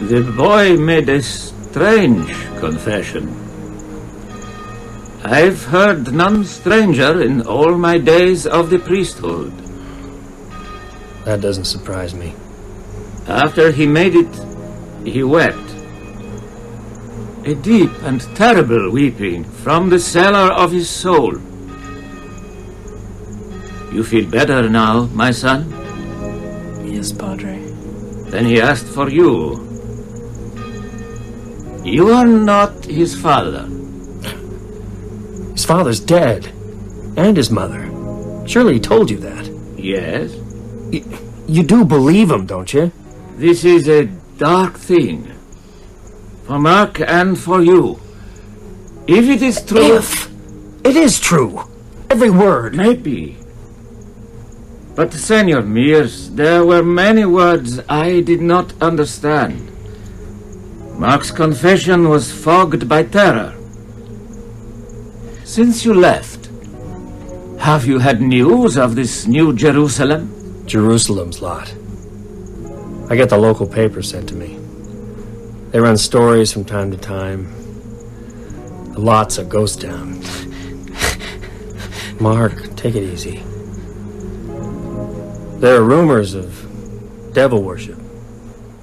The boy made a strange confession. I've heard none stranger in all my days of the priesthood. That doesn't surprise me. After he made it, he wept. A deep and terrible weeping from the cellar of his soul. You feel better now, my son? Yes, Padre. Then he asked for you. You are not his father. His father's dead. And his mother. Surely he told you that. Yes? You do believe him, don't you? This is a dark thing. For Mark and for you. If it is true... If it is true. Every word. Maybe. But, Senor Mears, there were many words I did not understand. Mark's confession was fogged by terror. Since you left, have you had news of this New Jerusalem? Jerusalem's lot. I get the local paper sent to me. They run stories from time to time. The lot's a ghost town. Mark, take it easy. There are rumors of devil worship,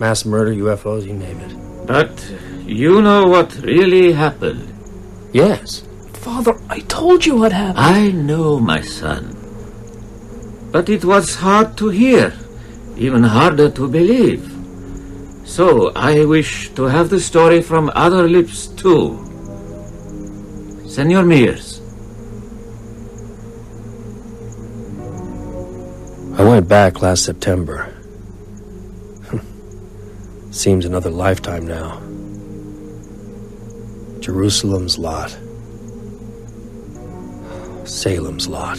mass murder, UFOs, you name it. But you know what really happened? Yes. Father, I told you what happened. I know, my son. But it was hard to hear, even harder to believe. So I wish to have the story from other lips too. Senor Mears. I went back last September. Seems another lifetime now. Jerusalem's lot. Salem's lot.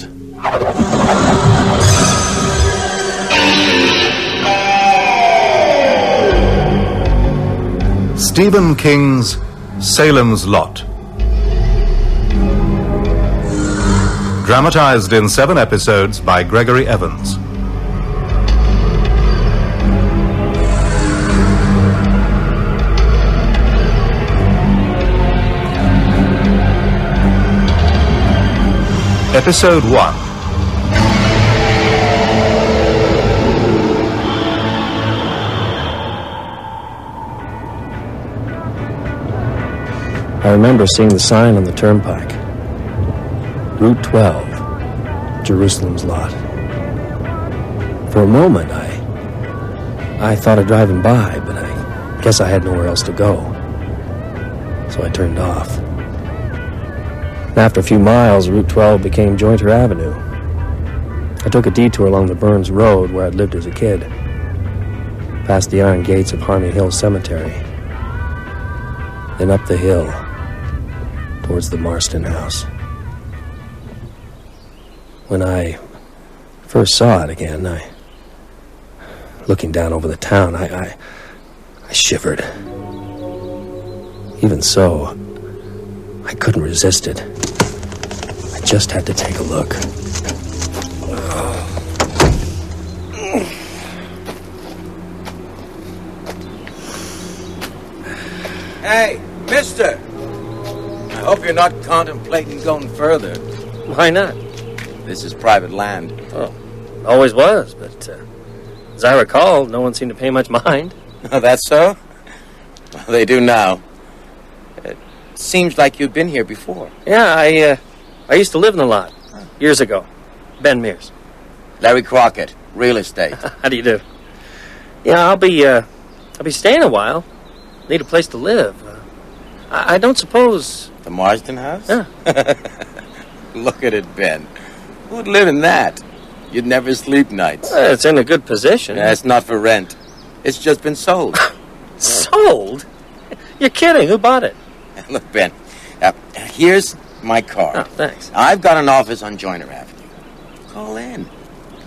Stephen King's Salem's Lot. Dramatized in 7 episodes by Gregory Evans. Episode 1. I remember seeing the sign on the turnpike. Route 12, Jerusalem's lot. For a moment, I thought of driving by, but I guess I had nowhere else to go. So I turned off. After a few miles, Route 12 became Jointer Avenue. I took a detour along the Burns Road where I'd lived as a kid, past the iron gates of Harmony Hill Cemetery, then up the hill towards the Marston house. When I first saw it again, looking down over the town, I shivered. Even so, I couldn't resist it. I just had to take a look. Hey, mister! I hope you're not contemplating going further. Why not? This is private land. Oh, always was, but as I recall, no one seemed to pay much mind. Oh, that's so? Well, they do now. It seems like you've been here before. Yeah, I used to live in the lot years ago. Ben Mears. Larry Crockett, real estate. How do you do? Yeah, I'll be staying a while. Need a place to live. I don't suppose... The Marsden house? Yeah. Look at it, Ben. Who'd live in that? You'd never sleep nights. It's in a good position. Yeah, it's not for rent. It's just been sold. Sold? You're kidding. Who bought it? Look, Ben, here's my card. Oh, thanks. I've got an office on Joiner Avenue. Call in,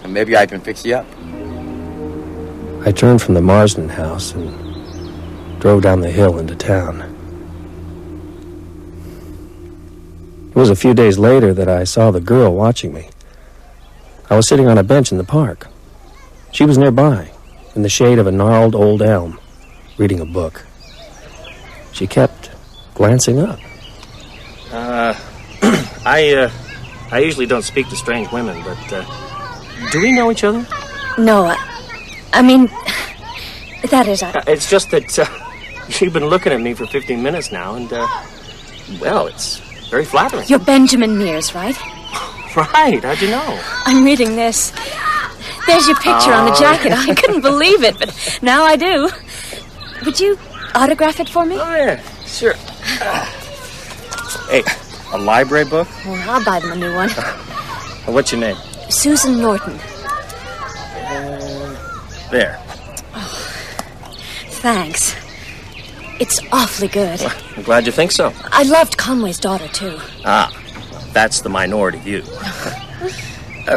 and maybe I can fix you up. I turned from the Marsden house and drove down the hill into town. It was a few days later that I saw the girl watching me. I was sitting on a bench in the park. She was nearby, in the shade of a gnarled old elm. reading a book. She kept glancing up. I usually don't speak to strange women, but, do we know each other? No, I mean, that is... It's just that, you've been looking at me for 15 minutes now, and, well, it's very flattering. You're Benjamin Mears, right? Right, how'd you know? I'm reading this. There's your picture on the jacket. I couldn't believe it, but now I do. Would you autograph it for me? Oh, yeah, sure. Hey, a library book? Well, I'll buy them a new one. What's your name? Susan Norton. There. Oh, thanks. It's awfully good. Well, I'm glad you think so. I loved Conway's Daughter, too. Ah, that's the minority view.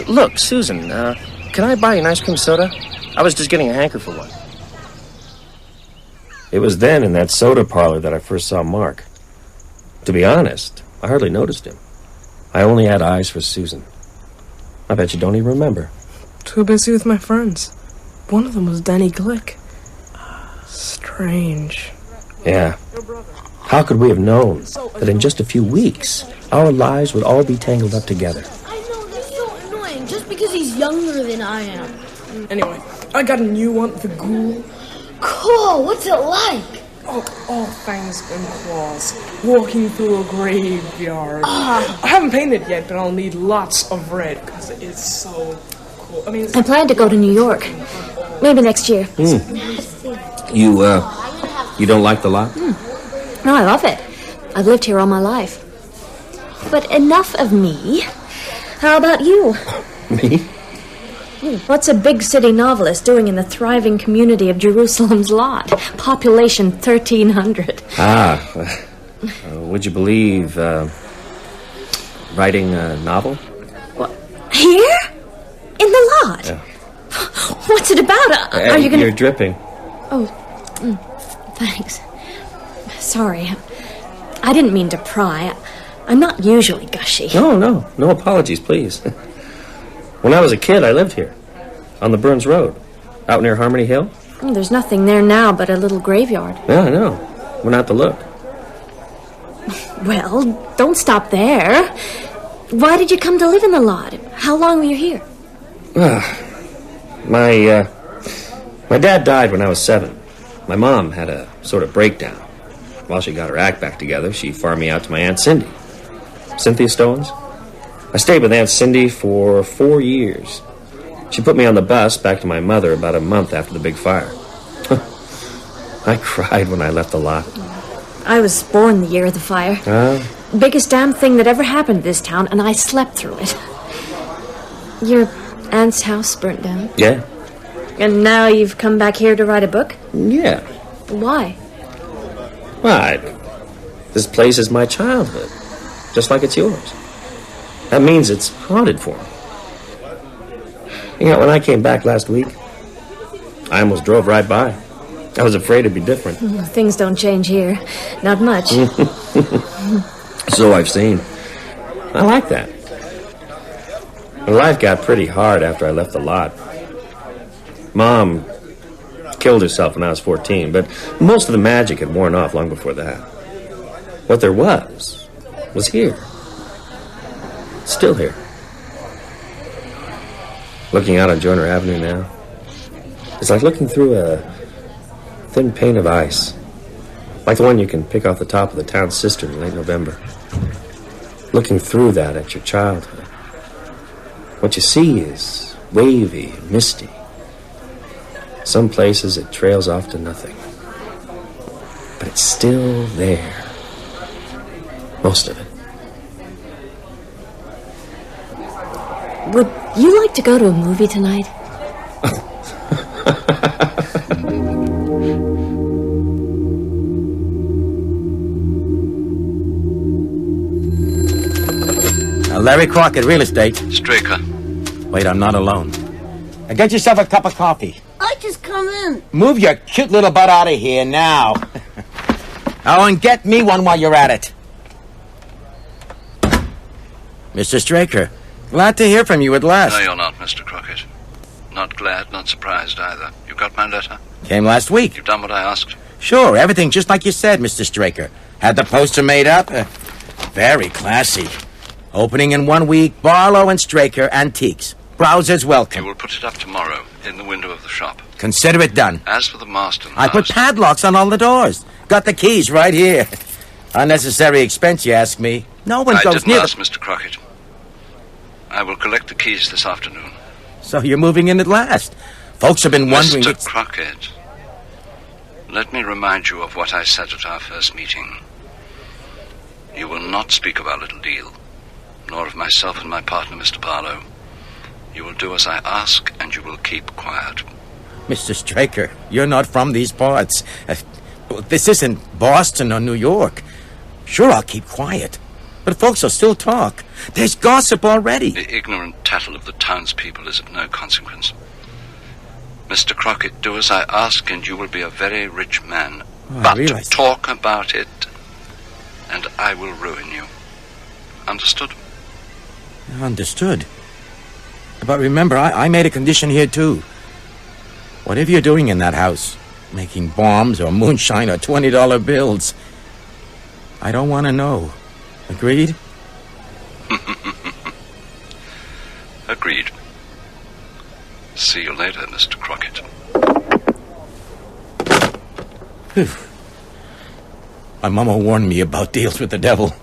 Look, Susan, can I buy you an ice cream soda? I was just getting a hanker for one. It was then in that soda parlor that I first saw Mark. To be honest, I hardly noticed him. I only had eyes for Susan. I bet you don't even remember. Too busy with my friends. One of them was Denny Glick. Strange. Yeah. How could we have known that in just a few weeks, our lives would all be tangled up together? I know, that's so annoying, just because he's younger than I am. Anyway, I got a new one, the Ghoul. Cool, what's it like? Oh, all fangs and claws, walking through a graveyard. I haven't painted yet, but I'll need lots of red, because it's so cool. I plan to go to New York. Maybe next year. You don't like the lot? No, I love it. I've lived here all my life. But enough of me. How about you? Me? What's a big city novelist doing in the thriving community of Jerusalem's Lot? Population 1,300. Would you believe, writing a novel? What? Here? In the lot? Yeah. What's it about? Are you gonna... You're dripping. Oh, thanks. Sorry. I didn't mean to pry. I'm not usually gushy. No apologies, please. When I was a kid, I lived here, on the Burns Road, out near Harmony Hill. There's nothing there now but a little graveyard. Yeah, I know. Went out to look. Well, don't stop there. Why did you come to live in the lot? How long were you here? My dad died when I was 7. My mom had a sort of breakdown. While she got her act back together, she farmed me out to my Aunt Cindy. Cynthia Stowens. I stayed with Aunt Cindy for 4 years. She put me on the bus back to my mother about a month after the big fire. I cried when I left the lot. I was born the year of the fire. Biggest damn thing that ever happened to this town, and I slept through it. Your aunt's house burnt down? Yeah. And now you've come back here to write a book? Yeah. Why? Why? This place is my childhood, just like it's yours. That means it's haunted for me. You know, when I came back last week, I almost drove right by. I was afraid it'd be different. Things don't change here. Not much. So I've seen. I like that. My life got pretty hard after I left the lot. Mom killed herself when I was 14, but most of the magic had worn off long before that. What there was here. Still here. Looking out on Joyner Avenue now, it's like looking through a thin pane of ice, like the one you can pick off the top of the town cistern in late November. Looking through that at your childhood. What you see is wavy and misty. Some places it trails off to nothing. But it's still there. Most of it. Would you like to go to a movie tonight? Larry Crockett, real estate. Straker. Wait, I'm not alone. Now get yourself a cup of coffee. I just come in. Move your cute little butt out of here now. Oh, and get me one while you're at it. Mr. Straker, glad to hear from you at last. No, you're not, Mr. Crockett. Not glad, not surprised either. You got my letter? Came last week. You've done what I asked. Sure, everything just like you said, Mr. Straker. Had the poster made up. Very classy. Opening in 1 week, Barlow and Straker Antiques. Browsers welcome. You will put it up tomorrow in the window of the shop. Consider it done. As for the Marston I put padlocks on all the doors. Got the keys right here. Unnecessary expense, you ask me. No one goes near ask Mr. Crockett. I will collect the keys this afternoon. So you're moving in at last. Folks have been wondering... Mr. Crockett, let me remind you of what I said at our first meeting. You will not speak of our little deal, nor of myself and my partner, Mr. Barlow. You will do as I ask, and you will keep quiet. Mr. Straker, you're not from these parts. This isn't Boston or New York. Sure, I'll keep quiet, but folks will still talk. There's gossip already. The ignorant tattle of the townspeople is of no consequence. Mr. Crockett, do as I ask, and you will be a very rich man. But talk about it, and I will ruin you. Understood? Understood. But remember, I made a condition here, too. Whatever you're doing in that house, making bombs or moonshine or $20 bills, I don't want to know. Agreed? Agreed. See you later, Mr. Crockett. My mama warned me about deals with the devil.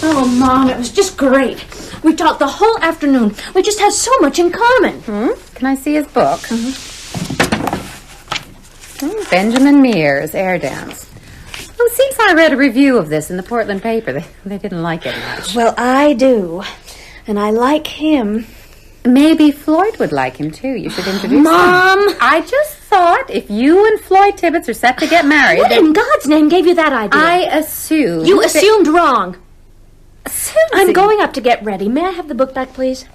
Oh, Mom, it was just great. We talked the whole afternoon. We just had so much in common. Can I see his book? Benjamin Mears, Air Dance. Well, it seems I read a review of this in the Portland paper. They didn't like it much. Well, I do. And I like him. Maybe Floyd would like him, too. You should introduce him. Mom! I just thought if you and Floyd Tibbetts are set to get married... What in God's name gave you that idea? I assumed... You assumed wrong. Susie. I'm going up to get ready. May I have the book back, please?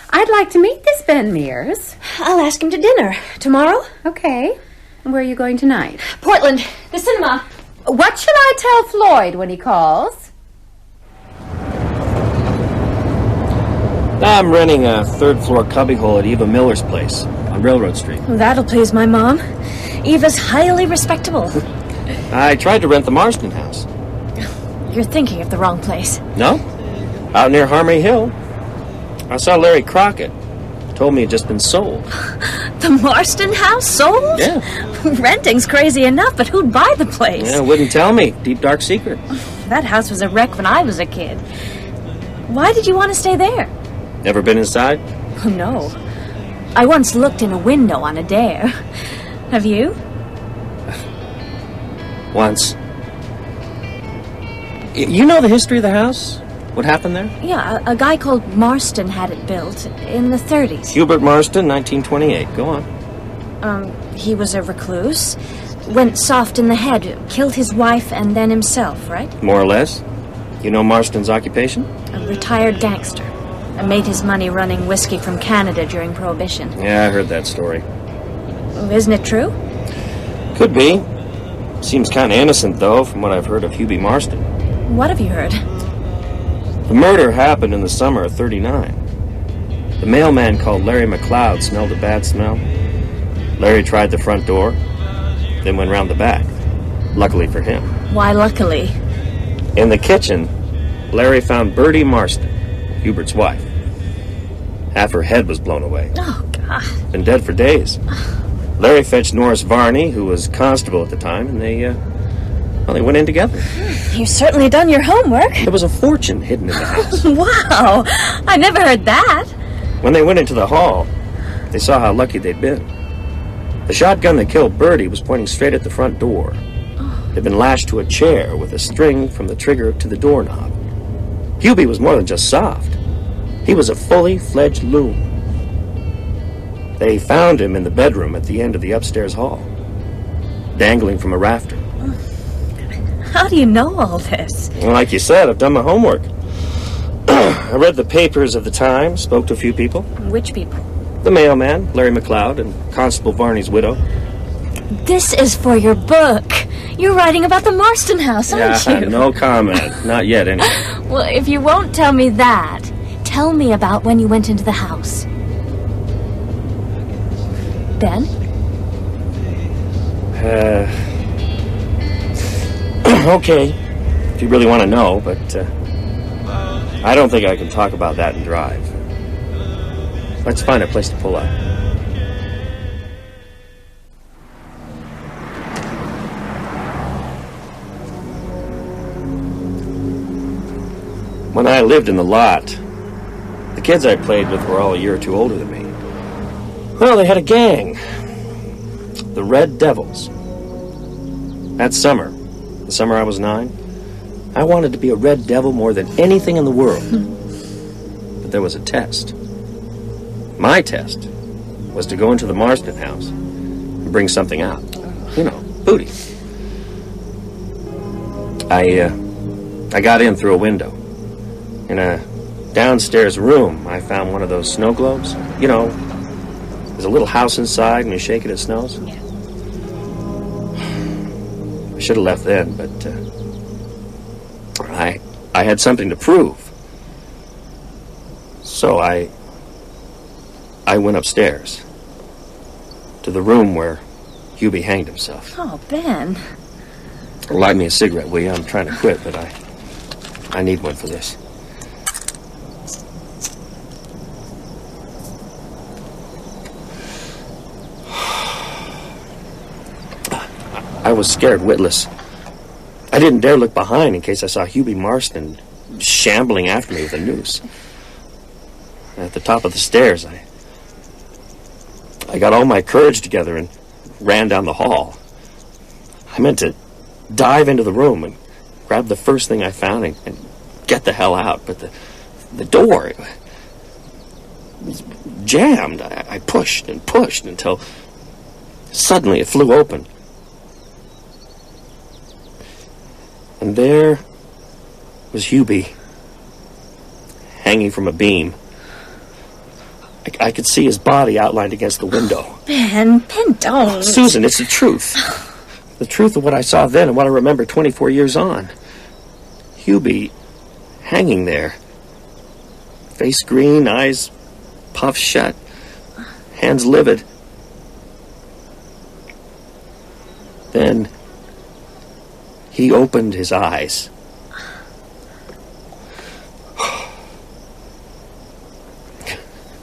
I'd like to meet this Ben Mears. I'll ask him to dinner. Tomorrow? Okay. Where are you going tonight? Portland. The cinema. What shall I tell Floyd when he calls? I'm renting a third-floor cubbyhole at Eva Miller's place on Railroad Street. That'll please my mom. Eva's highly respectable. I tried to rent the Marston house. You're thinking of the wrong place. No? Out near Harmony Hill. I saw Larry Crockett. Told me it had just been sold. The Marston house sold? Yeah. Renting's crazy enough, but who'd buy the place? Yeah, wouldn't tell me. Deep, dark secret. That house was a wreck when I was a kid. Why did you want to stay there? Never been inside? Oh, no. I once looked in a window on a dare. Have you? Once. You know the history of the house? What happened there? Yeah, a guy called Marston had it built in the 30s. Hubert Marston, 1928. Go on. He was a recluse, went soft in the head, killed his wife and then himself, right? More or less. You know Marston's occupation? A retired gangster. Made his money running whiskey from Canada during Prohibition. Yeah, I heard that story. Isn't it true? Could be. Seems kind of innocent, though, from what I've heard of Hubie Marston. What have you heard? The murder happened in the summer of '39. The mailman called Larry McLeod smelled a bad smell. Larry tried the front door, then went round the back. Luckily for him. Why luckily? In the kitchen, Larry found Bertie Marston, Hubert's wife. Half her head was blown away. Oh, God. Been dead for days. Larry fetched Norris Varney, who was constable at the time, and they went in together. You've certainly done your homework. There was a fortune hidden in the house. Wow. I never heard that. When they went into the hall, they saw how lucky they'd been. The shotgun that killed Bertie was pointing straight at the front door. It had been lashed to a chair with a string from the trigger to the doorknob. Hubie was more than just soft. He was a fully fledged loon. They found him in the bedroom at the end of the upstairs hall, dangling from a rafter. How do you know all this? Well, like you said, I've done my homework. I read the papers of the time, spoke to a few people. Which people? The mailman, Larry McLeod, and Constable Varney's widow. This is for your book. You're writing about the Marston house, aren't you? No comment. Not yet, anyway. Well, if you won't tell me that, tell me about when you went into the house. Ben? Okay. If you really want to know, but I don't think I can talk about that and drive. Let's find a place to pull up. When I lived in the lot, the kids I played with were all a year or two older than me. Well, they had a gang. The Red Devils. That summer, the summer I was 9, I wanted to be a Red Devil more than anything in the world. But there was a test. My test was to go into the Marston house and bring something out. You know, booty. I got in through a window. In a downstairs room, I found one of those snow globes. You know, there's a little house inside and you shake it, it snows. Yeah. I should have left then, but I had something to prove. So I went upstairs to the room where Hubie hanged himself. Oh, Ben. Light me a cigarette, will you? I'm trying to quit, but I need one for this. I was scared witless. I didn't dare look behind in case I saw Hubie Marston shambling after me with a noose. At the top of the stairs, I got all my courage together and ran down the hall. I meant to dive into the room and grab the first thing I found and get the hell out. But the door was jammed. I pushed and pushed until suddenly it flew open. And there was Hubie, hanging from a beam. I could see his body outlined against the window. Ben, don't. Susan, it's the truth. The truth of what I saw then and what I remember 24 years on. Hubie, hanging there. Face green, eyes puffed shut, hands livid. Then he opened his eyes.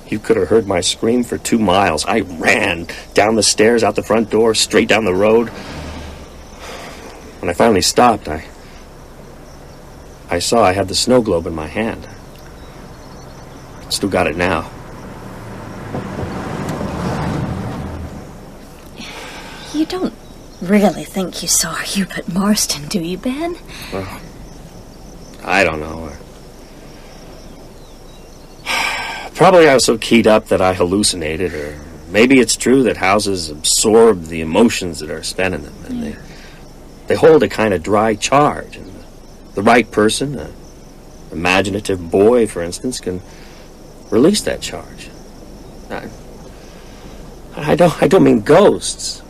You could have heard my scream for 2 miles. I ran down the stairs, out the front door, straight down the road. When I finally stopped, I saw I had the snow globe in my hand. Still got it now. You don't really think you saw Hubert Marston, do you, Ben? Well, I don't know. Probably I was so keyed up that I hallucinated, or maybe it's true that houses absorb the emotions that are spent in them, and they hold a kind of dry charge. And the right person, an imaginative boy, for instance, can release that charge. I don't mean ghosts.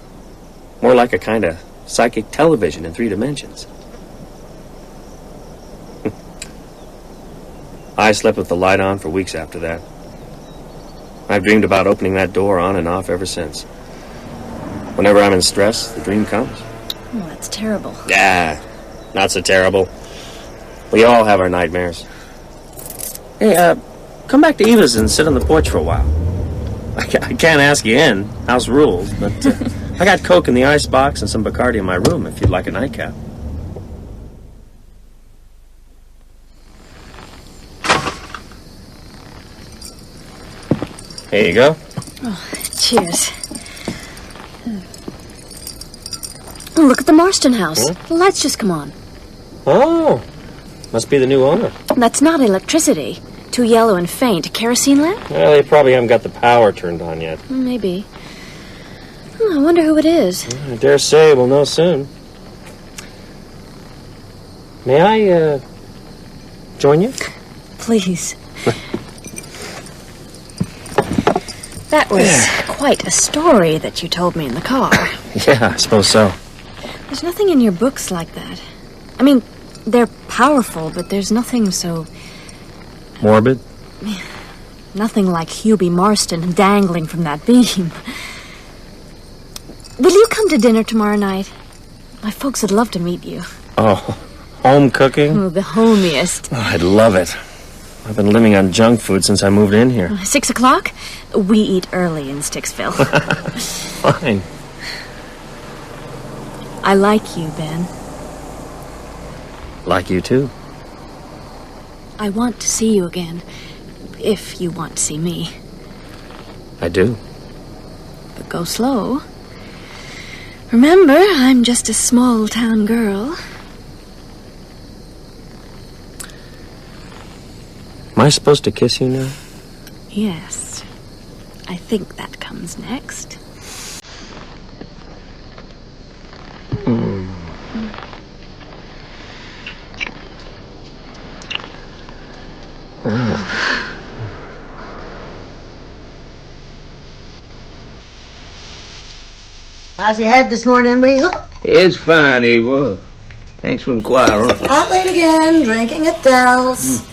More like a kind of psychic television in 3 dimensions. I slept with the light on for weeks after that. I've dreamed about opening that door on and off ever since. Whenever I'm in stress, the dream comes. Oh, that's terrible. Yeah, not so terrible. We all have our nightmares. Hey, come back to Eva's and sit on the porch for a while. I can't ask you in, house rules, but I got Coke in the icebox and some Bacardi in my room if you'd like a nightcap. Here you go. Oh, cheers. Look at the Marston house. Huh? The lights just come on. Oh, must be the new owner. That's not electricity. Too yellow and faint. A kerosene lamp? Well, they probably haven't got the power turned on yet. Maybe. I wonder who it is. I dare say we'll know soon. May I, join you? Please. That was quite a story that you told me in the car. Yeah, I suppose so. There's nothing in your books like that. I mean, they're powerful, but there's nothing so... Morbid? Nothing like Hubie Marston dangling from that beam. Will you come to dinner tomorrow night? My folks would love to meet you. Oh, home cooking? Oh, the homiest. Oh, I'd love it. I've been living on junk food since I moved in here. 6 o'clock? We eat early in Sticksville. Fine. I like you, Ben. Like you too. I want to see you again, if you want to see me. I do. But go slow. Remember, I'm just a small-town girl. Am I supposed to kiss you now? Yes. I think that comes next. How's your head this morning, Weasel? It's fine, Eva. Thanks for inquiring. Out late again, drinking at Dell's.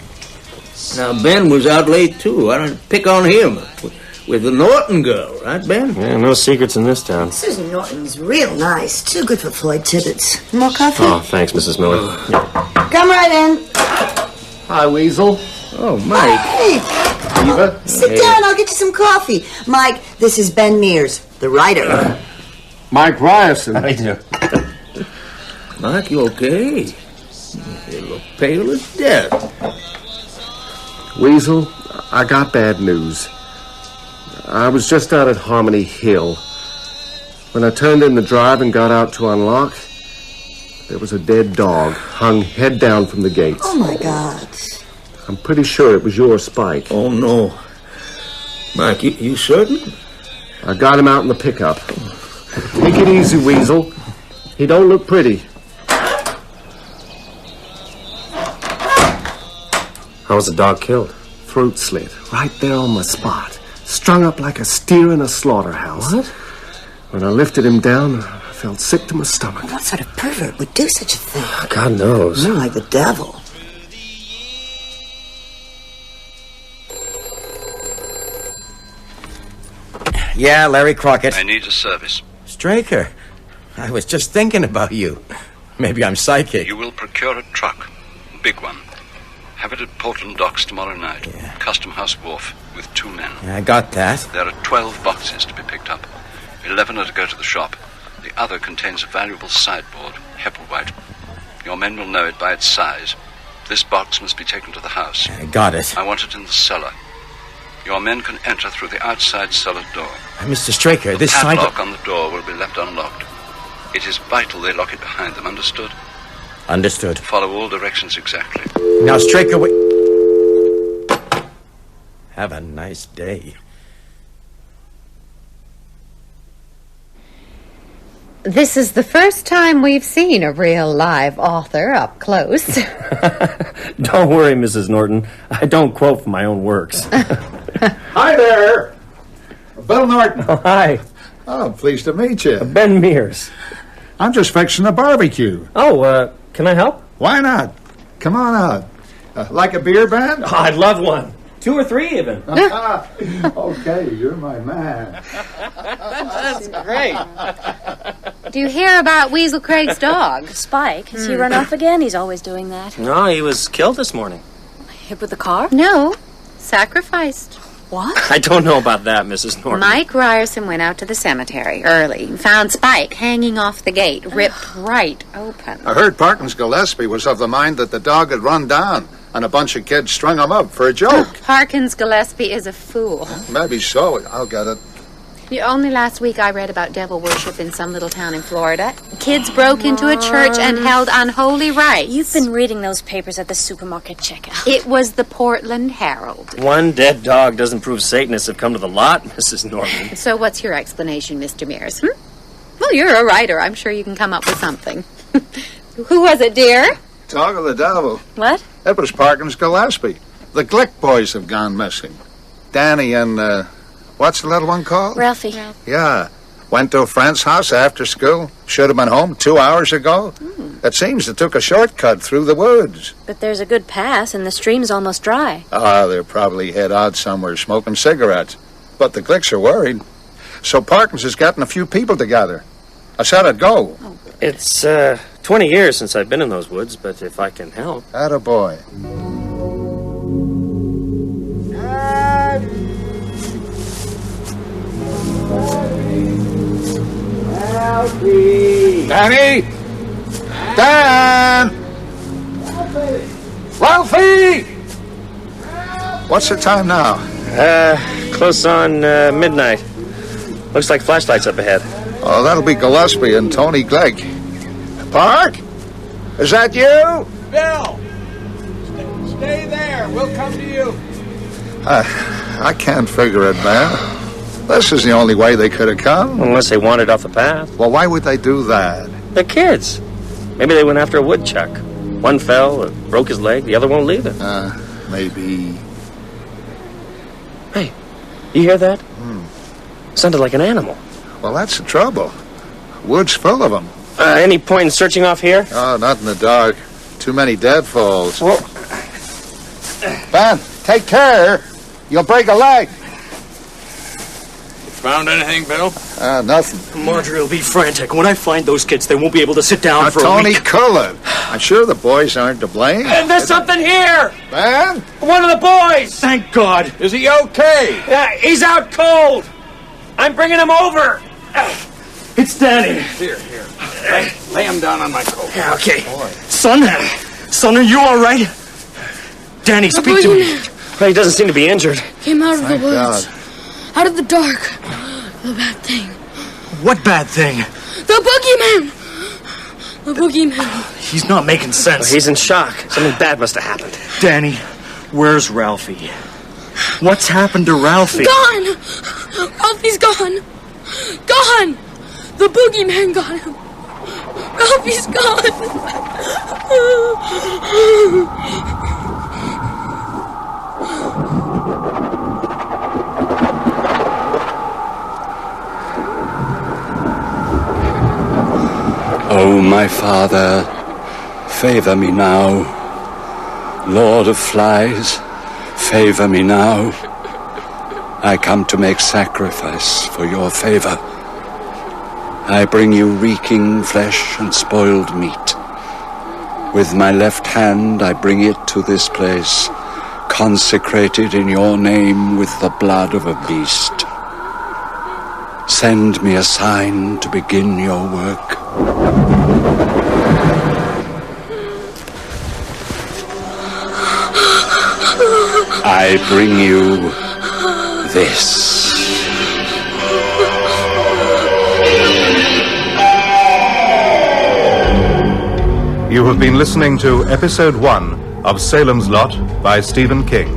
Now, Ben was out late, too. I don't pick on him. With the Norton girl, right, Ben? Yeah, no secrets in this town. Susan Norton's real nice. Too good for Floyd Tibbets. More coffee? Oh, thanks, Mrs. Miller. Come right in. Hi, Weasel. Oh, Mike. Hey. Eva. Sit down, I'll get you some coffee. Mike, this is Ben Mears, the writer. Mike Ryerson. How do you do? Mike, you okay? You look pale as death. Weasel, I got bad news. I was just out at Harmony Hill. When I turned in the drive and got out to unlock, there was a dead dog hung head down from the gates. Oh, my God. I'm pretty sure it was your Spike. Oh, no. Mike, you certain? I got him out in the pickup. Take it easy, Weasel. He don't look pretty. How was the dog killed? Throat slit, right there on the spot. Strung up like a steer in a slaughterhouse. What? When I lifted him down, I felt sick to my stomach. What sort of pervert would do such a thing? God knows. More like the devil. Yeah, Larry Crockett. I need a service. Straker, I was just thinking about you. Maybe I'm psychic. You will procure a truck. A big one. Have it at Portland Docks tomorrow night. Yeah. Custom House Wharf with 2 men. I got that. There are 12 boxes to be picked up. 11 are to go to the shop. The other contains a valuable sideboard, Hepplewhite. Your men will know it by its size. This box must be taken to the house. I got it. I want it in the cellar. Your men can enter through the outside cellar door. Mr. Straker, The this padlock on the door will be left unlocked. It is vital they lock it behind them, understood? Understood. Follow all directions exactly. Now, Straker, wait. Have a nice day. This is the first time we've seen a real live author up close. Don't worry, Mrs. Norton. I don't quote from my own works. Hi there. Bill Norton. Oh, hi. Oh, pleased to meet you. Ben Mears. I'm just fixing a barbecue. Oh, can I help? Why not? Come on out. Like a beer band? Oh, I'd love one. 2 or 3 even. Okay, you're my man. That's great. Do you hear about Weasel Craig's dog? Spike, has he run off again? He's always doing that. No, he was killed this morning. Hit with the car? No, sacrificed. What? I don't know about that, Mrs. Norton. Mike Ryerson went out to the cemetery early and found Spike hanging off the gate, ripped right open. I heard Parkins Gillespie was of the mind that the dog had run down and a bunch of kids strung him up for a joke. Parkins Gillespie is a fool. Maybe so. I'll get it. Only last week I read about devil worship in some little town in Florida. Kids broke into a church and held unholy rites. You've been reading those papers at the supermarket checkout. It was the Portland Herald. One dead dog doesn't prove Satanists have come to the lot, Mrs. Norton. So what's your explanation, Mr. Mears? Well, you're a writer. I'm sure you can come up with something. Who was it, dear? Talk of the devil. What? It was Parkins Gillespie. The Glick boys have gone missing. Danny and What's the little one called? Ralphie. Yeah. Went to a friend's house after school. Should have been home 2 hours ago. It seems they took a shortcut through the woods. But there's a good pass, and the stream's almost dry. They're probably hid out somewhere smoking cigarettes. But the Glicks are worried. So Parkins is getting a few people together. I said I'd go. It's 20 years since I've been in those woods, but if I can help. Attaboy. Danny! Dan! Ralphie! What's the time now? Close on midnight. Looks like flashlights up ahead. Oh, that'll be Gillespie and Tony Glegg. Park? Is that you? Bill! Stay there. We'll come to you. I can't figure it, man. This is the only way they could have come. Unless they wandered off the path. Well, why would they do that? They're kids. Maybe they went after a woodchuck. One fell, broke his leg, the other won't leave it. Maybe. Hey, you hear that? Sounded like an animal. Well, that's the trouble. Wood's full of them. Any point in searching off here? Oh, not in the dark. Too many deadfalls. Well, Ben, take care. You'll break a leg. Found anything, Bill? Nothing. Marjorie will be frantic. When I find those kids, they won't be able to sit down for a Tony week. Cullen. I'm sure the boys aren't to blame. And there's something here! Ben? One of the boys! Thank God. Is he okay? He's out cold! I'm bringing him over! It's Danny. Here. Lay him down on my coat. Yeah, okay. Son, are you all right? Danny, speak to me. Well, he doesn't seem to be injured. Came out of the Thank woods. God. Out of the dark. The bad thing. What bad thing? The boogeyman! The boogeyman. He's not making sense. He's in shock. Something bad must have happened. Danny, where's Ralphie? What's happened to Ralphie? Gone! Ralphie's gone! Gone! The boogeyman got him. Ralphie's gone! O my Father, favor me now. Lord of flies, favor me now. I come to make sacrifice for your favor. I bring you reeking flesh and spoiled meat. With my left hand I bring it to this place, consecrated in your name with the blood of a beast. Send me a sign to begin your work. I bring you this. You have been listening to Episode 1 of Salem's Lot by Stephen King.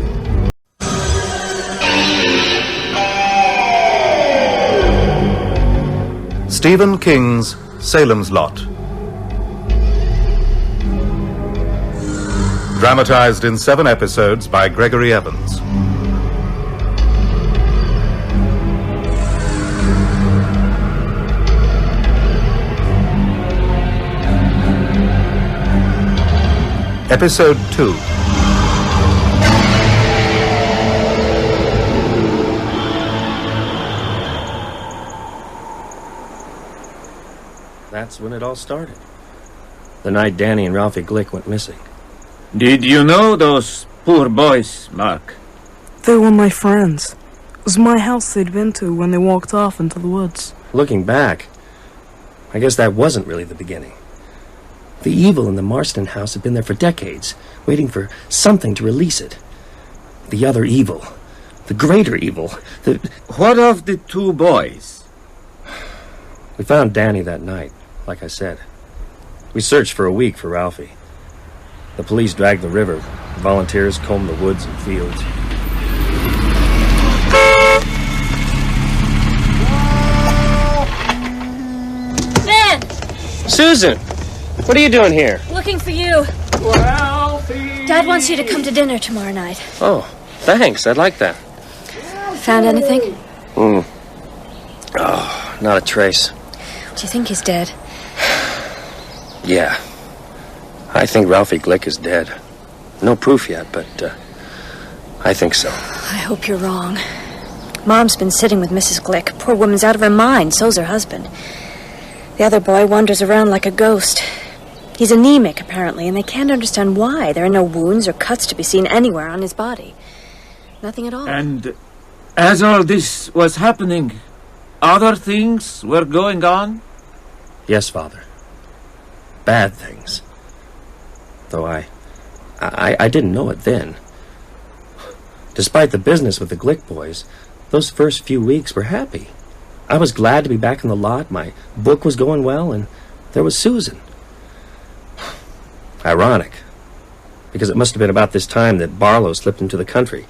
Stephen King's Salem's Lot. Dramatized in 7 episodes by Gregory Evans. Episode 2. That's when it all started. The night Danny and Ralphie Glick went missing. Did you know those poor boys, Mark? They were my friends. It was my house they'd been to when they walked off into the woods. Looking back, I guess that wasn't really the beginning. The evil in the Marston house had been there for decades, waiting for something to release it. The other evil. The greater evil. What of the 2 boys? We found Danny that night, like I said. We searched for a week for Ralphie. The police dragged the river. Volunteers combed the woods and fields. Ben! Susan! What are you doing here? Looking for you. Ralphie! Dad wants you to come to dinner tomorrow night. Oh, thanks. I'd like that. Found anything? Oh, not a trace. Do you think he's dead? Yeah. I think Ralphie Glick is dead. No proof yet, but I think so. I hope you're wrong. Mom's been sitting with Mrs. Glick. Poor woman's out of her mind, so's her husband. The other boy wanders around like a ghost. He's anemic, apparently, and they can't understand why. There are no wounds or cuts to be seen anywhere on his body. Nothing at all. And as all this was happening, other things were going on? Yes, Father. Bad things. Though I didn't know it then. Despite the business with the Glick boys, those first few weeks were happy. I was glad to be back in the lot, my book was going well, and there was Susan. Ironic, because it must have been about this time that Barlow slipped into the country,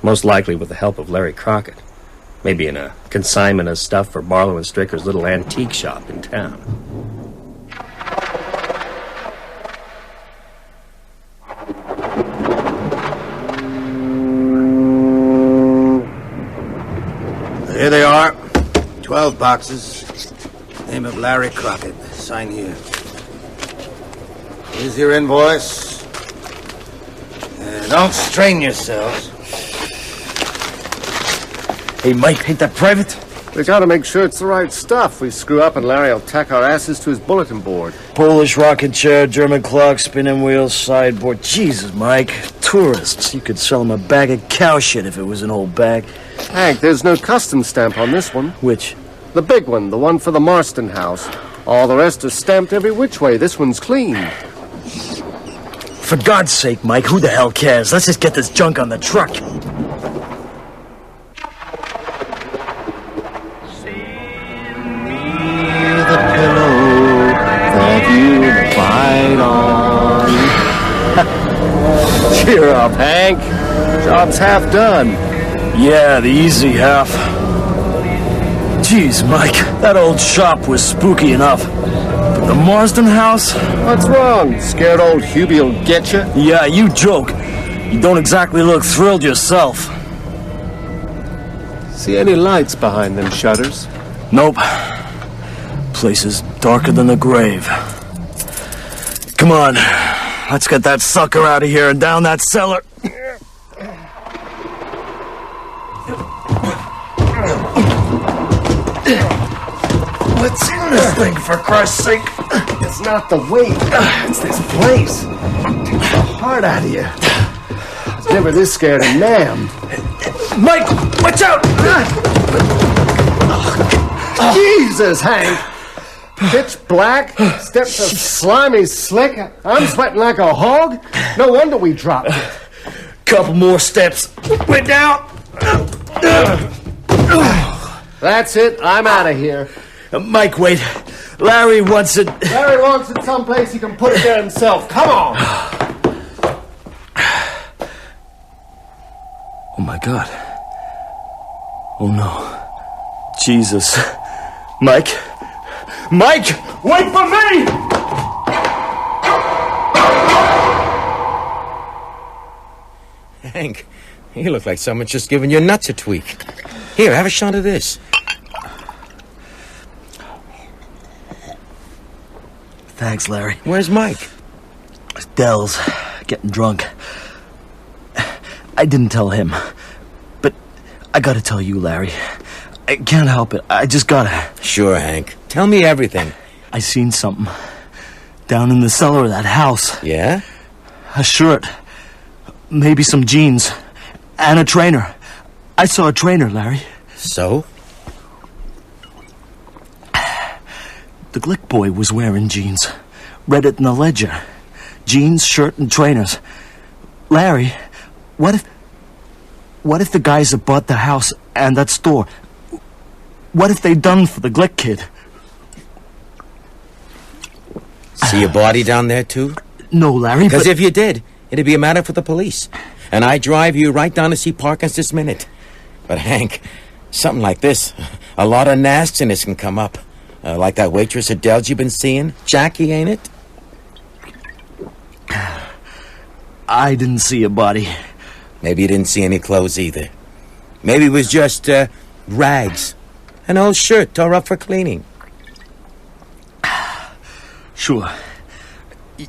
most likely with the help of Larry Crockett, maybe in a consignment of stuff for Barlow and Stricker's little antique shop in town. Here they are. 12 boxes. Name of Larry Crockett. Sign here. Here's your invoice. Don't strain yourselves. Hey, Mike, ain't that private? We gotta make sure it's the right stuff. We screw up and Larry'll tack our asses to his bulletin board. Polish rocking chair, German clock, spinning wheels, sideboard. Jesus, Mike. Tourists. You could sell them a bag of cow shit if it was an old bag. Hank, there's no customs stamp on this one. Which? The big one, the one for the Marston house. All the rest are stamped every which way. This one's clean. For God's sake, Mike, who the hell cares? Let's just get this junk on the truck. Cheer up, Hank. Job's half done. Yeah, the easy half. Jeez, Mike, that old shop was spooky enough. But the Marsden house? What's wrong? Scared old Hubie'll get you? Yeah, you joke. You don't exactly look thrilled yourself. See any lights behind them shutters? Nope. Place is darker than the grave. Come on, let's get that sucker out of here and down that cellar. What's in this thing, for Christ's sake? It's not the weight. It's this place. Takes the heart out of you. I was never this scared of Nam. Mike, watch out! Jesus, Hank. Pitch black, steps of slimy slick. I'm sweating like a hog. No wonder we dropped it. Couple more steps. We're down. That's it. I'm out of here. Mike, wait. Larry wants it. Larry wants it someplace he can put it there himself. Come on. Oh, my God. Oh, no. Jesus. Mike. Mike, wait for me! Hank, you look like someone's just giving your nuts a tweak. Here, have a shot of this. Thanks, Larry. Where's Mike? Dell's getting drunk. I didn't tell him, but I gotta tell you, Larry. I can't help it. I just gotta. Sure, Hank. Tell me everything. I seen something down in the cellar of that house. Yeah? A shirt. Maybe some jeans. And a trainer. I saw a trainer, Larry. So? The Glick boy was wearing jeans. Read it in the ledger. Jeans, shirt, and trainers. Larry, what if the guys that bought the house and that store, what if they done for the Glick kid? See a body down there, too? No, Larry, because if you did, it'd be a matter for the police. And I'd drive you right down to see Parkins this minute. But, Hank, something like this, a lot of nastiness can come up. Like that waitress at Dell's you've been seeing. Jackie, ain't it? I didn't see a body. Maybe you didn't see any clothes either. Maybe it was just Rags. An old shirt tore up for cleaning. Sure.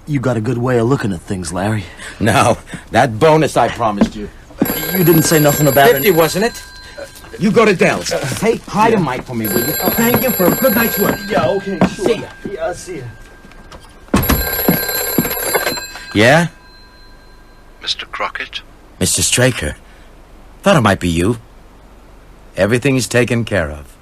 You got a good way of looking at things, Larry. No, that bonus I promised you. You didn't say nothing about 50, wasn't it? You go to Dell's. Hey, hide a mic for me, will you? Thank you for a good night's work. Yeah, okay, sure. See ya. Yeah, I'll see ya. Yeah? Mr. Crockett? Mr. Straker. Thought it might be you. Everything's taken care of.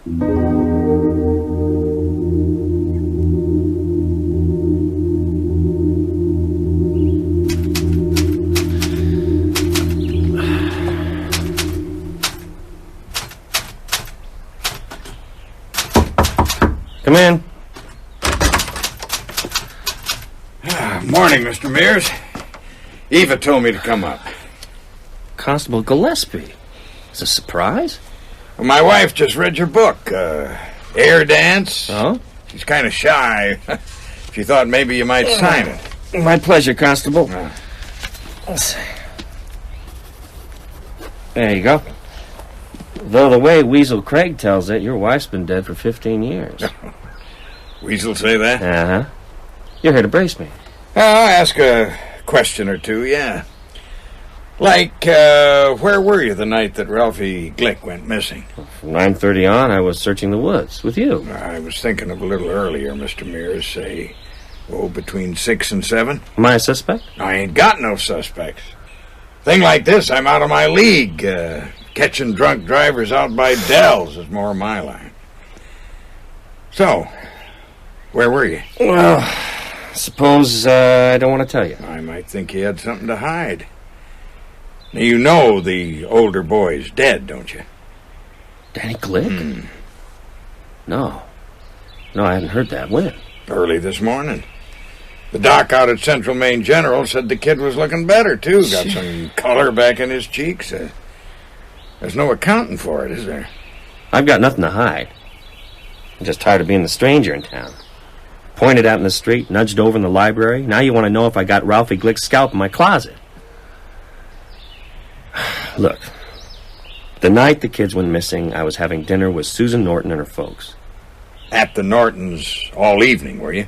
Come in. Morning, Mr. Mears. Eva told me to come up. Constable Gillespie. It's a surprise? Well, my wife just read your book, Air Dance. Oh? She's kind of shy. She thought maybe you might sign it. My pleasure, Constable. Let's see. There you go. Though the way Weasel Craig tells it, your wife's been dead for 15 years. Weasel say that? Uh-huh. You're here to brace me. I'll ask a question or two, yeah. Like, where were you the night that Ralphie Glick went missing? From 9:30 on, I was searching the woods with you. I was thinking of a little earlier, Mr. Mears, say, between 6 and 7. Am I a suspect? I ain't got no suspects. Thing like this, I'm out of my league. Catching drunk drivers out by Dell's is more my line. So, where were you? Well, suppose I don't want to tell you. I might think you had something to hide. Now, you know the older boy's dead, don't you? Danny Glick? No, I hadn't heard that. When? Early this morning. The doc out at Central Maine General said the kid was looking better, too. Got some color back in his cheeks. There's no accounting for it, is there? I've got nothing to hide. I'm just tired of being the stranger in town. Pointed out in the street, nudged over in the library. Now you want to know if I got Ralphie Glick's scalp in my closet. Look, the night the kids went missing, I was having dinner with Susan Norton and her folks. At the Nortons all evening, were you?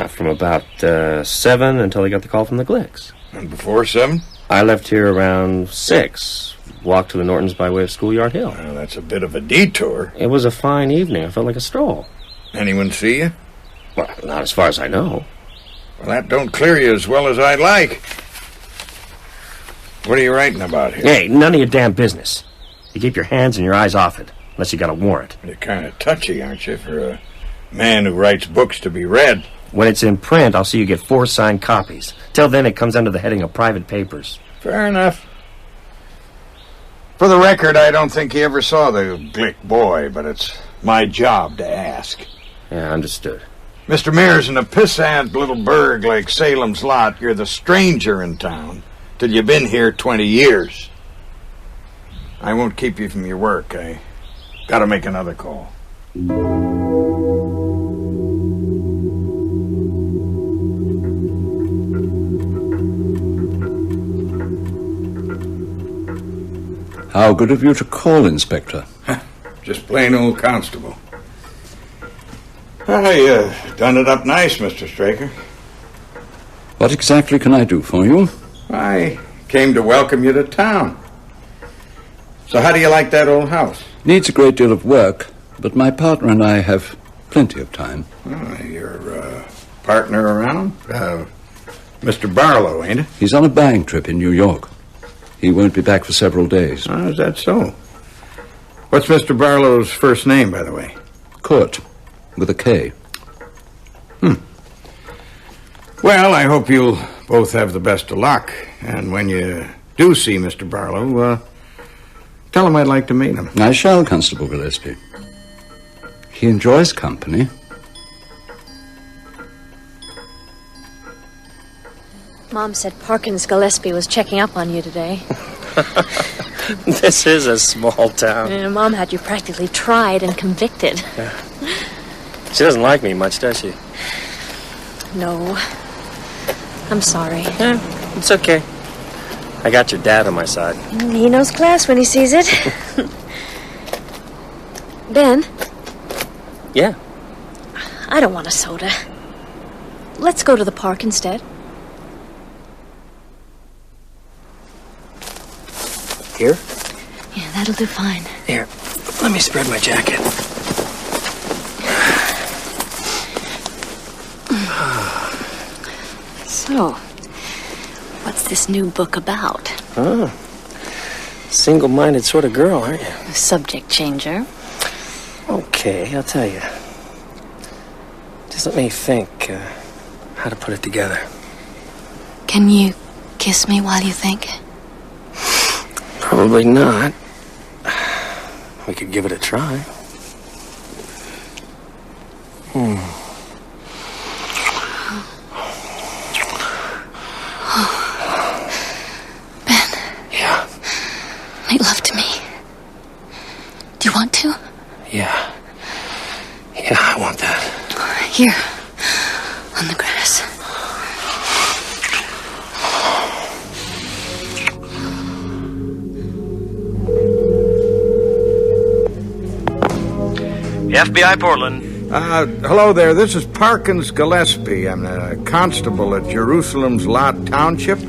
From about 7 until I got the call from the Glicks. And before 7? I left here around 6. Walked to the Nortons by way of Schoolyard Hill. Well, that's a bit of a detour. It was a fine evening. I felt like a stroll. Anyone see you? Well, not as far as I know. Well, that don't clear you as well as I'd like. What are you writing about here? Hey, none of your damn business. You keep your hands and your eyes off it, unless you got a warrant. You're kind of touchy, aren't you, for a man who writes books to be read? When it's in print, I'll see you get 4 signed copies. Till then, it comes under the heading of private papers. Fair enough. For the record, I don't think he ever saw the Glick boy, but it's my job to ask. Yeah, understood. Mr. Mears, in a pissant little burg like Salem's Lot, you're the stranger in town till you've been here 20 years. I won't keep you from your work. I gotta make another call. How good of you to call, Inspector. Just plain old constable. I done it up nice, Mr. Straker. What exactly can I do for you? I came to welcome you to town. So how do you like that old house? Needs a great deal of work, but my partner and I have plenty of time. Oh, your partner around? Mr. Barlow, ain't it? He's on a buying trip in New York. He won't be back for several days. Oh, is that so? What's Mr. Barlow's first name, by the way? Kurt, with a K. Well, I hope you'll both have the best of luck. And when you do see Mr. Barlow, tell him I'd like to meet him. I shall, Constable Gillespie. He enjoys company. Mom said Parkins Gillespie was checking up on you today. This is a small town. Yeah, Mom had you practically tried and convicted. Yeah. She doesn't like me much, does she? No. I'm sorry. Yeah, it's okay. I got your dad on my side. He knows class when he sees it. Ben, Yeah. I don't want a soda. Let's go to the park instead. Here? Yeah, that'll do fine. Here, let me spread my jacket. So, what's this new book about? Oh, single-minded sort of girl, aren't you? A subject changer. Okay, I'll tell you. Just let me think how to put it together. Can you kiss me while you think? Probably not. We could give it a try. Ben. Yeah. Make love to me. Do you want to? Yeah. Yeah, I want that. Here. On the grass. FBI Portland. Hello there. This is Parkins Gillespie. I'm a constable at Jerusalem's Lot Township.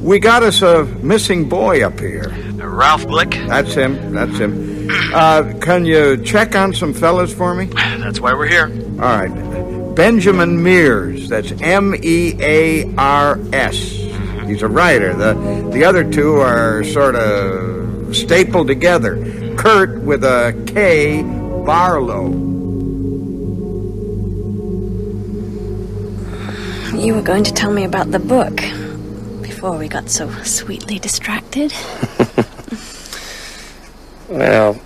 We got us a missing boy up here. Ralph Glick? That's him. That's him. Can you check on some fellas for me? That's why we're here. All right. Benjamin Mears. That's M-E-A-R-S. He's a writer. The other two are sort of stapled together. Kurt with a K, Barlow. You were going to tell me about the book before we got so sweetly distracted. Well,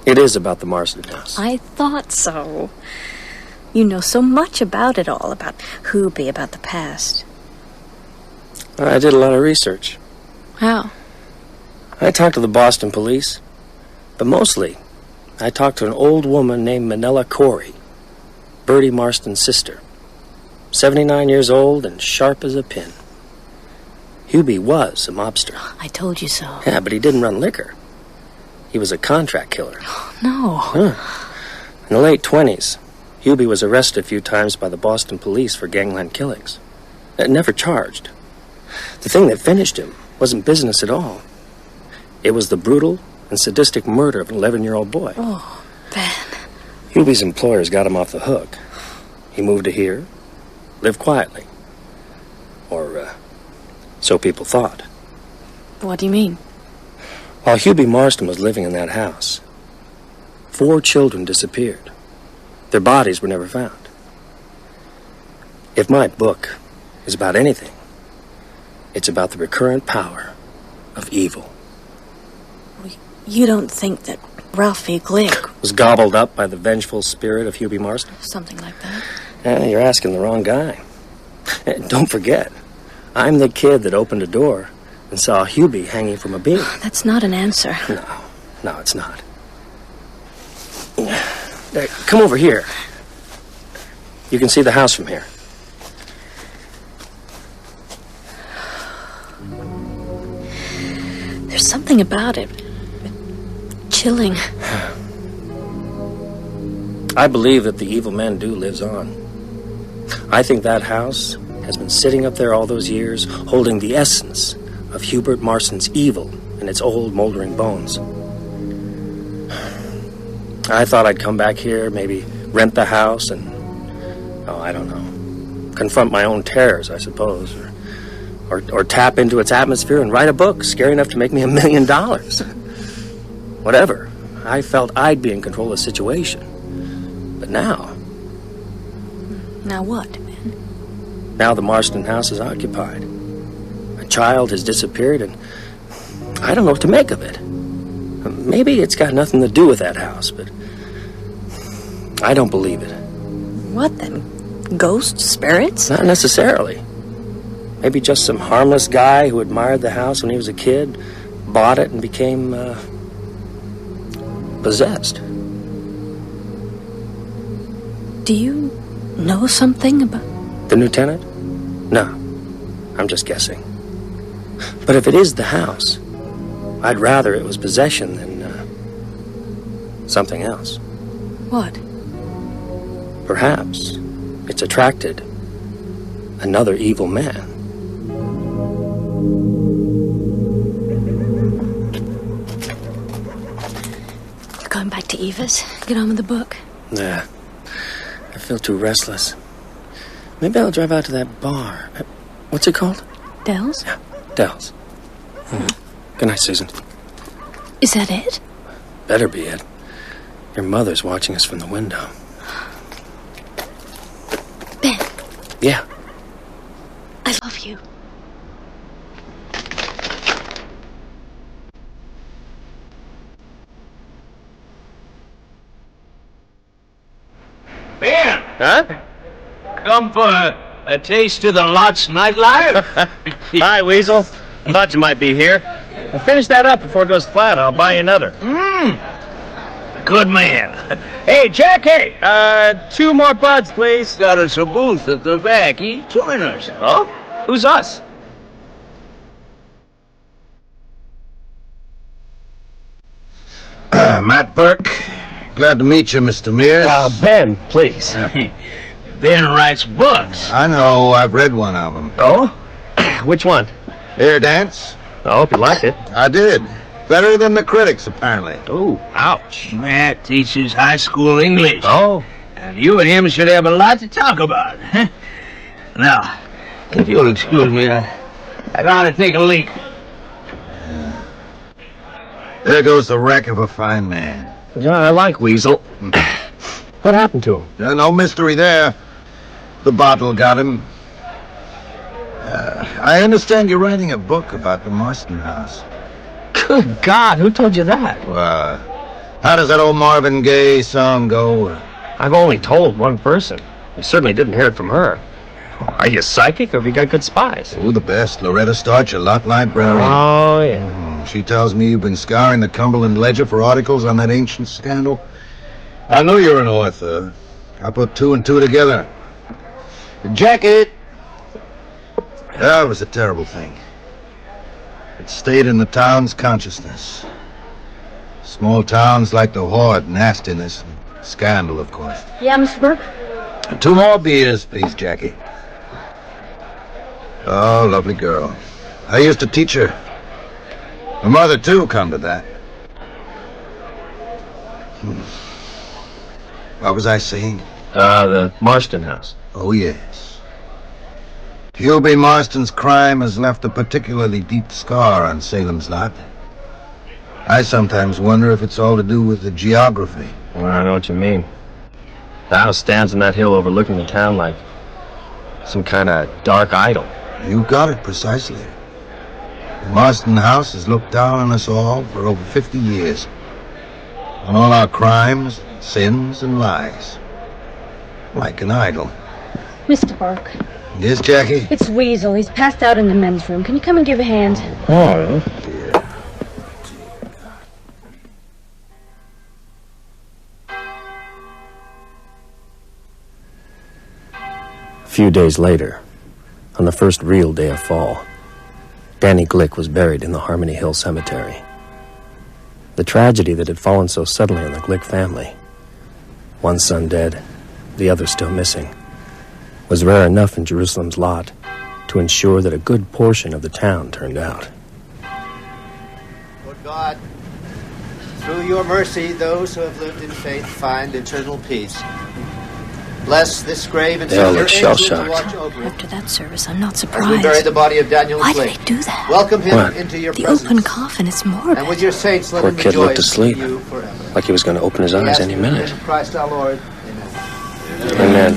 it is about the Marston house. I thought so. You know so much about it all, about Hoobie, about the past. I did a lot of research. How? I talked to the Boston police, but mostly I talked to an old woman named Manella Corey, Bertie Marston's sister. 79 years old and sharp as a pin. Hubie was a mobster. I told you so. Yeah, but he didn't run liquor. He was a contract killer. No. In the late 20s, Hubie was arrested a few times by the Boston police for gangland killings. Never charged. The thing that finished him wasn't business at all. It was the brutal and sadistic murder of an 11-year-old boy. Oh, Ben. Hubie's employers got him off the hook. He moved to here, lived quietly. Or, so people thought. What do you mean? While Hubie Marston was living in that house, 4 children disappeared. Their bodies were never found. If my book is about anything, it's about the recurrent power of evil. You don't think that Ralphie Glick Was gobbled up by the vengeful spirit of Hubie Marston? something like that? You're asking the wrong guy. Don't forget, I'm the kid that opened a door and saw Hubie hanging from a beam. That's not an answer. No, it's not. Come over here. You can see the house from here. There's something about it. Chilling. I believe that the evil man lives on. I think that house has been sitting up there all those years, holding the essence of Hubert Marston's evil in its old, moldering bones. I thought I'd come back here, maybe rent the house and, I don't know, confront my own terrors, I suppose, or tap into its atmosphere and write a book scary enough to make me $1 million. Whatever. I felt I'd be in control of the situation. But now... Now what? Now the Marston house is occupied. A child has disappeared, and I don't know what to make of it. Maybe it's got nothing to do with that house, but I don't believe it. What then? Ghosts? Spirits? Not necessarily. Maybe just some harmless guy who admired the house when he was a kid, bought it, and became, possessed. Do you know something about... The new tenant? No. I'm just guessing. But if it is the house, I'd rather it was possession something else. What? Perhaps it's attracted another evil man. You going back to Eva's? Get on with the book. Nah, I feel too restless. Maybe I'll drive out to that bar. What's it called? Dell's? Yeah, Dell's. Good night, Susan. Is that it? Better be it. Your mother's watching us from the window. Ben. Yeah. I love you. Ben! Huh? Come for a taste of the Lot's nightlife? Hi, Weasel. I thought you might be here. I'll finish that up before it goes flat. I'll buy you another. Good man. Hey, Jackie! 2 more buds, please. Got us a booth at the back. Join us. Oh? Who's us? Matt Burke. Glad to meet you, Mr. Mears. Ben, please. Ben writes books. I know. I've read one of them. Oh? Which one? Air Dance. I hope you liked it. I did. Better than the critics, apparently. Oh, ouch. Matt teaches high school English. Oh? And you and him should have a lot to talk about. Now, if you'll excuse me, I gotta take a leak. There goes the wreck of a fine man. Yeah, I like Weasel. What happened to him? No mystery there. The bottle got him. I understand you're writing a book about the Marston house. Good God, who told you that? Well, how does that old Marvin Gaye song go? I've only told one person. You certainly didn't hear it from her. Are you psychic or have you got good spies? Oh, the best. Loretta Starch, your lot librarian. Oh, yeah. She tells me you've been scouring the Cumberland Ledger for articles on that ancient scandal. I know you're an author. I put 2 and 2 together. Jacket! That was a terrible thing. It stayed in the town's consciousness. Small towns like the hoard, nastiness, and scandal, of course. Yeah, Mr. Burke? 2 more beers, please, Jackie. Oh, lovely girl. I used to teach her. Her mother, too, come to that. What was I saying? The Marston house. Oh, yes. Hubie Marston's crime has left a particularly deep scar on Salem's lot. I sometimes wonder if it's all to do with the geography. Well, I know what you mean. The house stands on that hill overlooking the town like some kind of dark idol. You got it precisely. The Marston house has looked down on us all for over 50 years. On all our crimes, sins, and lies. Like an idol. Mr. Burke. Yes, Jackie? It's Weasel. He's passed out in the men's room. Can you come and give a hand? Oh, A few days later, on the first real day of fall, Danny Glick was buried in the Harmony Hill Cemetery. The tragedy that had fallen so suddenly on the Glick family, one son dead, the other still missing, was rare enough in Jerusalem's lot to ensure that a good portion of the town turned out. Lord God, through your mercy, those who have lived in faith find eternal peace. Bless this grave and They all send your look angels to shell-shocked. watch over it. After that service, I'm not As surprised. we bury the body of Daniel Why Glick, did they do that? welcome him What? into your The presence. open coffin, it's morbid. And with your saints, let Poor him kid looked rejoice asleep, in you forever. like he was going to open his We eyes ask any you in the minute. name of Christ our Lord. Amen.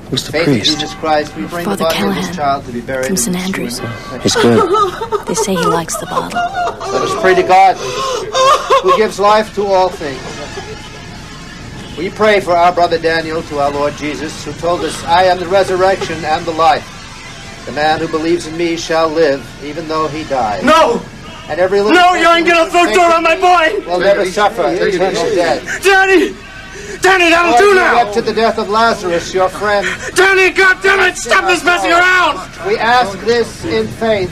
Who's the Faith in priest? Jesus Christ, we bring Father the body of Callahan, this child to be buried from in St. this Andrews. room. He's good. They say he likes the bottle. Let us pray to God, who gives life to all things. We pray for our brother Daniel to our Lord Jesus, who told us, I am the resurrection and the life. The man who believes in me shall live, even though he dies. No! And every little No, you ain't gonna throw dirt on my boy! will never suffer eternal death. Danny! Danny, that'll Lord, do you now! wept to the death of Lazarus, your friend. Danny, goddammit, stop this messing around! We ask this in faith.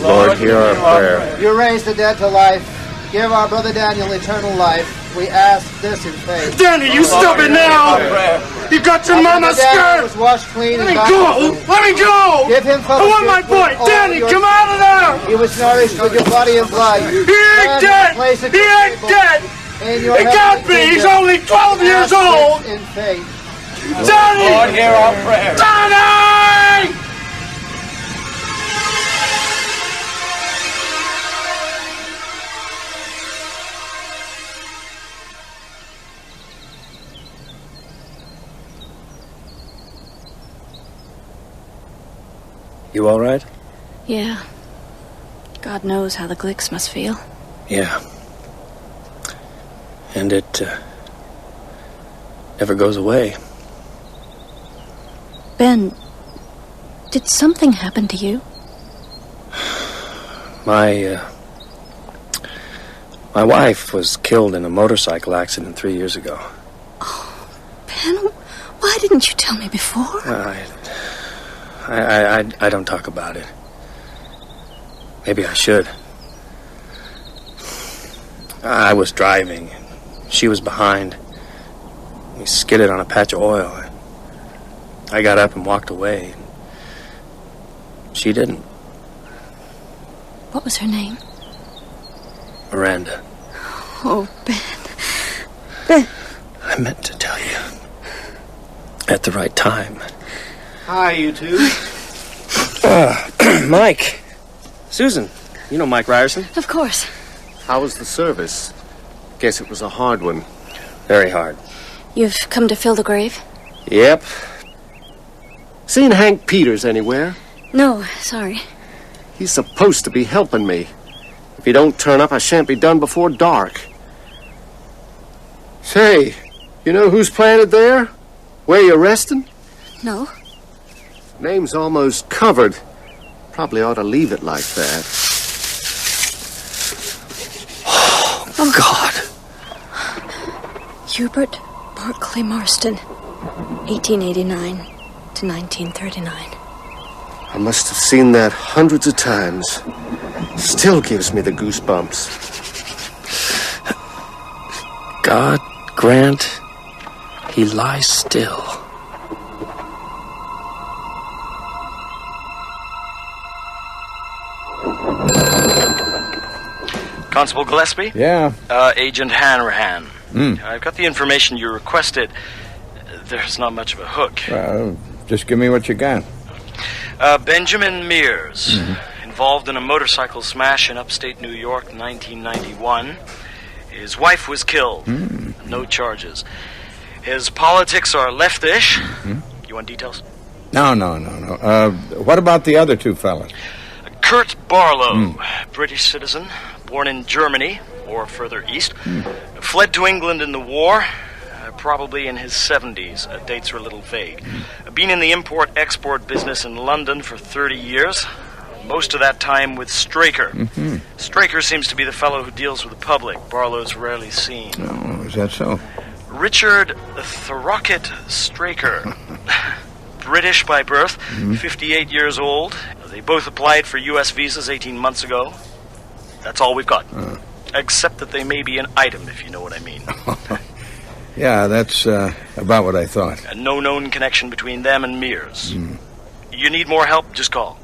Lord, hear our prayer. You raise the dead to life. Give our brother Daniel eternal life. we ask this in faith. Danny, you stop it now! You got your mama's skirt! Was washed clean. Let me go! Let me go! Give him I want my boy! Danny, come out of there! He was nourished with your body and blood. He ain't dead! He ain't dead! It can't be! He's only 12 years old! In faith. Danny! Lord, hear our prayer. Danny! You all right? Yeah. God knows how the Glicks must feel. Yeah. And it never goes away. Ben, did something happen to you? My wife was killed in a motorcycle accident 3 years ago. Ben, why didn't you tell me before? I don't talk about it. Maybe I should. I was driving. She was behind. We skidded on a patch of oil. I got up and walked away. She didn't. What was her name? Miranda. Oh, Ben. Ben. I meant to tell you. At the right time. Hi, you two. Mike. Susan. You know Mike Ryerson? Of course. How was the service? Guess it was a hard one. Very hard. You've come to fill the grave? Yep. Seen Hank Peters anywhere? No, sorry. He's supposed to be helping me. If he don't turn up, I shan't be done before dark. Say, you know who's planted there? Where you resting? No. Name's almost covered. Probably ought to leave it like that. Oh, God. Hubert Barclay Marston, 1889 to 1939. I must have seen that hundreds of times. Still gives me the goosebumps. God grant he lies still. Constable Gillespie? Yeah? Agent Hanrahan. Hmm. I've got the information you requested. There's not much of a hook. Well, just give me what you got. Benjamin Mears, involved in a motorcycle smash in upstate New York, 1991. His wife was killed. No charges. His politics are leftish. You want details? No. What about the other two fellas? Kurt Barlow, British citizen, born in Germany, or further east, fled to England in the war, probably in his 70s. Dates are a little vague. Been in the import-export business in London for 30 years, most of that time with Straker. Straker seems to be the fellow who deals with the public. Barlow's rarely seen. Oh, is that so? Richard Throckett Straker. British by birth, 58 years old. They both applied for U.S. visas 18 months ago. That's all we've got. Except that they may be an item, if you know what I mean. Yeah, that's about what I thought. And no known connection between them and Mears. You need more help, just call.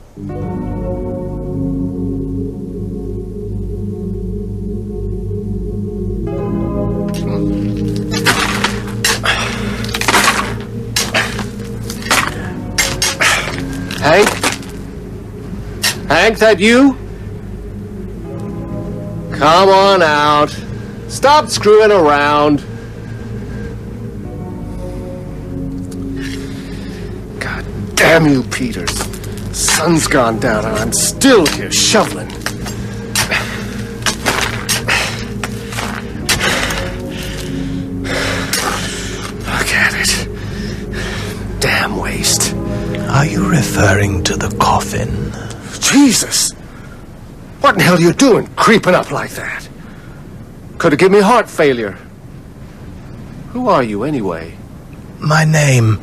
Hank? Hank, that you? Come on out. Stop screwing around. God damn you, Peters. Sun's gone down and I'm still here shoveling. Look at it. Damn waste. Are you referring to the coffin? Jesus! What in the hell are you doing, creeping up like that? Could have given me heart failure. Who are you, anyway? My name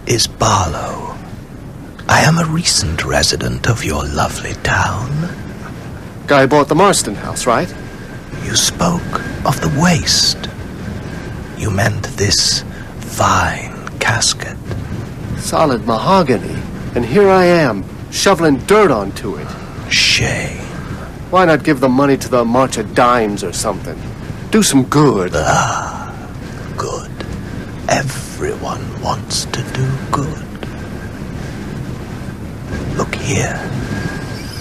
is Barlow. I am a recent resident of your lovely town. Guy bought the Marston house, right? You spoke of the waste. you meant this fine casket. Solid mahogany. And here I am, shoveling dirt onto it. Shame. Why not give the money to the March of Dimes or something? Do some good. Good. Everyone wants to do good. Look here,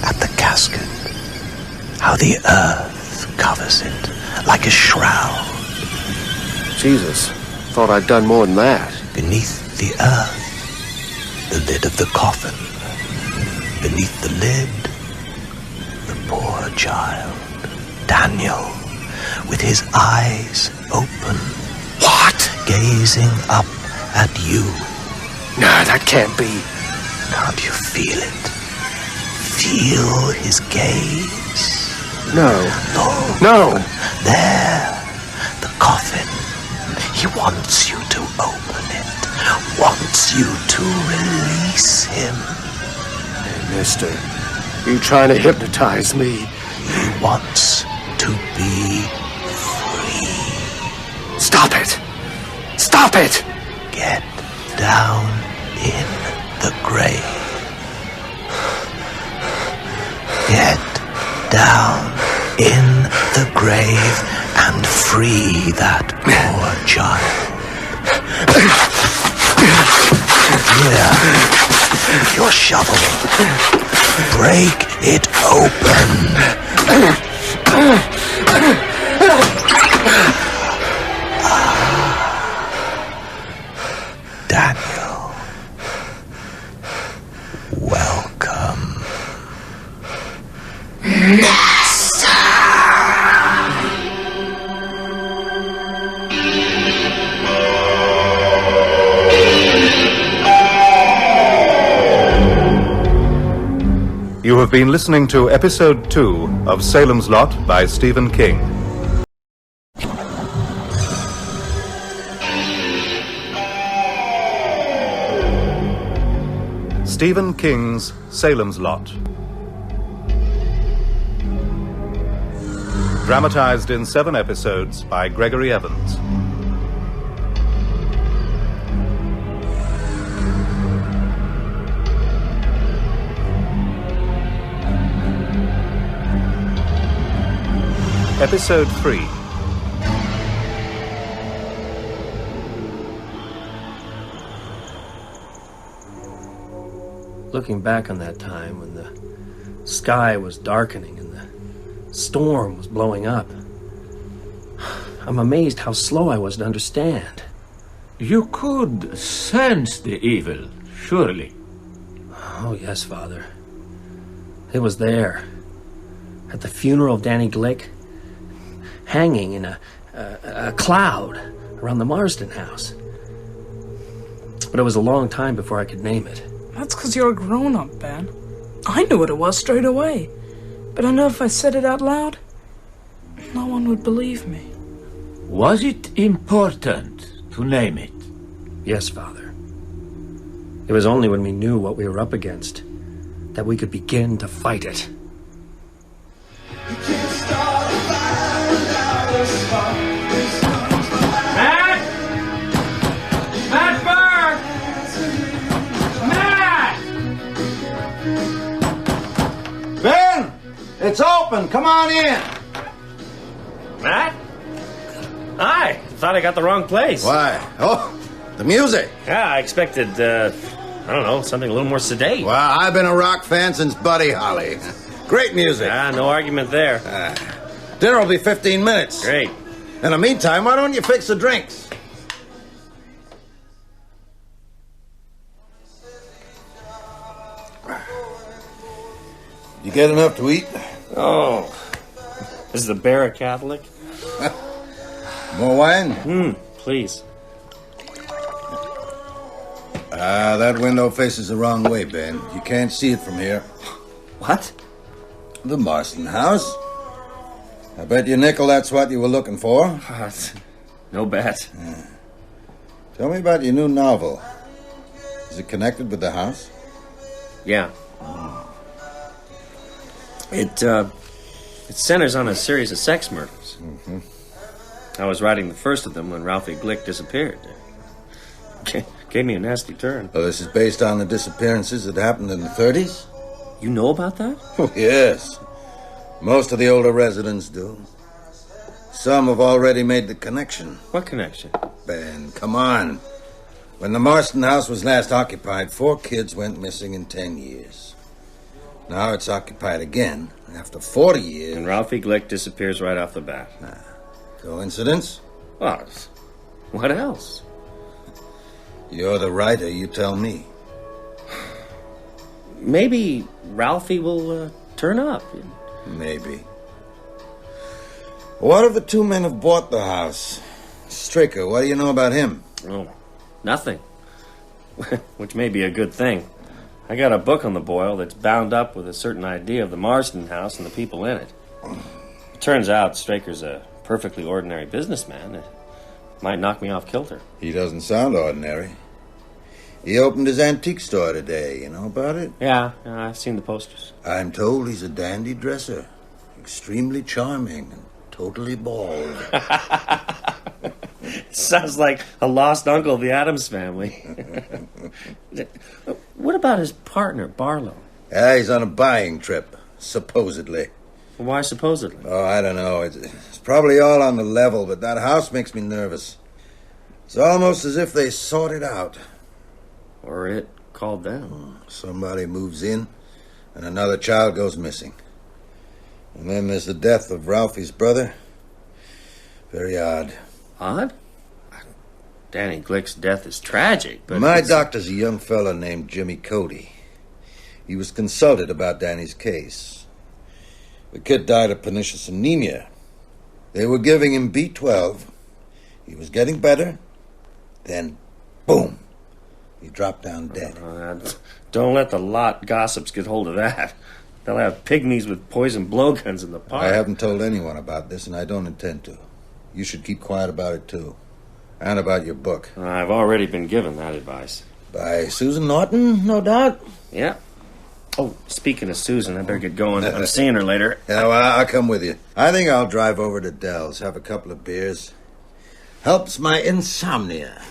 at the casket. How the earth covers it, like a shroud. Jesus, thought I'd done more than that. Beneath the earth, the lid of the coffin. Beneath the lid, the poor child, Daniel, with his eyes open. What? Gazing up at you. Nah, that can't be. Can't you feel it? Feel his gaze? No. No. There, the coffin. He wants you to open it. Wants you to release him. Hey, mister, you trying to hypnotize me? He wants to be free. Stop it! Stop it! Get down in the grave. Get down in the grave and free that poor child. Here, your shovel. Break it open. Daniel, welcome. You have been listening to Episode 2 of Salem's Lot by Stephen King. Stephen King's Salem's Lot. Dramatized in 7 episodes by Gregory Evans. Episode 3. Looking back on that time when the sky was darkening and the storm was blowing up, I'm amazed how slow I was to understand. You could sense the evil, surely. Oh, yes, Father. It was there. At the funeral of Danny Glick, hanging in a cloud around the Marsden house. But it was a long time before I could name it. That's because you're a grown-up, Ben. I knew what it was straight away. But I know if I said it out loud, no one would believe me. Was it important to name it? Yes, Father. It was only when we knew what we were up against that we could begin to fight it. Ben! It's open! Come on in! Matt? Hi. Thought I got the wrong place. Why? Oh, the music. Yeah, I expected, I don't know, something a little more sedate. Well, I've been a rock fan since Buddy Holly. Great music. No argument there. Dinner will be 15 minutes. Great. In the meantime, why don't you fix the drinks? You get enough to eat? Oh. Is the bear a Catholic? More wine? Please. That window faces the wrong way, Ben. You can't see it from here. What? The Marsden house. I bet you nickel that's what you were looking for. No bet. Tell me about your new novel. Is it connected with the house? Yeah. It centers on a series of sex murders. I was writing the first of them when Ralphie Glick disappeared. Gave me a nasty turn. Oh, this is based on the disappearances that happened in the 30s? You know about that? Oh, yes. Most of the older residents do. Some have already made the connection. What connection? Ben, come on. When the Marston house was last occupied, 4 kids went missing in 10 years. Now it's occupied again, after 40 years. And Ralphie Glick disappears right off the bat. Coincidence? What? What else? You're the writer, you tell me. Maybe Ralphie will turn up. Maybe. What if the 2 men have bought the house? Straker, what do you know about him? Oh, nothing. Which may be a good thing. I got a book on the boil that's bound up with a certain idea of the Marston house and the people in it. It turns out Straker's a perfectly ordinary businessman. It might knock me off kilter. He doesn't sound ordinary. He opened his antique store today. You know about it? Yeah, I've seen the posters. I'm told he's a dandy dresser. Extremely charming and totally bald. Sounds like a lost uncle of the Addams family. What about his partner, Barlow? He's on a buying trip, supposedly. Why supposedly? Oh, I don't know. It's probably all on the level, but that house makes me nervous. It's almost as if they sought it out. Or it called them. Somebody moves in, and another child goes missing. And then there's the death of Ralphie's brother. Very odd. Odd? Danny Glick's death is tragic, but... My doctor's a young fella named Jimmy Cody. He was consulted about Danny's case. The kid died of pernicious anemia. They were giving him B12. He was getting better. Then, boom, he dropped down dead. Don't let the lot gossips get hold of that. They'll have pygmies with poison blowguns in the park. I haven't told anyone about this, and I don't intend to. You should keep quiet about it, too. And about your book. I've already been given that advice. By Susan Norton, no doubt? Yeah. Oh, speaking of Susan, I better get going. I'm seeing her later. Yeah, well, I'll come with you. I think I'll drive over to Dell's, have a couple of beers. Helps my insomnia.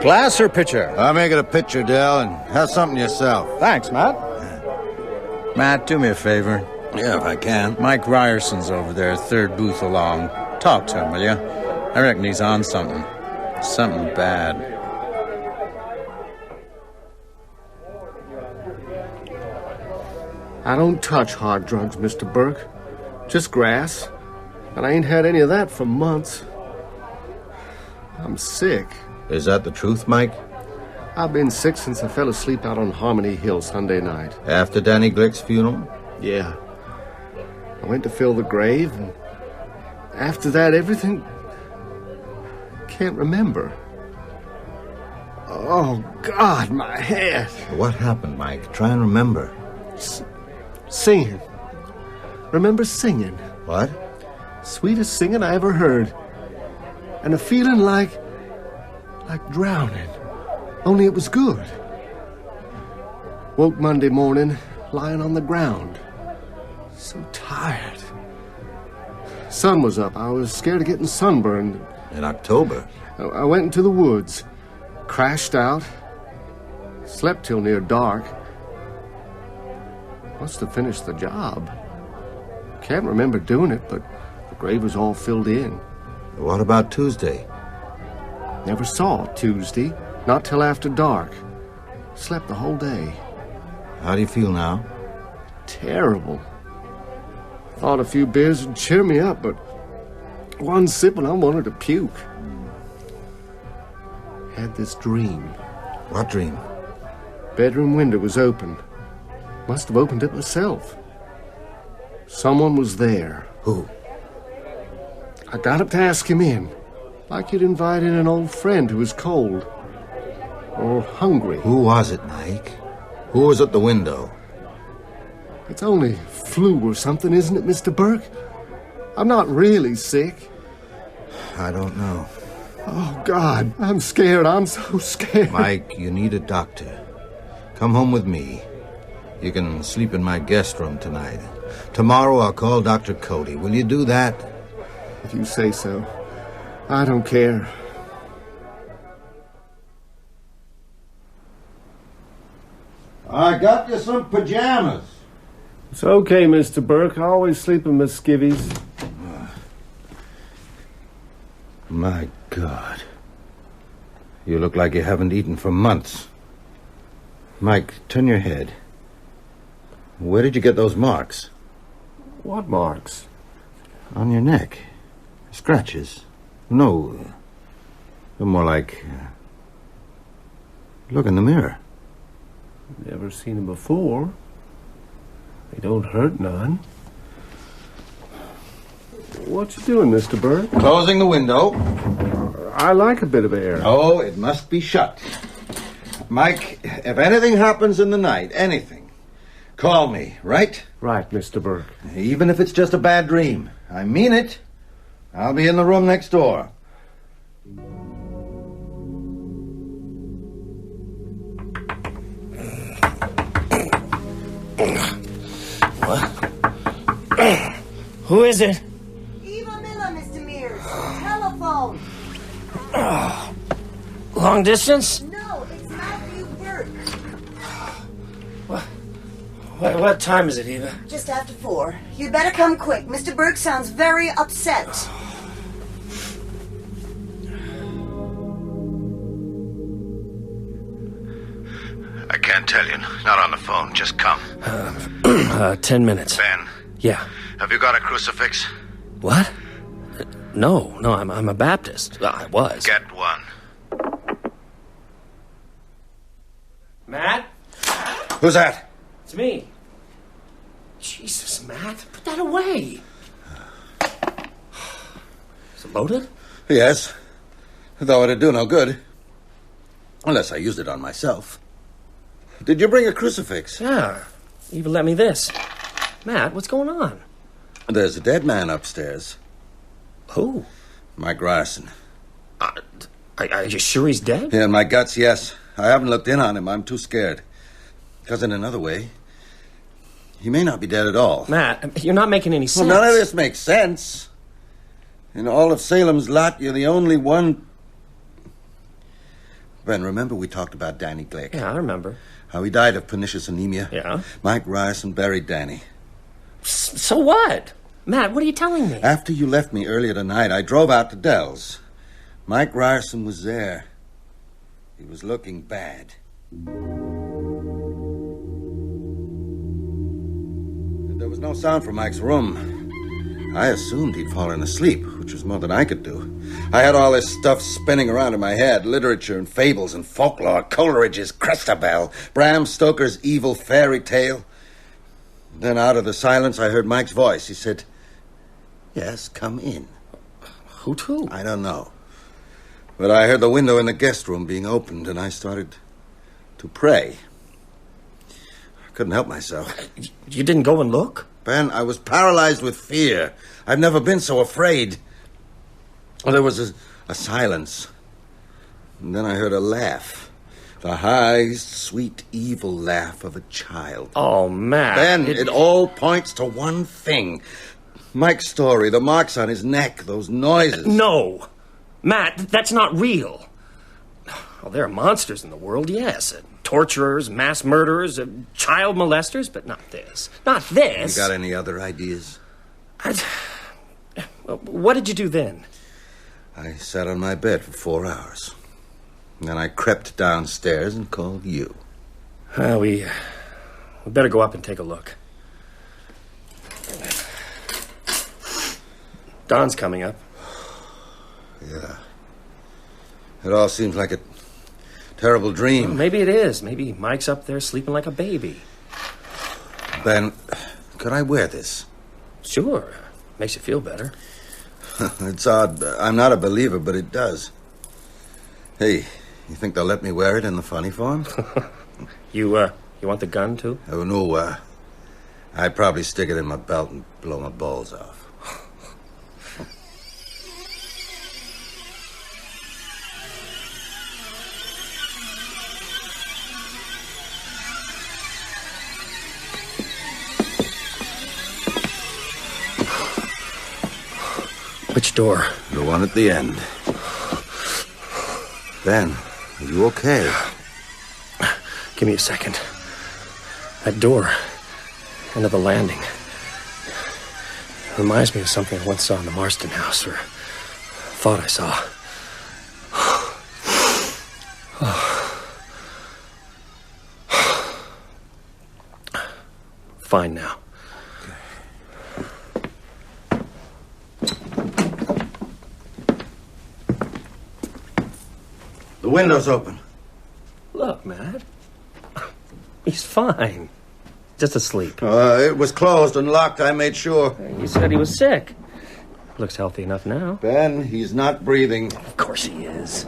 Glass or pitcher? I'll make it a pitcher, Dell, and have something yourself. Thanks, Matt. Matt, do me a favor. Yeah, if I can. Mike Ryerson's over there, third booth along. Talk to him, will you? I reckon he's on something. Something bad. I don't touch hard drugs, Mr. Burke. Just grass. And I ain't had any of that for months. I'm sick. Is that the truth, Mike? I've been sick since I fell asleep out on Harmony Hill Sunday night. After Danny Glick's funeral? Yeah. I went to fill the grave, and after that, everything... Can't remember. Oh, God, my head. What happened, Mike? Try and remember. Singing. Remember singing. What? Sweetest singing I ever heard. And a feeling like drowning. Only it was good. Woke Monday morning, lying on the ground. So tired. Sun was up. I was scared of getting sunburned. In October? I went into the woods. Crashed out. Slept till near dark. Must have finished the job. Can't remember doing it, but the grave was all filled in. What about Tuesday? Never saw Tuesday. Not till after dark. Slept the whole day. How do you feel now? Terrible. Thought a few beers would cheer me up, but one sip and I wanted to puke. Had this dream. What dream? Bedroom window was open. Must have opened it myself. Someone was there. Who? I got up to ask him in. Like you'd invite in an old friend who was cold. Or hungry. Who was it, Mike? Who was at the window? It's only flu or something, isn't it, Mr. Burke? I'm not really sick. I don't know. Oh, God, I'm scared. I'm so scared. Mike, you need a doctor. Come home with me. You can sleep in my guest room tonight. Tomorrow I'll call Dr. Cody. Will you do that? If you say so. I don't care. I got you some pajamas. It's okay, Mr. Burke. I always sleep in my skivvies. My God. You look like you haven't eaten for months. Mike, turn your head. Where did you get those marks? What marks? On your neck. Scratches. No. They're more like... Look in the mirror. Never seen them before. They don't hurt none. What you doing, Mr. Burke? Closing the window. I like a bit of air. Oh, it must be shut. Mike, if anything happens in the night, anything, call me, right? Right, Mr. Burke. Even if it's just a bad dream. I mean it. I'll be in the room next door. What? Who is it? Eva Miller, Mr. Mears. Telephone. Long distance? No, it's Matthew Burke. What time is it, Eva? Just after 4. You'd better come quick. Mr. Burke sounds very upset. I can't tell you. Not on the phone. Just come. 10 minutes. Ben. Yeah. Have you got a crucifix? What? No, I'm a Baptist. I was. Get one. Matt? Who's that? It's me. Jesus, Matt, put that away. Is it loaded? Yes. Though it'd do no good. Unless I used it on myself. Did you bring a crucifix? Yeah. Eva let me this. Matt, what's going on? There's a dead man upstairs. Who? Mike Ryerson. Are you sure he's dead? Yeah, in my guts, yes. I haven't looked in on him. I'm too scared. Because in another way, he may not be dead at all. Matt, you're not making any sense. Well, none of this makes sense. In all of Salem's lot, you're the only one... Ben, remember we talked about Danny Glick? Yeah, I remember. How he died of pernicious anemia? Yeah. Mike Ryerson buried Danny. So what? Matt, what are you telling me? After you left me earlier tonight, I drove out to Dell's. Mike Ryerson was there. He was looking bad. There was no sound from Mike's room. I assumed he'd fallen asleep, which was more than I could do. I had all this stuff spinning around in my head, literature and fables and folklore, Coleridge's Christabel, Bram Stoker's evil fairy tale. Then out of the silence, I heard Mike's voice. He said, "Yes, come in." Who to? I don't know. But I heard the window in the guest room being opened, and I started to pray. I couldn't help myself. You didn't go and look? Ben, I was paralyzed with fear. I've never been so afraid. There was a silence. And then I heard a laugh. The high, sweet, evil laugh of a child. Oh, Matt. Ben, it all points to one thing. Mike's story, the marks on his neck, those noises. No. Matt, that's not real. Well, there are monsters in the world, yes. Torturers, mass murderers, child molesters, but not this. Not this. You got any other ideas? What did you do then? I sat on my bed for 4 hours. Then I crept downstairs and called you. We better go up and take a look. Dawn's coming up. Yeah. It all seems like a terrible dream. Well, maybe it is. Maybe Mike's up there sleeping like a baby. Ben, could I wear this? Sure. Makes you feel better. It's odd. I'm not a believer, but it does. Hey, you think they'll let me wear it in the funny form? You want the gun, too? Oh, no, I'd probably stick it in my belt and blow my balls off. Which door? The one at the end. Ben, are you okay? Give me a second. That door, end of the landing, reminds me of something I once saw in the Marston house, or thought I saw. Fine now. The window's open. Look, Matt. He's fine. Just asleep. It was closed and locked, I made sure. You said he was sick. Looks healthy enough now. Ben, he's not breathing. Of course he is.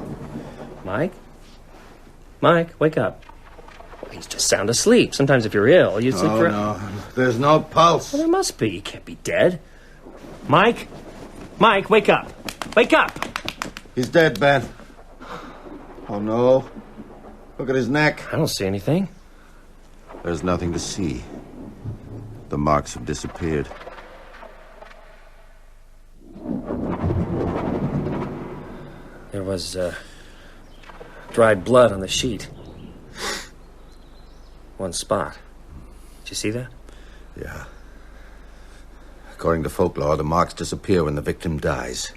Mike? Mike, wake up. He's just sound asleep. Sometimes if you're ill, you sleep for... No. There's no pulse. Well, there must be. He can't be dead. Mike? Mike, wake up. Wake up! He's dead, Ben. Oh, no. Look at his neck. I don't see anything. There's nothing to see. The marks have disappeared. There was, dried blood on the sheet. One spot. Did you see that? Yeah. According to folklore, the marks disappear when the victim dies.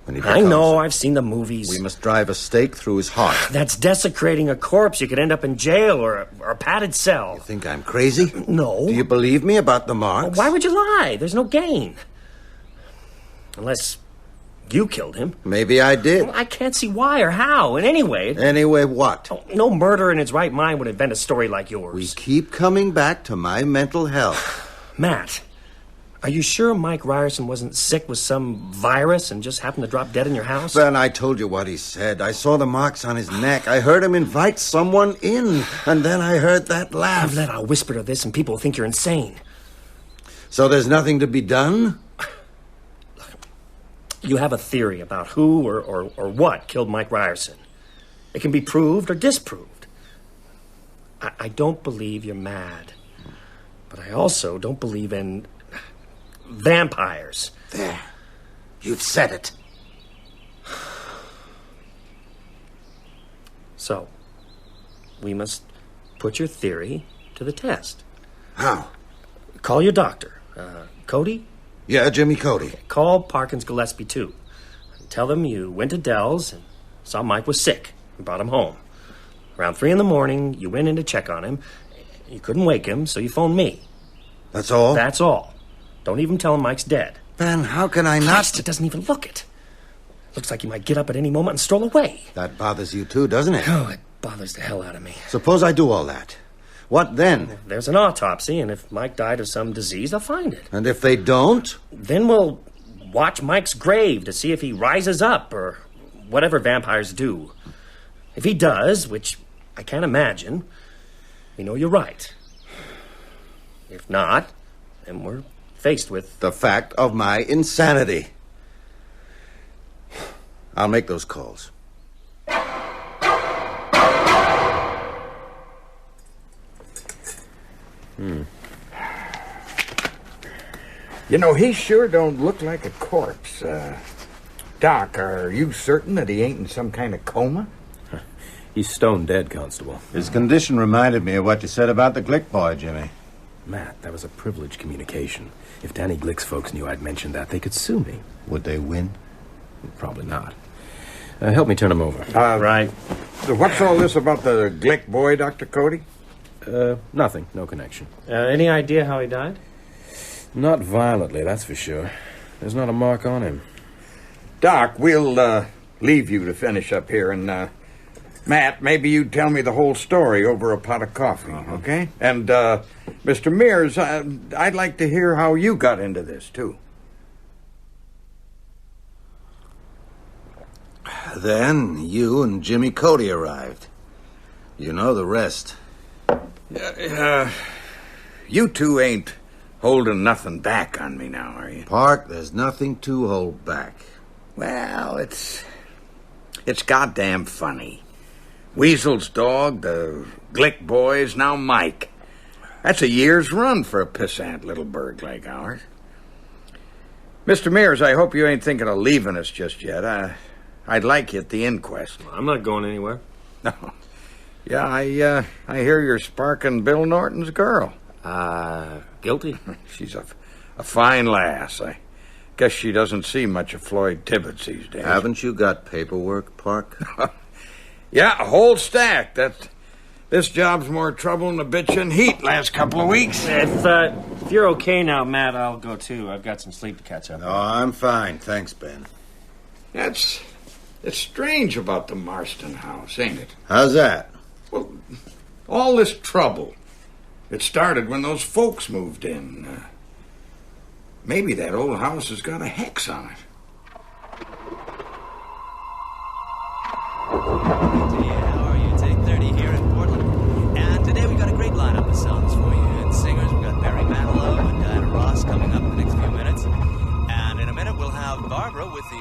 When he I know, I've seen the movies. We must drive a stake through his heart. That's desecrating a corpse. You could end up in jail or a padded cell. You think I'm crazy? No. Do you believe me about the marks? Well, why would you lie? There's no gain. Unless you killed him. Maybe I did. Well, I can't see why or how. And anyway... Anyway what? No murderer in his right mind would invent a story like yours. We keep coming back to my mental health. Matt, are you sure Mike Ryerson wasn't sick with some virus and just happened to drop dead in your house? Ben, I told you what he said. I saw the marks on his neck. I heard him invite someone in. And then I heard that laugh. I'll whisper to this and people will think you're insane. So there's nothing to be done? You have a theory about who or what killed Mike Ryerson. It can be proved or disproved. I don't believe you're mad. But I also don't believe in vampires. There. You've said it. So, we must put your theory to the test. How? Call your doctor. Cody? Yeah, Jimmy Cody. Call Parkins Gillespie, too. Tell them you went to Dell's and saw Mike was sick and brought him home. Around 3 a.m, you went in to check on him. You couldn't wake him, so you phoned me. That's all? That's all. Don't even tell him Mike's dead. Ben, how can I not... Christ, it doesn't even look it. Looks like he might get up at any moment and stroll away. That bothers you too, doesn't it? Oh, it bothers the hell out of me. Suppose I do all that. What then? There's an autopsy, and if Mike died of some disease, they'll find it. And if they don't? Then we'll watch Mike's grave to see if he rises up, or whatever vampires do. If he does, which I can't imagine, we know you're right. If not, then we're faced with... the fact of my insanity. I'll make those calls. You know, he sure don't look like a corpse. Doc, are you certain that he ain't in some kind of coma? He's stone dead, Constable. His condition reminded me of what you said about the Glick boy, Jimmy. Matt, that was a privileged communication. If Danny Glick's folks knew I'd mentioned that, they could sue me. Would they win? Probably not. Help me turn him over. Right. So what's all this about the Glick boy, Dr. Cody? Nothing. No connection. Any idea how he died? Not violently, that's for sure. There's not a mark on him. Doc, we'll leave you to finish up here, and Matt, maybe you'd tell me the whole story over a pot of coffee, okay? And Mr. Mears, I'd like to hear how you got into this, too. Then you and Jimmy Cody arrived. You know the rest. You two ain't holding nothing back on me now, are you? Park, there's nothing to hold back. Well, it's goddamn funny. Weasel's dog, the Glick boys, now Mike. That's a year's run for a pissant little burg like ours. Mr. Mears, I hope you ain't thinking of leaving us just yet. I'd like you at the inquest. I'm not going anywhere. No. Yeah, I hear you're sparking Bill Norton's girl. Guilty? She's a fine lass. I guess she doesn't see much of Floyd Tibbets these days. Haven't you got paperwork, Park? Yeah, a whole stack. This job's more trouble than a bitch in heat last couple of weeks. If you're okay now, Matt, I'll go too. I've got some sleep to catch up. No, I'm fine. Thanks, Ben. It's strange about the Marston house, ain't it? How's that? Well, all this trouble. It started when those folks moved in. Maybe that old house has got a hex on it. How are you? Take 30 here in Portland. And today we've got a great lineup of songs for you. And singers, we've got Barry Manilow and Diana Ross coming up in the next few minutes. And in a minute we'll have Barbara with the...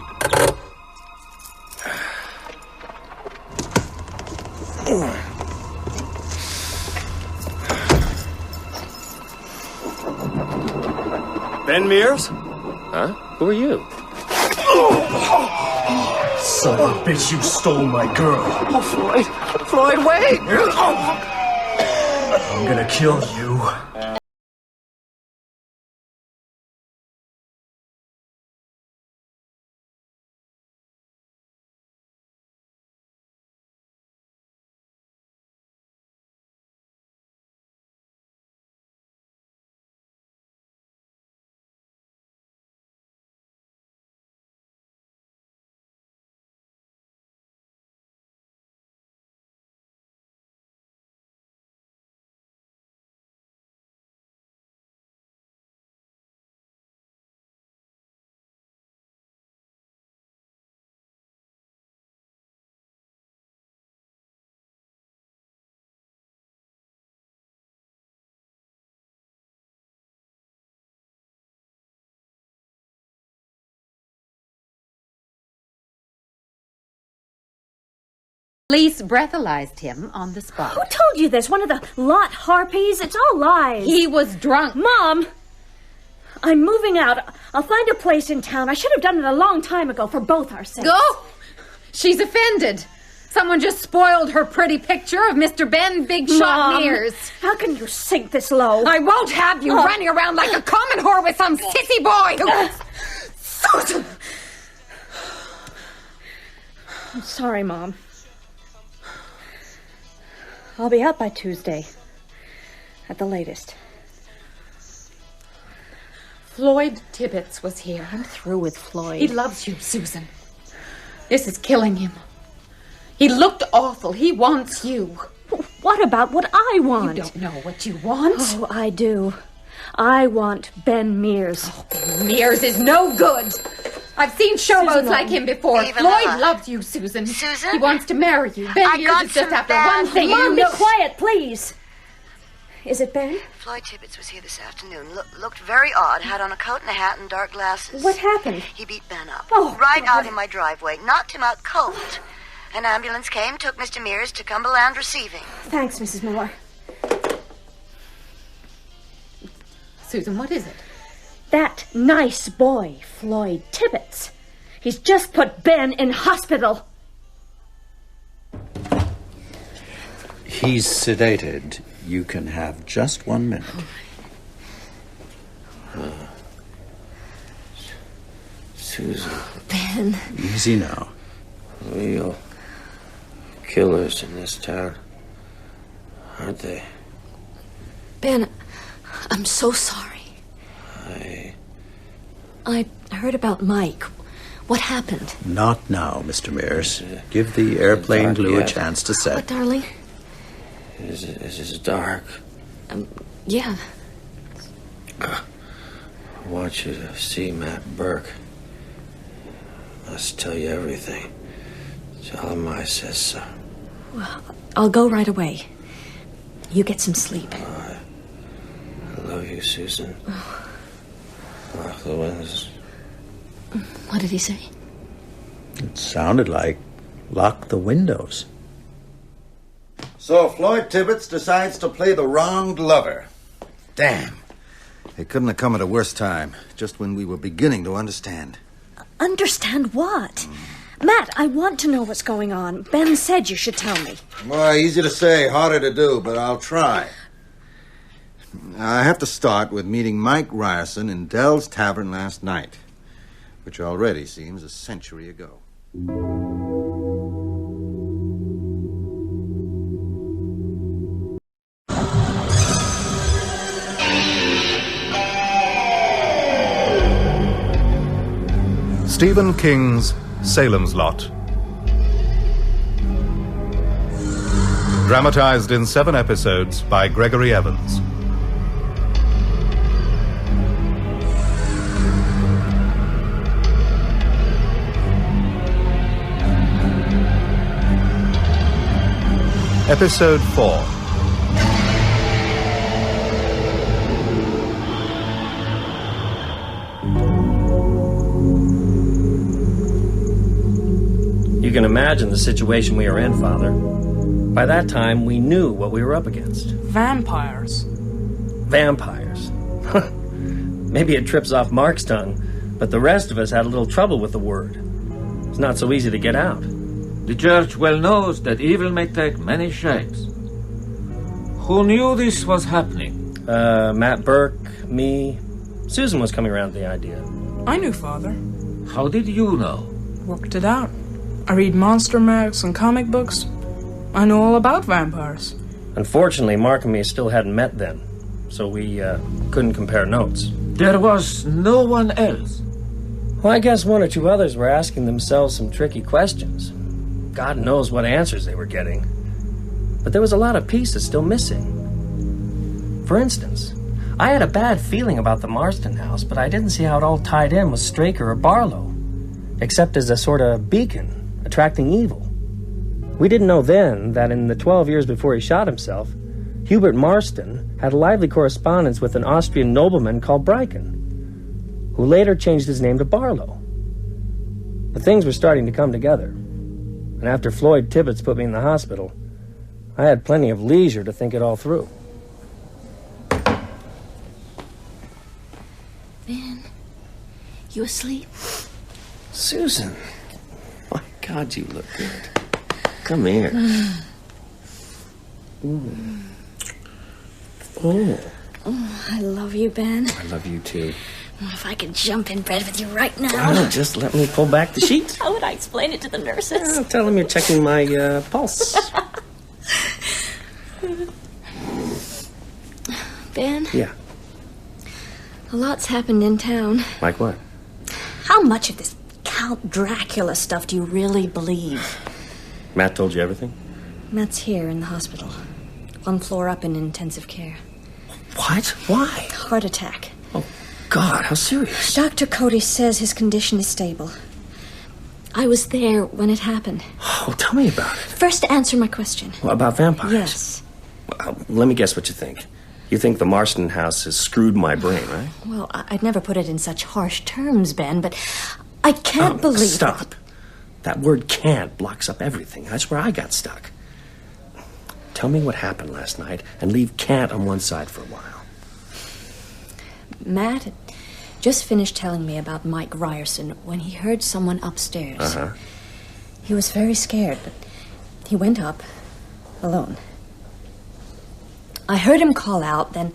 Ben Mears? Huh? Who are you? Son of a bitch, you stole my girl. Oh, Floyd! Floyd, wait! I'm gonna kill you. Police breathalyzed him on the spot. Who told you this? One of the lot harpies? It's all lies. He was drunk. Mom! I'm moving out. I'll find a place in town. I should have done it a long time ago for both our sakes. Go! She's offended. Someone just spoiled her pretty picture of Mr. Ben Big Shot Mom, Mears. How can you sink this low? I won't have you running around like a common whore with some sissy boy who... Susan! I'm sorry, Mom. I'll be out by Tuesday. At the latest. Floyd Tibbets was here. I'm through with Floyd. He loves you, Susan. This is killing him. He looked awful. He wants you. What about what I want? You don't know what you want. Oh, I do. I want Ben Mears. Oh, Ben Mears is no good. I've seen showboats like him before. Floyd loves you, Susan. Susan? He wants to marry you. Ben Mears is just after one thing. Mom, be quiet, please. Is it Ben? Floyd Tibbets was here this afternoon. Looked very odd. Had on a coat and a hat and dark glasses. What happened? He beat Ben up. Oh, right God. out in my driveway. Knocked him out cold. An ambulance came, took Mr. Mears to Cumberland Receiving. Thanks, Mrs. Miller. Susan, what is it? That nice boy, Floyd Tibbets. He's just put Ben in hospital. He's sedated. You can have just 1 minute. Susan. Ben. Easy now. Real killers in this town, aren't they? Ben, I'm so sorry. I heard about Mike. What happened? Not now, Mr. Mears. Give the airplane glue a chance to set. What, darling? Is it dark? Yeah. I want you to see Matt Burke. Must tell you everything. Tell him I says so. Well, I'll go right away. You get some sleep. I love you, Susan. Lock the windows. What did he say? It sounded like lock the windows. So Floyd Tibbets decides to play the wronged lover. Damn. It couldn't have come at a worse time, just when we were beginning to understand. Understand what? Matt, I want to know what's going on. Ben said you should tell me. Well, easy to say, harder to do, but I'll try. I have to start with meeting Mike Ryerson in Dell's Tavern last night, which already seems a century ago. Stephen King's Salem's Lot. Dramatized in 7 episodes by Gregory Evans. Episode 4. You can imagine the situation we were in, Father. By that time, we knew what we were up against. Vampires. Vampires. Maybe it trips off Mark's tongue, but the rest of us had a little trouble with the word. It's not so easy to get out. The church well knows that evil may take many shapes. Who knew this was happening? Matt Burke, me. Susan was coming around with the idea. I knew, Father. How did you know? Worked it out. I read monster mags and comic books. I know all about vampires. Unfortunately, Mark and me still hadn't met then, so we couldn't compare notes. There was no one else. Well, I guess one or two others were asking themselves some tricky questions. God knows what answers they were getting. But there was a lot of pieces still missing. For instance, I had a bad feeling about the Marston house, but I didn't see how it all tied in with Straker or Barlow, except as a sort of beacon, attracting evil. We didn't know then that in the 12 years before he shot himself, Hubert Marston had a lively correspondence with an Austrian nobleman called Bryken, who later changed his name to Barlow. But things were starting to come together. And after Floyd Tibbets put me in the hospital, I had plenty of leisure to think it all through. Ben, you asleep? Susan, my God, you look good. Come here. Oh, I love you, Ben. I love you too. If I could jump in bed with you right now. Just let me pull back the sheet. How would I explain it to the nurses? Tell them you're checking my pulse. Ben? Yeah. A lot's happened in town. Like what? How much of this Count Dracula stuff do you really believe? Matt told you everything? Matt's here in the hospital. 1 floor up in intensive care. What? Why? Heart attack. Oh, God, how serious? Dr. Cody says his condition is stable. I was there when it happened. Oh, tell me about it. First, answer my question. Well, about vampires? Yes. Well, let me guess what you think. You think the Marston house has screwed my brain, right? Well, I'd never put it in such harsh terms, Ben, but I can't believe... Stop. That word can't blocks up everything. That's where I got stuck. Tell me what happened last night and leave can't on one side for a while. Matt had just finished telling me about Mike Ryerson when he heard someone upstairs. Uh-huh. He was very scared, but he went up alone. I heard him call out, then...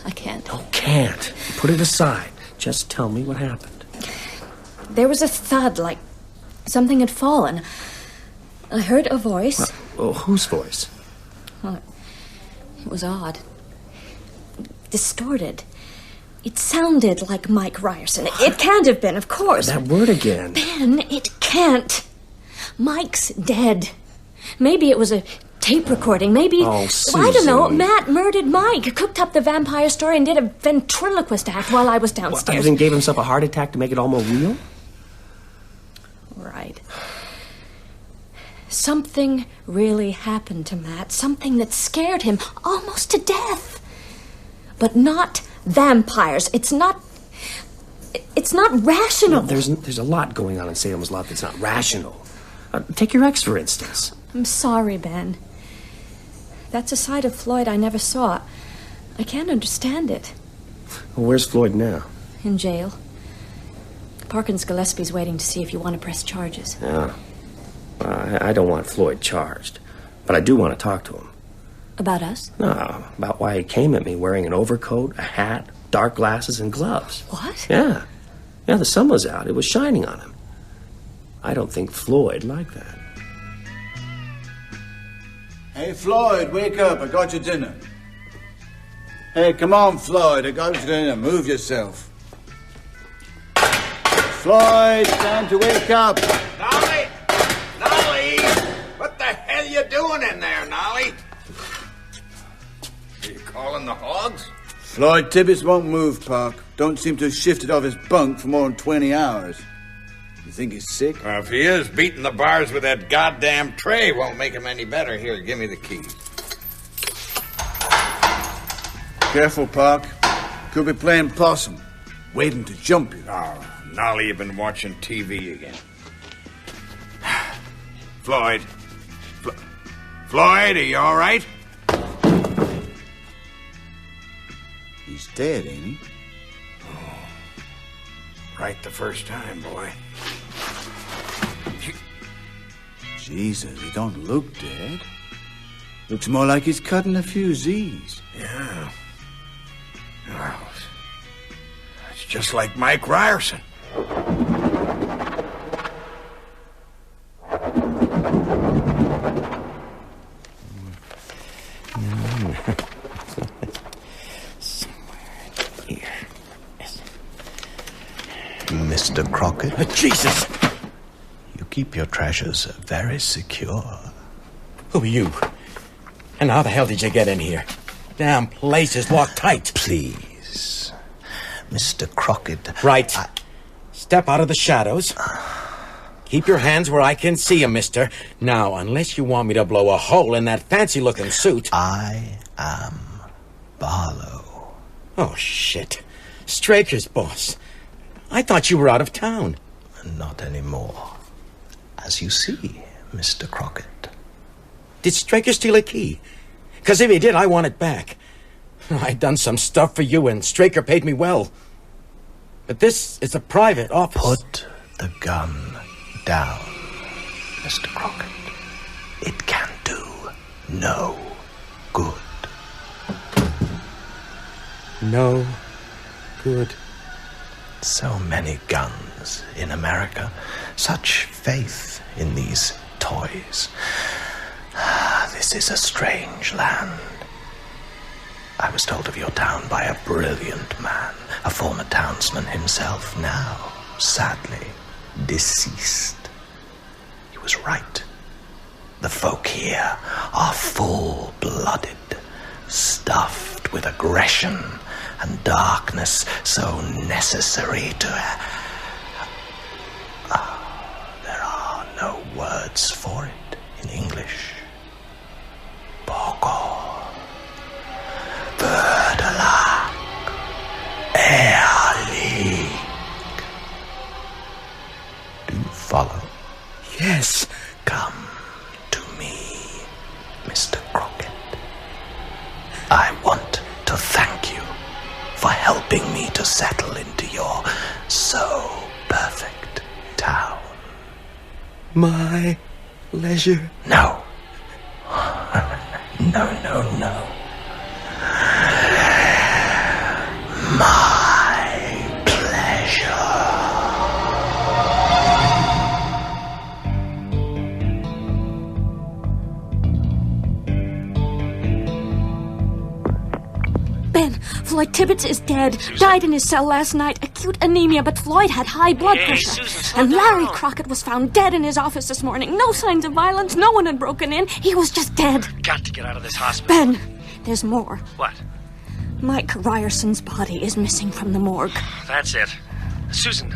I can't. Oh, can't. Put it aside. Just tell me what happened. There was a thud, like something had fallen. I heard a voice. Whose voice? Well, it was odd. Distorted. It sounded like Mike Ryerson. It can't have been, of course. That word again. Ben, it can't. Mike's dead. Maybe it was a tape recording. Maybe... Oh, Susan. I don't know. Matt murdered Mike, cooked up the vampire story, and did a ventriloquist act while I was downstairs. And then gave himself a heart attack to make it all more real? Right. Something really happened to Matt. Something that scared him almost to death. But not vampires. It's not rational. No, there's a lot going on in Salem's Lot that's not rational. Take your ex, for instance. I'm sorry, Ben. That's a side of Floyd I never saw. I can't understand it. Well, where's Floyd now? In jail. Parkins Gillespie's waiting to see if you want to press charges. Yeah. I don't want Floyd charged, but I do want to talk to him. About us? No, about why he came at me wearing an overcoat, a hat, dark glasses, and gloves. What? Yeah. Yeah, the sun was out. It was shining on him. I don't think Floyd liked that. Hey, Floyd, wake up. I got your dinner. Hey, come on, Floyd. I got your dinner. Move yourself. Floyd, time to wake up. Nolly! Nolly! What the hell you doing in there, Nolly? Are you calling the hogs? Floyd Tibbets won't move, Park. Don't seem to have shifted off his bunk for more than 20 hours. You think he's sick? Well, if he is, beating the bars with that goddamn tray won't make him any better. Here, give me the keys. Careful, Park. Could be playing possum. Waiting to jump you. Oh, Nolly, you've been watching TV again. Floyd. Floyd, are you all right? He's dead, ain't he? Oh, right the first time, boy. Jesus, he don't look dead. Looks more like he's cutting a few Z's. Yeah. Well, it's just like Mike Ryerson. Mr. Crockett? Jesus! You keep your treasures very secure. Who are you? And how the hell did you get in here? Damn place is locked tight. Please, Mr. Crockett. Right. Step out of the shadows. Keep your hands where I can see 'em, mister. Now, unless you want me to blow a hole in that fancy-looking suit... I am Barlow. Oh, shit. Straker's boss. I thought you were out of town. Not anymore. As you see, Mr. Crockett. Did Straker steal a key? Because if he did, I want it back. I'd done some stuff for you, and Straker paid me well. But this is a private office. Put the gun down, Mr. Crockett. It can do no good. No good. So many guns in America. Such faith in these toys. This is a strange land. I was told of your town by a brilliant man, a former townsman himself, now, sadly, deceased. He was right. The folk here are full-blooded, stuffed with aggression and darkness so necessary to... there are no words for it in English. Poco, Verdelak, Ehrlich. Do you follow? Yes. Come to me, Mr. Crockett. I want to thank you for helping me to settle into your so perfect town. My leisure? No. No. My pleasure. Ben, Floyd Tibbets is dead. Died in his cell last night. Acute anemia, but Floyd had high blood pressure. Susan, and Larry Crockett was found dead in his office this morning. No signs of violence. No one had broken in. He was just dead. Got to get out of this hospital. Ben, there's more. What? Mike Ryerson's body is missing from the morgue. That's it. Susan,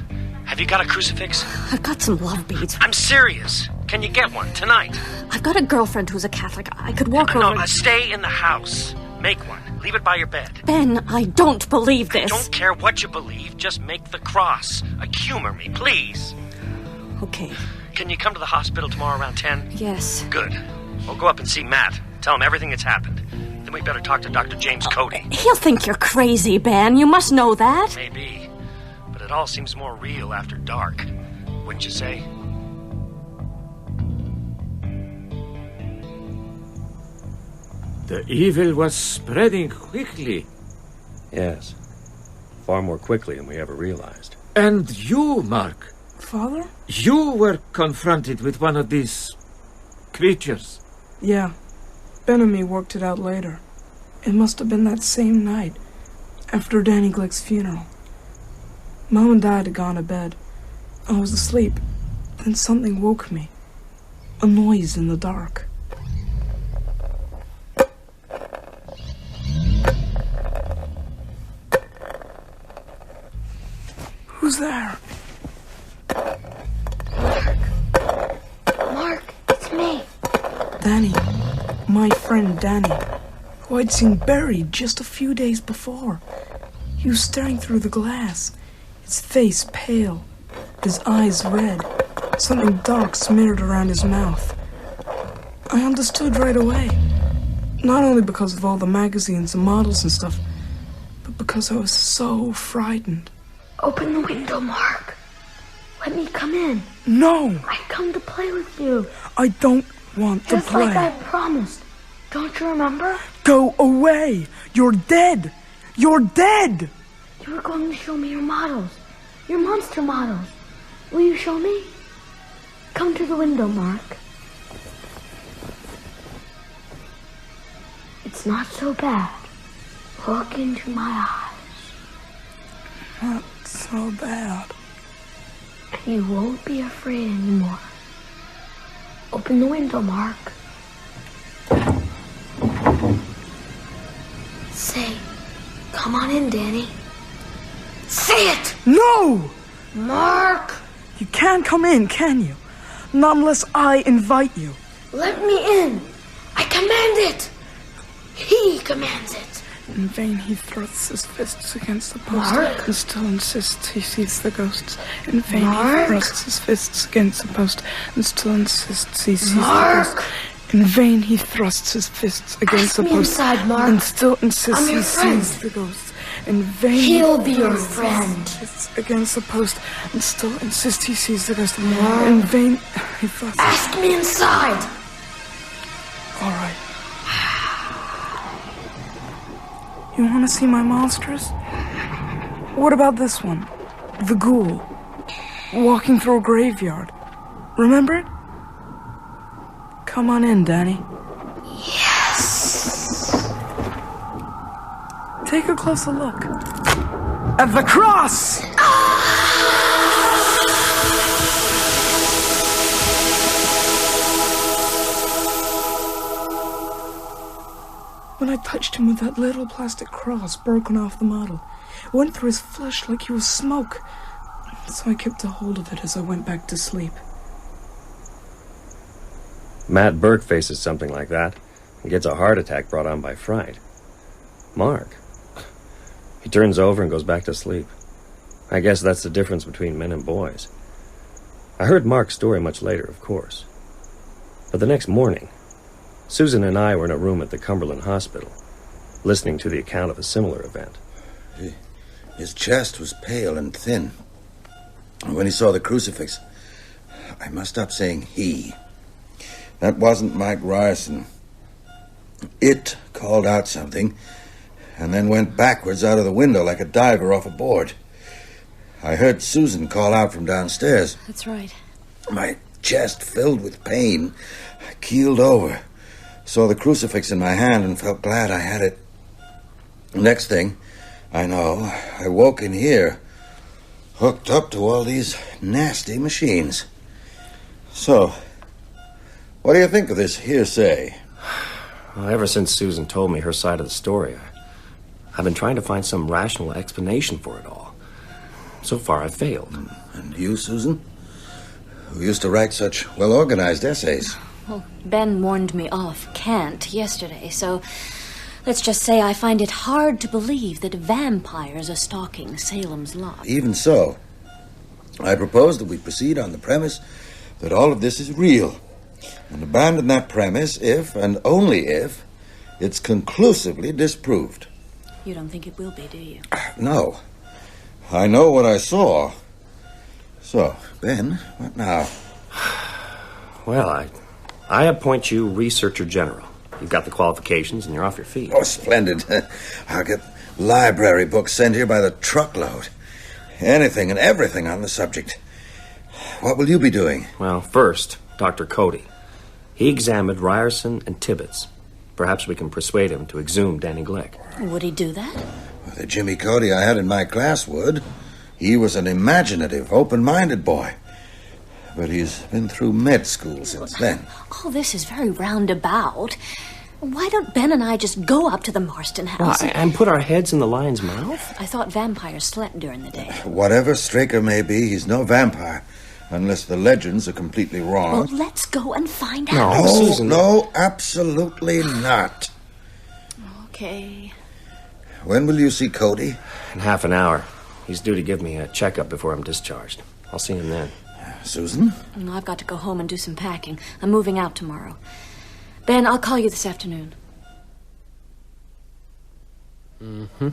have you got a crucifix? I've got some love beads. I'm serious. Can you get one tonight? I've got a girlfriend who's a Catholic. I could walk over... No, stay in the house. Make one. Leave it by your bed. Ben, I don't believe this. I don't care what you believe. Just make the cross. Humor me, please. Okay. Can you come to the hospital tomorrow around 10? Yes. Good. We'll go up and see Matt. Tell him everything that's happened. then we better talk to Dr. James Cody. He'll think you're crazy, Ben. You must know that. Maybe, but it all seems more real after dark. Wouldn't you say? The evil was spreading quickly. Yes. Far more quickly than we ever realized. And you, Mark, Father? you were confronted with one of these creatures. Yeah. Ben and me worked it out later. It must have been that same night, after Danny Glick's funeral. Mom and Dad had gone to bed. I was asleep. Then something woke me. A noise in the dark. Who's there? Mark, it's me. Danny. My friend Danny, who I'd seen buried just a few days before. He was staring through the glass, his face pale, his eyes red, something dark smeared around his mouth. I understood right away, not only because of all the magazines and models and stuff, but because I was so frightened. Open the window, Mark. Let me come in. No! I come to play with you. I don't want to Just play. like I promised. Don't you remember? Go away! You're dead! You're dead! You were going to show me your models. Your monster models. Will you show me? Come to the window, Mark. It's not so bad. Look into my eyes. Not so bad. You won't be afraid anymore. Open the window, Mark. Say, come on in, Danny. Say it! No! Mark! You can't come in, can you? Not unless I invite you. Let me in. I command it. He commands it. In vain he thrusts his fists against the post Mark? and still insists he sees the ghosts. In vain Mark? he thrusts his fists against the post and still insists he sees Mark? the ghosts. In vain he thrusts his fists against Ask the me post inside, Mark. and still insists I'm he your friend. sees the ghosts. In vain He'll he be your thrusts friend. his fists against the post and still insists he sees the ghost. Mark? In vain he thrusts. Ask me inside. All right. You want to see my monsters? What about this one? The ghoul. Walking through a graveyard. Remember it? Come on in, Danny. Yes. Take a closer look. At the cross! When I touched him with that little plastic cross broken off the model, it went through his flesh like he was smoke. So I kept a hold of it as I went back to sleep. Matt Burke faces something like that and gets a heart attack brought on by fright. Mark, he turns over and goes back to sleep. I guess that's the difference between men and boys. I heard Mark's story much later, of course. But the next morning, Susan and I were in a room at the Cumberland Hospital, listening to the account of a similar event. His chest was pale and thin. And when he saw the crucifix, I must stop saying he. That wasn't Mike Ryerson. It called out something and then went backwards out of the window like a diver off a board. I heard Susan call out from downstairs. That's right. My chest filled with pain. I keeled over, saw the crucifix in my hand and felt glad I had it. Next thing I know, I woke in here, hooked up to all these nasty machines. So, what do you think of this hearsay? Well, ever since Susan told me her side of the story, I've been trying to find some rational explanation for it all. So far, I've failed. And you, Susan? Who used to write such well-organized essays? Well, Ben warned me off Kant yesterday, so let's just say I find it hard to believe that vampires are stalking Salem's Lot. Even so, I propose that we proceed on the premise that all of this is real, and abandon that premise if, and only if, It's conclusively disproved. You don't think it will be, do you? No. I know what I saw. So, Ben, what now? Well, I appoint you Researcher General. You've got the qualifications and you're off your feet. Oh, splendid. I'll get library books sent here by the truckload. Anything and everything on the subject. What will you be doing? Well, first, Dr. Cody. He examined Ryerson and Tibbets. Perhaps we can persuade him to exhume Danny Glick. Would he do that? Well, the Jimmy Cody I had in my class would. He was an imaginative, open-minded boy. But he's been through med school since then. All this is very roundabout. Why don't Ben and I just go up to the Marston house? And put our heads in the lion's mouth? I thought vampires slept during the day. Whatever Straker may be, he's no vampire. Unless the legends are completely wrong. Well, let's go and find No, out. Susan. No, absolutely not. Okay. When will you see Cody? In half an hour. He's due to give me a checkup before I'm discharged. I'll see him then. Susan? I've got to go home and do some packing. I'm moving out tomorrow. Ben, I'll call you this afternoon. Mm-hmm.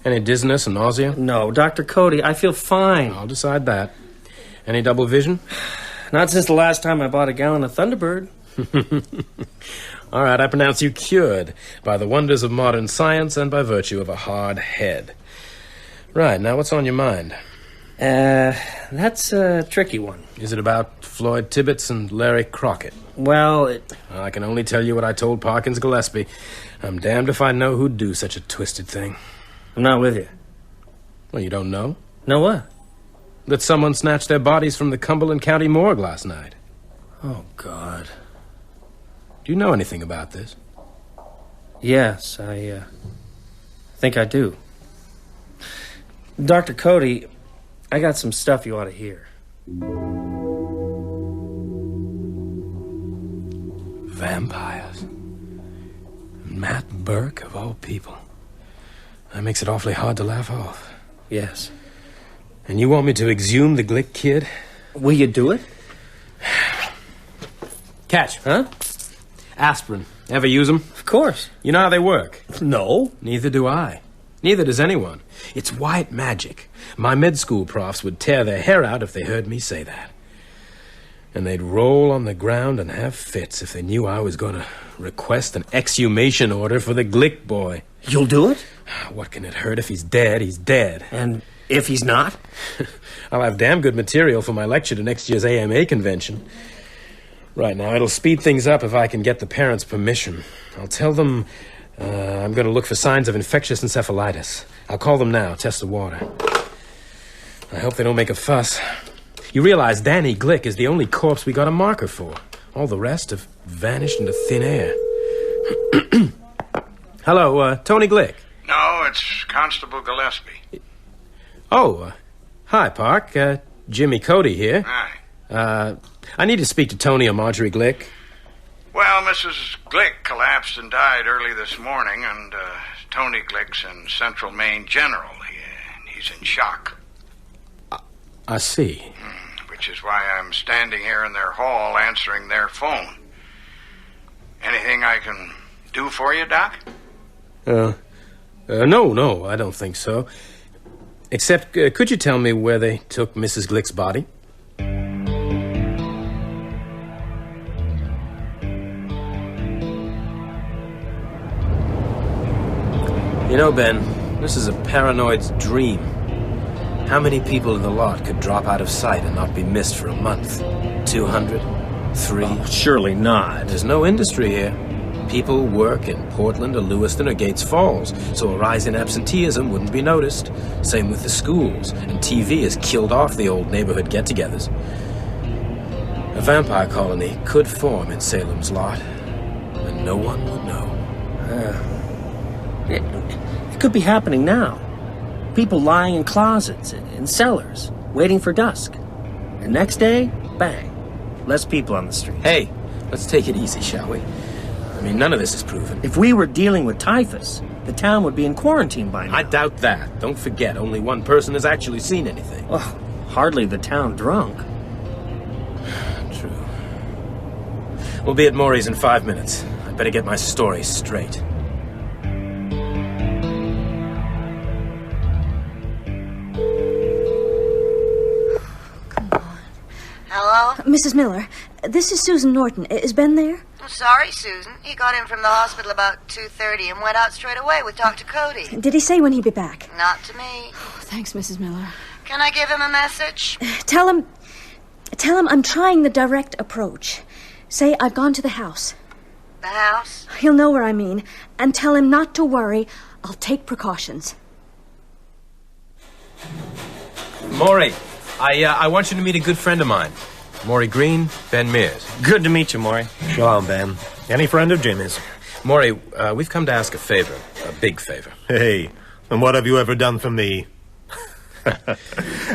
Any dizziness and nausea? No, Dr. Cody, I feel fine. I'll decide that. Any double vision? Not since the last time I bought a gallon of Thunderbird. All right, I pronounce you cured by the wonders of modern science and by virtue of a hard head. Right, now what's on your mind? That's a tricky one. Is it about Floyd Tibbets and Larry Crockett? Well, I can only tell you what I told Parkins Gillespie. I'm damned if I know who'd do such a twisted thing. I'm not with you. Well, you don't know? Know what? That someone snatched their bodies from the Cumberland County morgue last night. Oh, God. Do you know anything about this? Yes, I think I do. Dr. Cody, I got some stuff you ought to hear. Vampires. Matt Burke, of all people. That makes it awfully hard to laugh off. Yes. And you want me to exhume the Glick kid? Will you do it? Catch. Huh? Aspirin. Ever use them? Of course. You know how they work? No. Neither do I. Neither does anyone. It's white magic. My med school profs would tear their hair out if they heard me say that. And they'd roll on the ground and have fits if they knew I was going to request an exhumation order for the Glick boy. You'll do it? What can it hurt? If he's dead, he's dead. And if he's not? I'll have damn good material for my lecture to next year's AMA convention. Right now, it'll speed things up if I can get the parents' permission. I'll tell them I'm going to look for signs of infectious encephalitis. I'll call them now, test the water. I hope they don't make a fuss. You realize Danny Glick is the only corpse we got a marker for. All the rest have vanished into thin air. Hello, Tony Glick. No, it's Constable Gillespie. Oh, hi, Park. Jimmy Cody here. Hi. I need to speak to Tony or Marjorie Glick. Well, Mrs. Glick collapsed and died early this morning, and Tony Glick's in Central Maine General. He's in shock. I see. Which is why I'm standing here in their hall answering their phone. Anything I can do for you, Doc? No, I don't think so. Except, could you tell me where they took Mrs. Glick's body? You know, Ben, this is a paranoid's dream. How many people in the lot could drop out of sight and not be missed for a month? 200? 3? Oh, surely not. There's no industry here. People work in Portland or Lewiston or Gates Falls, so a rise in absenteeism wouldn't be noticed. Same with the schools, and TV has killed off the old neighborhood get-togethers. A vampire colony could form in Salem's lot, and no one would know. It could be happening now. People lying in closets, in cellars, waiting for dusk. And next day, bang, less people on the street. Hey, let's take it easy, shall we? I mean, none of this is proven. If we were dealing with typhus, the town would be in quarantine by now. I doubt that. Don't forget, only one person has actually seen anything. Well, hardly the town drunk. True. We'll be at Maury's in 5 minutes. I Better get my story straight. Hello? Mrs. Miller, this is Susan Norton. Is Ben there? Oh, sorry, Susan. He got in from the hospital about 2:30 and went out straight away with Dr. Cody. Did he say when he'd be back? Not to me. Oh, thanks, Mrs. Miller. Can I give him a message? Tell him I'm trying the direct approach. Say I've gone to the house. The house? He'll know where I mean. And tell him not to worry. I'll take precautions. Maury, I want you to meet a good friend of mine. Maury Green, Ben Mears. Good to meet you, Maury. Shalom, Ben. Any friend of Jimmy's? Maury, we've come to ask a favor. A big favor. Hey, and what have you ever done for me?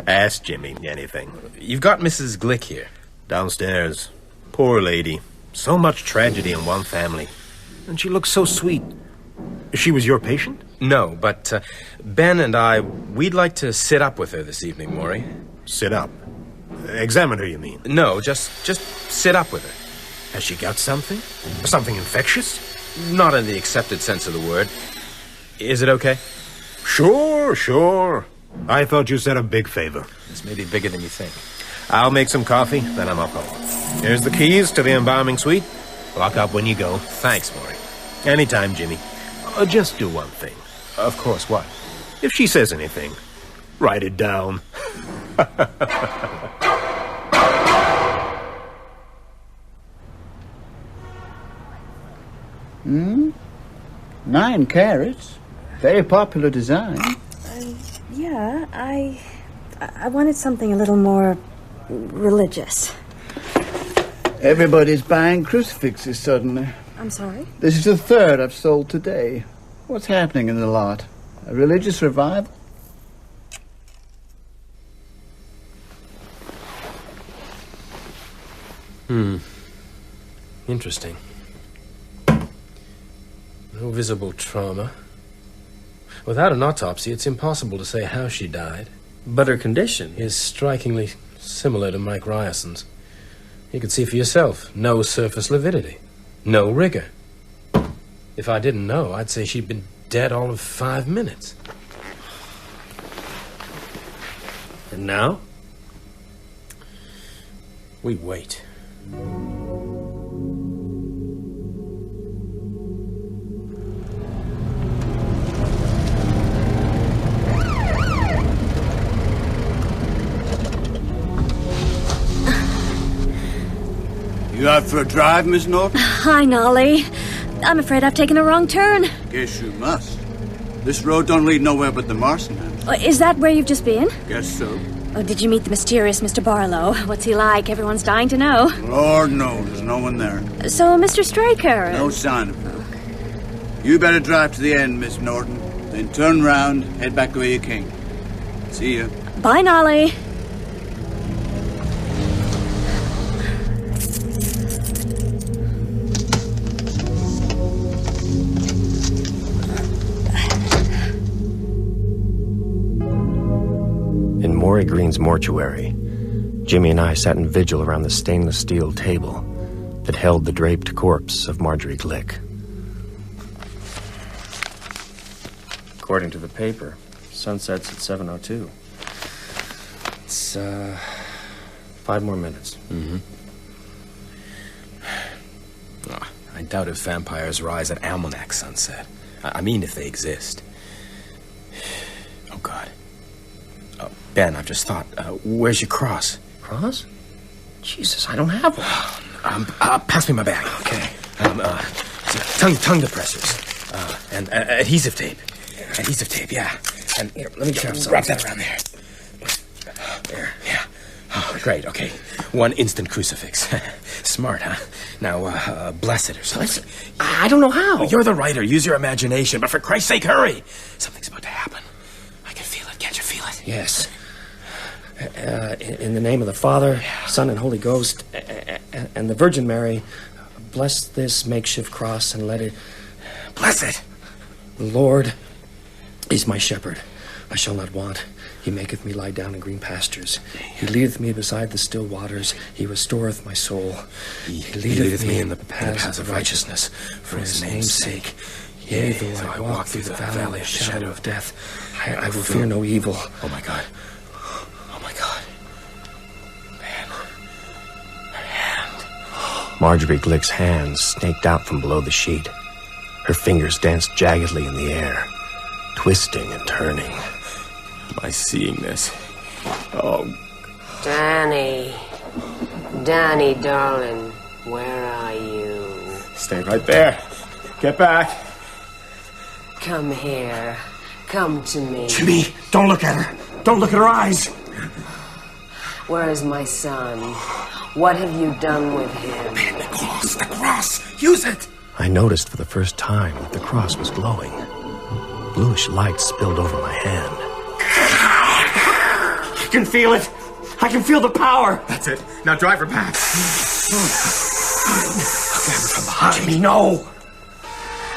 Ask Jimmy anything. You've got Mrs. Glick here. Downstairs. Poor lady. So much tragedy in one family. And she looks so sweet. She was your patient? No, but Ben and we'd like to sit up with her this evening, Maury. Sit up? Examine her, you mean? No, just sit up with her. Has she got something? Something infectious? Not in the accepted sense of the word. Is it okay? Sure. I thought you said a big favor. This may be bigger than you think. I'll make some coffee, then I'm up home. Here's the keys to the embalming suite. Lock up when you go. Thanks, Maury. Anytime, Jimmy. Just do one thing. Of course, what? If she says anything, write it down. 9 carats. Very popular design. Yeah, I wanted something a little more religious. Everybody's buying crucifixes suddenly. I'm sorry? This is the 3rd I've sold today. What's happening in the lot? A religious revival? Interesting. No visible trauma. Without an autopsy, it's impossible to say how she died. But her condition is strikingly similar to Mike Ryerson's. You could see for yourself. No surface lividity. No rigor. If I didn't know, I'd say she'd been dead all of 5 minutes. And now? We wait. You out for a drive, Miss Norton? Hi, Nolly. I'm afraid I've taken a wrong turn. Guess you must. This road don't lead nowhere but the Marson house. Is that where you've just been? Guess so. Oh, did you meet the mysterious Mr. Barlow? What's he like? Everyone's dying to know. Lord knows, there's no one there. So, Mr. Straker... No sign of her. You better drive to the end, Miss Norton. Then turn round, head back the way you came. See ya. Bye, Nolly. In Maury Green's mortuary, Jimmy and I sat in vigil around the stainless steel table that held the draped corpse of Marjorie Glick. According to the paper, sun sets at 7:02. It's, 5 more minutes. I doubt if vampires rise at almanac sunset. I mean, if they exist. Oh, God. Ben, I've just thought, where's your cross? Cross? Jesus, I don't have one. Pass me my bag. Okay. Tongue depressors. And adhesive tape. Adhesive tape, yeah. And here, let me wrap that around there. There, yeah. Oh, great, okay. 1 instant crucifix. Smart, huh? Now, bless it or something. I don't know how. You're the writer. Use your imagination. But for Christ's sake, hurry. Something's about to happen. I can feel it. Can't you feel it? Yes. In the name of the Father, Son, and Holy Ghost, and the Virgin Mary, bless this makeshift cross and let it... Bless it. The Lord is my shepherd. I shall not want. He maketh me lie down in green pastures. He leadeth me beside the still waters. He restoreth my soul. He leadeth me in the paths of righteousness for his name's sake. Yea, though I walk through the valley of the shadow of death, I will fear no evil. Oh, my God. Oh, my God. Marjorie Glick's hands snaked out from below the sheet. Her fingers danced jaggedly in the air, twisting and turning. Am I seeing this? Oh. Danny. Danny, darling, where are you? Stay right there. Get back. Come here. Come to me. Jimmy, don't look at her. Don't look at her eyes. Where is my son? What have you done with him? The cross, the cross. Use it. I noticed for the first time that the cross was glowing. Bluish light spilled over my hand. I can feel it. I can feel the power. That's it. Now drive her back. I'll get her from behind. Jimmy, no.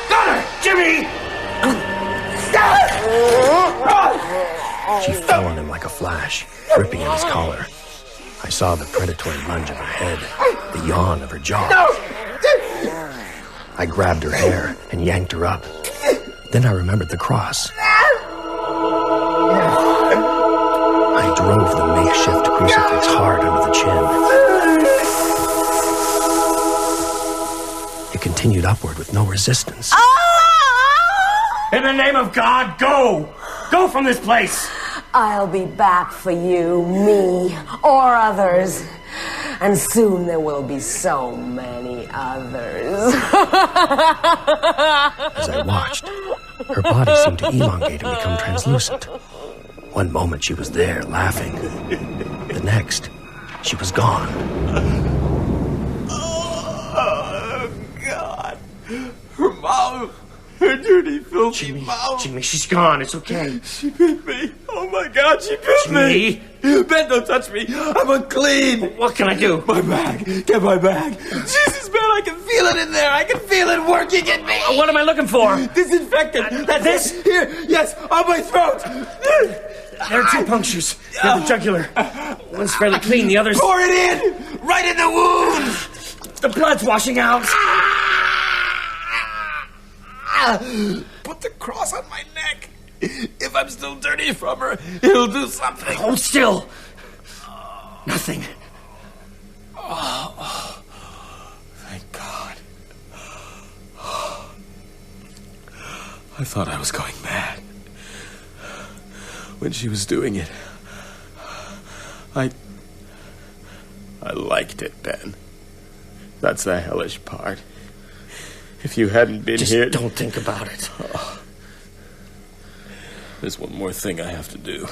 Got her, Jimmy. She fell on him like a flash, gripping at his collar. I saw the predatory lunge of her head, the yawn of her jaw. I grabbed her hair and yanked her up. Then I remembered the cross. I drove the makeshift crucifix hard under the chin. It continued upward with no resistance. In the name of God, go! Go from this place! I'll be back for you, me, or others. And soon there will be so many others. As I watched, her body seemed to elongate and become translucent. One moment she was there, laughing. The next, she was gone. Oh, God. Her mouth. Her dirty, filthy mouth. Jimmy, she's gone. It's okay. She bit me. Oh, my God, she bit me. Ben, don't touch me. I'm unclean. What can I do? My bag. Get my bag. Jesus, Ben, I can feel it in there. I can feel it working in me. What am I looking for? Disinfectant. That's this? Here. Yes, on my throat. There are two punctures. You have the jugular. One's fairly clean, the other's... Pour it in! Right in the wound! The blood's washing out. Put the cross on my neck. If I'm still dirty from her, it'll do something. Hold still. Nothing. Oh, thank God. I thought I was going mad. When she was doing it, I liked it, Ben. That's the hellish part. If you hadn't been here... Just don't think about it. Oh. There's one more thing I have to do.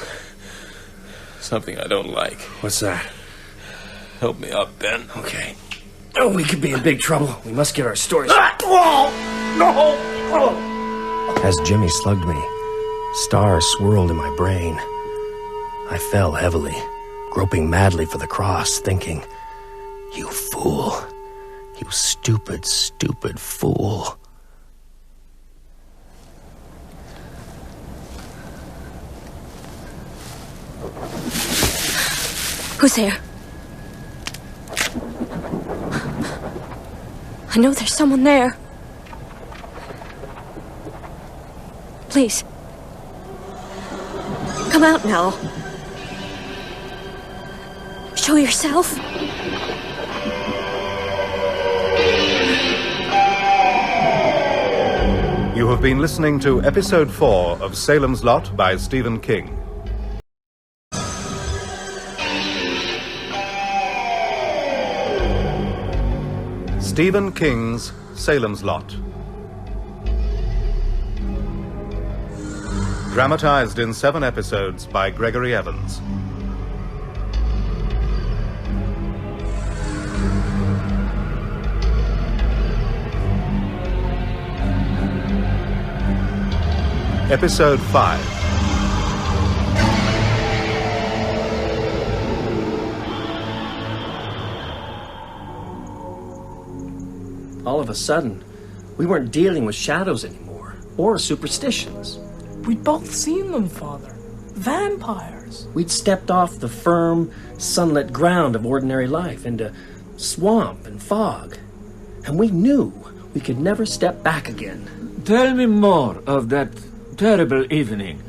Something I don't like. What's that? Help me up, Ben. Okay. Oh, we could be in big trouble. We must get our stories... No! As Jimmy slugged me, stars swirled in my brain. I fell heavily, groping madly for the cross, thinking, "You fool. You stupid, stupid fool." Who's there? I know there's someone there. Please. Come out now. Show yourself. You have been listening to Episode 4 of Salem's Lot by Stephen King. Stephen King's Salem's Lot. Dramatized in 7 episodes by Gregory Evans. Episode 5. All of a sudden, we weren't dealing with shadows anymore, or superstitions. We'd both seen them, Father. Vampires. We'd stepped off the firm, sunlit ground of ordinary life into swamp and fog. And we knew we could never step back again. Tell me more of that terrible evening.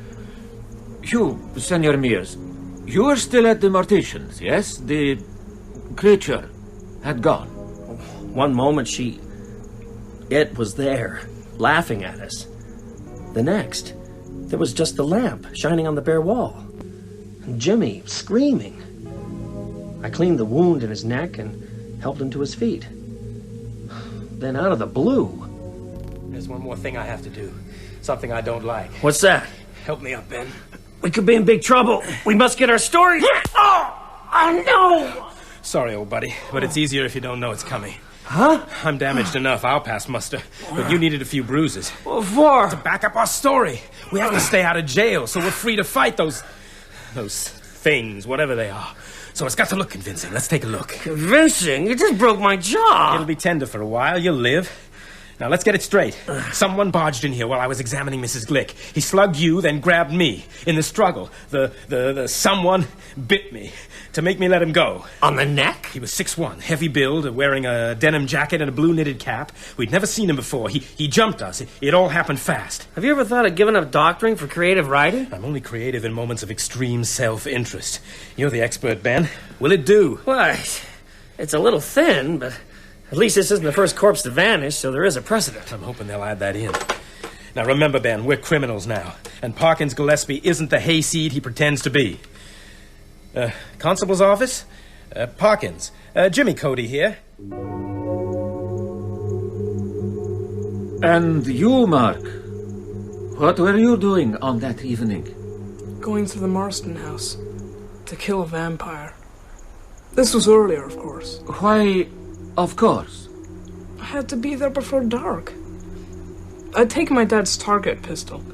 You, Senor Mears, you were still at the Morticians, yes? The creature had gone. One moment it was there, laughing at us. The next, there was just the lamp shining on the bare wall. And Jimmy screaming. I cleaned the wound in his neck and helped him to his feet. Then out of the blue... There's one more thing I have to do. Something I don't like. What's that? Help me up, Ben. We could be in big trouble. We must get our story... Oh, no! Sorry, old buddy, but it's easier if you don't know it's coming. Huh? I'm damaged enough. I'll pass muster. But you needed a few bruises. What for? To back up our story. We have to stay out of jail, so we're free to fight those things, whatever they are. So it's got to look convincing. Let's take a look. Convincing? You just broke my jaw. It'll be tender for a while. You'll live. Now, let's get it straight. Someone barged in here while I was examining Mrs. Glick. He slugged you, then grabbed me. In the struggle, the someone bit me to make me let him go. On the neck? He was 6'1", heavy build, wearing a denim jacket and a blue knitted cap. We'd never seen him before. He jumped us. It all happened fast. Have you ever thought of giving up doctoring for creative writing? I'm only creative in moments of extreme self-interest. You're the expert, Ben. Will it do? Why, it's a little thin, but... At least this isn't the first corpse to vanish, so there is a precedent. I'm hoping they'll add that in. Now remember, Ben, we're criminals now, and Parkins Gillespie isn't the hayseed he pretends to be. Constable's office? Parkins. Jimmy Cody here. And you, Mark? What were you doing on that evening? Going to the Marston house to kill a vampire. This was earlier, of course. Why... Of course. I had to be there before dark. I'd taken my dad's target pistol.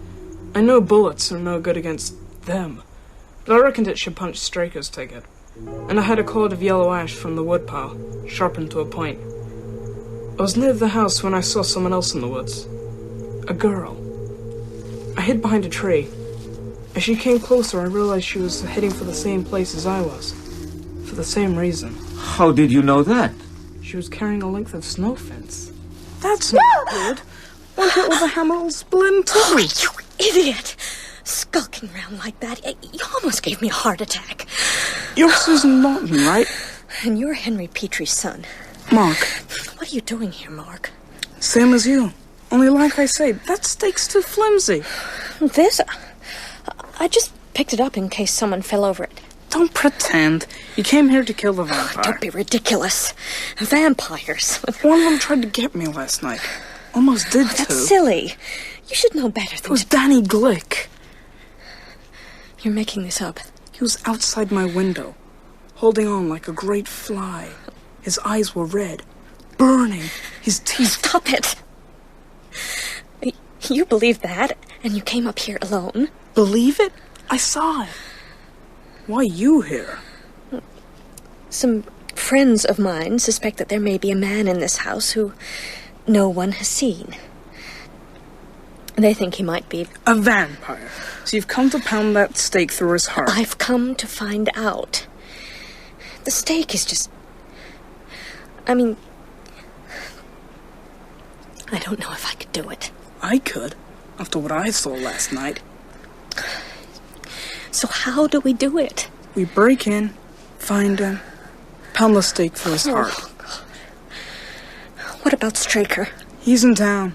I know bullets are no good against them, but I reckoned it should punch Straker's ticket. And I had a cloud of yellow ash from the woodpile, sharpened to a point. I was near the house when I saw someone else in the woods. A girl. I hid behind a tree. As she came closer, I realized she was heading for the same place as I was. For the same reason. How did you know that? She was carrying a length of snow fence. That's not good. One hit with a hammer will split in two. Oh, you idiot! Skulking around like that, you almost gave me a heart attack. You're Susan Norton, right? And you're Henry Petrie's son. Mark. What are you doing here, Mark? Same as you. Only like I say, that steak's too flimsy. This? I just picked it up in case someone fell over it. Don't pretend. You came here to kill the vampire. Don't be ridiculous. Vampires. One of them tried to get me last night. Almost did, too. That's silly. You should know better than It was Danny Glick. You're making this up. He was outside my window, holding on like a great fly. His eyes were red, burning. His teeth... Stop it. You believe that, and you came up here alone? Believe it? I saw it. Why you here? Some friends of mine suspect that there may be a man in this house who no one has seen. They think he might be... a vampire. So you've come to pound that stake through his heart. I've come to find out. The stake is just... I mean... I don't know if I could do it. I could, after what I saw last night. So how do we do it? We break in, find him, pound the stake through his heart. What about Straker? He's in town.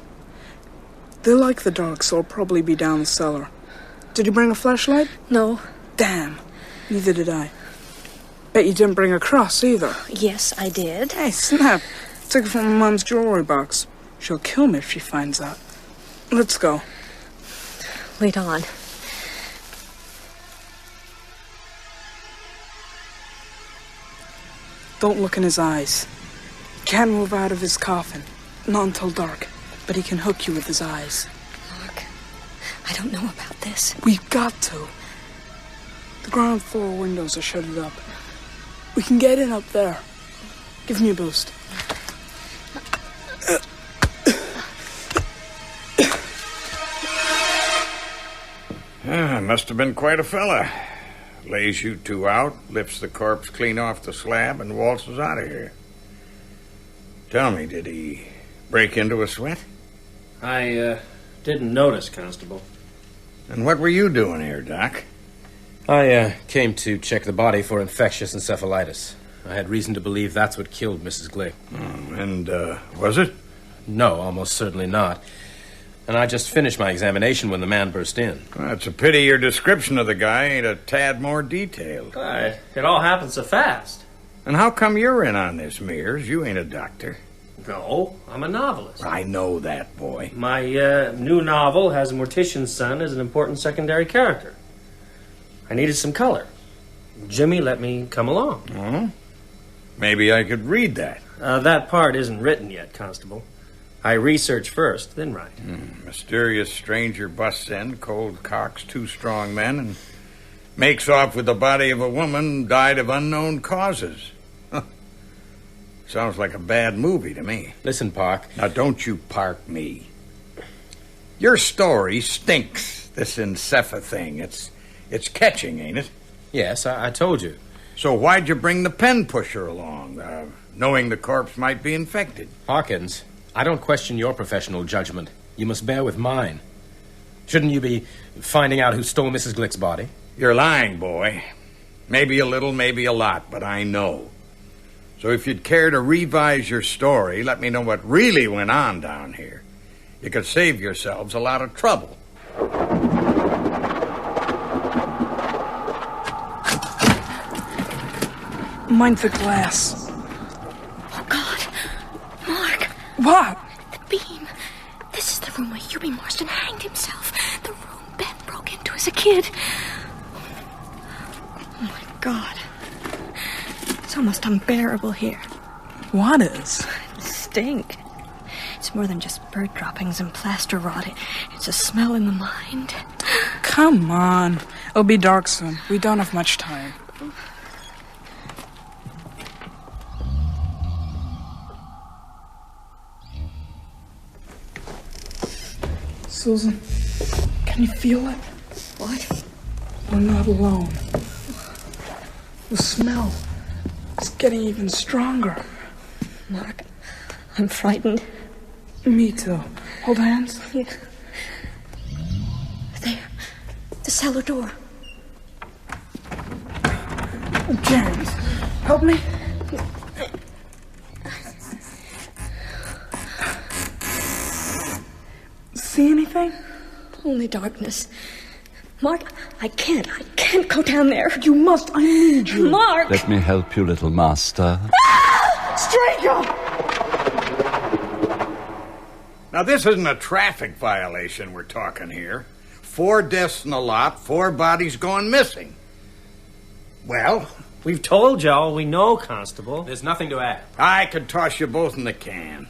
They like the dark, so he'll probably be down the cellar. Did you bring a flashlight? No. Damn. Neither did I. Bet you didn't bring a cross either. Yes, I did. Hey, snap. Took it from my mom's jewelry box. She'll kill me if she finds out. Let's go. Lead on. Don't look in his eyes. Can't move out of his coffin. Not until dark. But he can hook you with his eyes. Mark, I don't know about this. We've got to. The ground floor windows are shuttered up. We can get in up there. Give me a boost. Must have been quite a fella. Lays you two out, lifts the corpse clean off the slab, and waltzes out of here. Tell me, did he break into a sweat? I didn't notice, Constable. And what were you doing here, Doc? I came to check the body for infectious encephalitis. I had reason to believe that's what killed Mrs. Glick. And was it? No, almost certainly not. And I just finished my examination when the man burst in. Well, it's a pity your description of the guy ain't a tad more detailed. It all happened so fast. And how come you're in on this, Mears? You ain't a doctor. No, I'm a novelist. I know that, boy. My new novel has a mortician's son as an important secondary character. I needed some color. Jimmy let me come along. Oh? Maybe I could read that. That part isn't written yet, Constable. I research first, then write. Mysterious stranger busts in, cold cocks two strong men, and makes off with the body of a woman died of unknown causes. Sounds like a bad movie to me. Listen, Park. Now, don't you park me. Your story stinks, this Encepha thing. It's catching, ain't it? Yes, I told you. So why'd you bring the pen pusher along, knowing the corpse might be infected? Hawkins, I don't question your professional judgment. You must bear with mine. Shouldn't you be finding out who stole Mrs. Glick's body? You're lying, boy. Maybe a little, maybe a lot, but I know. So if you'd care to revise your story, let me know what really went on down here. You could save yourselves a lot of trouble. Mind the glass. Oh, God. Mark. What? The beam. This is the room where Hubie Marston hanged himself. The room Ben broke into as a kid. Oh, my God. It's almost unbearable here. What is? Stink. It's more than just bird droppings and plaster rot. It's a smell in the mind. Come on. It'll be dark soon. We don't have much time. Susan, can you feel it? What? We're not alone. The smell is getting even stronger. Mark, I'm frightened. Me too. Hold hands. Yeah. There. The cellar door. James, help me. See anything? Only darkness. Mark, I can't go down there. You must. I need you. Mark! Let me help you, little master. Stranger! Now, this isn't a traffic violation we're talking here. 4 deaths in the lot, 4 bodies going missing. Well, we've told you all we know, Constable. There's nothing to add. I could toss you both in the can.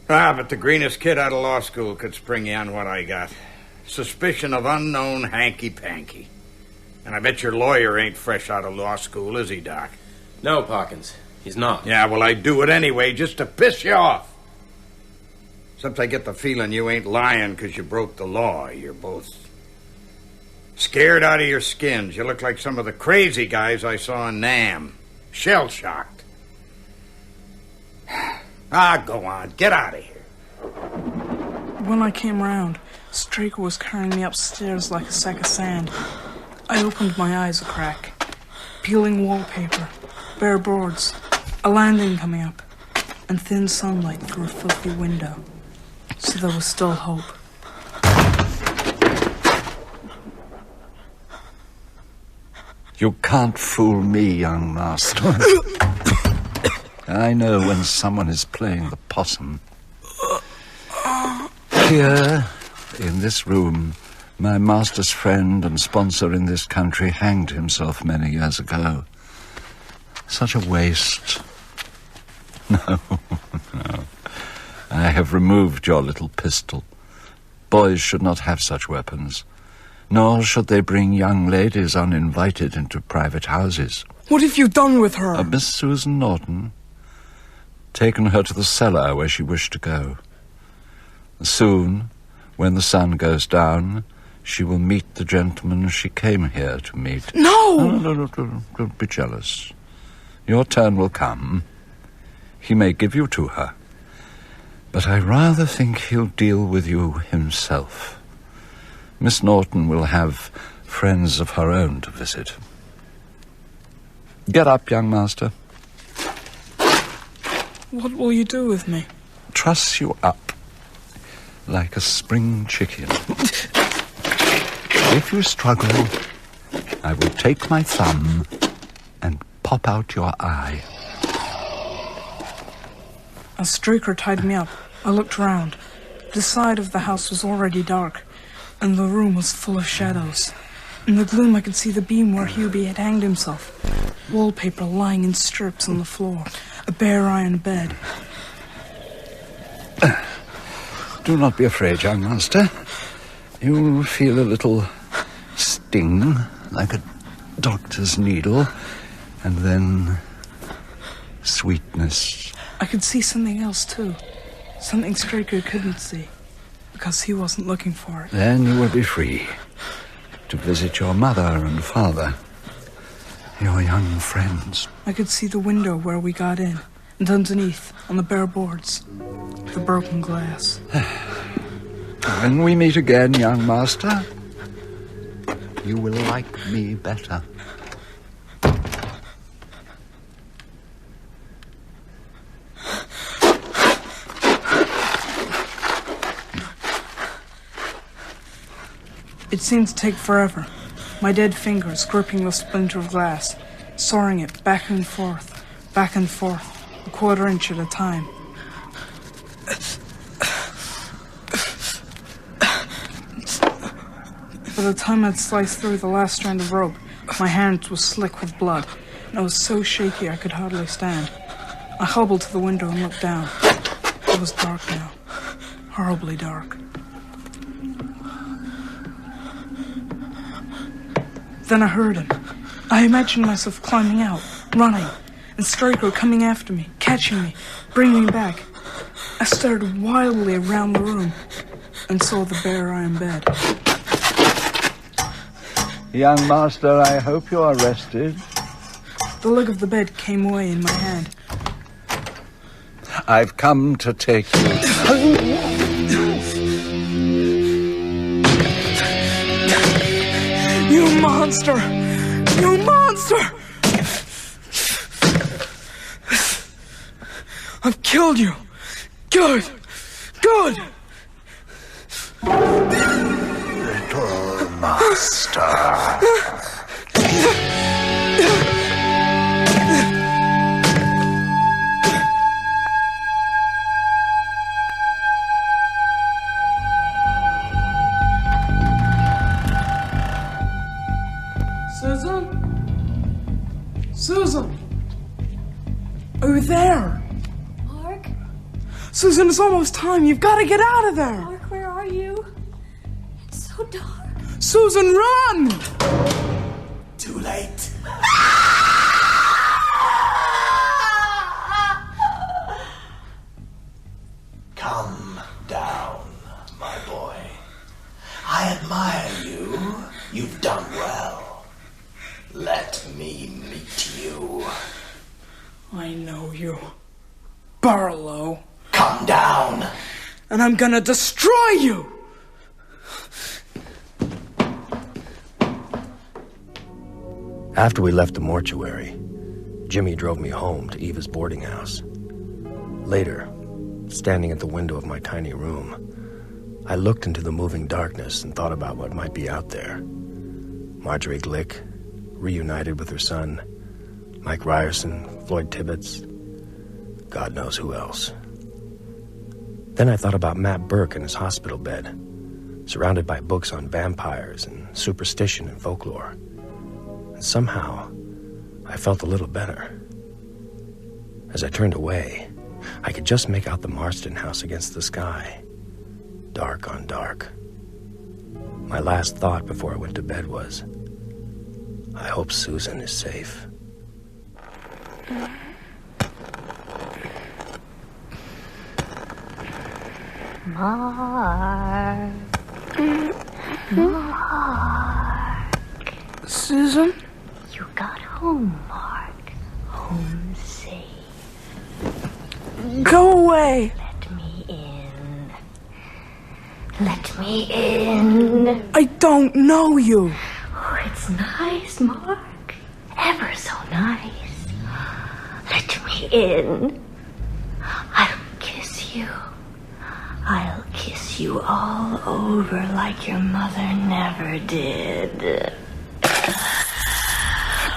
But the greenest kid out of law school could spring you on what I got. Suspicion of unknown hanky-panky. And I bet your lawyer ain't fresh out of law school, is he, Doc? No, Parkins. He's not. Yeah, well, I'd do it anyway just to piss you off. Except I get the feeling you ain't lying because you broke the law. You're both scared out of your skins. You look like some of the crazy guys I saw in Nam. Shell-shocked. Go on. Get out of here. When I came round, Straker was carrying me upstairs like a sack of sand. I opened my eyes a crack. Peeling wallpaper, bare boards, a landing coming up, and thin sunlight through a filthy window. So there was still hope. You can't fool me, young master. I know when someone is playing the possum. Here, in this room, my master's friend and sponsor in this country hanged himself many years ago. Such a waste. No. I have removed your little pistol. Boys should not have such weapons. Nor should they bring young ladies uninvited into private houses. What have you done with her? Miss Susan Norton. Taken her to the cellar where she wished to go. Soon, when the sun goes down, she will meet the gentleman she came here to meet. No! No, don't be jealous. Your turn will come. He may give you to her. But I rather think he'll deal with you himself. Miss Norton will have friends of her own to visit. Get up, young master. What will you do with me? Truss you up like a spring chicken. If you struggle, I will take my thumb and pop out your eye. A streaker tied me up. I looked round. The side of the house was already dark, and the room was full of shadows. In the gloom I could see the beam where Hubie had hanged himself. Wallpaper lying in strips on the floor. A bare iron bed. Do not be afraid, young master. You'll feel a little sting, like a doctor's needle, and then sweetness. I could see something else, too. Something Straker couldn't see, because he wasn't looking for it. Then you will be free to visit your mother and father, your young friends. I could see the window where we got in, and underneath, on the bare boards, the broken glass. When we meet again, young master, you will like me better. It seemed to take forever. My dead fingers gripping the splinter of glass, sawing it back and forth, a quarter inch at a time. By the time I'd sliced through the last strand of rope, my hands were slick with blood, and I was so shaky I could hardly stand. I hobbled to the window and looked down. It was dark now. Horribly dark. Then I heard him. I imagined myself climbing out, running, and Straker coming after me, catching me, bringing me back. I stared wildly around the room and saw the bare iron bed. Young master, I hope you are rested. The leg of the bed came away in my hand. I've come to take you. You monster! You monster! I've killed you. Good. Good. Little master. Susan! Are you there? Mark? Susan, it's almost time. You've got to get out of there. Mark, where are you? It's so dark. Susan, run! Too late. Calm down, my boy. I admire you. You've done well. Let me meet you. I know you. Barlow. Calm down. And I'm gonna destroy you! After we left the mortuary, Jimmy drove me home to Eva's boarding house. Later, standing at the window of my tiny room, I looked into the moving darkness and thought about what might be out there. Marjorie Glick, reunited with her son, Mike Ryerson, Floyd Tibbetts, God knows who else. Then I thought about Matt Burke in his hospital bed, surrounded by books on vampires and superstition and folklore. And somehow, I felt a little better. As I turned away, I could just make out the Marston house against the sky, dark on dark. My last thought before I went to bed was, I hope Susan is safe. Mark. Mark. Susan? You got home, Mark. Home safe. Go away. Let me in. Let me in. I don't know you. Oh, it's nice, Mark. Ever so nice. Let me in. I'll kiss you. I'll kiss you all over like your mother never did.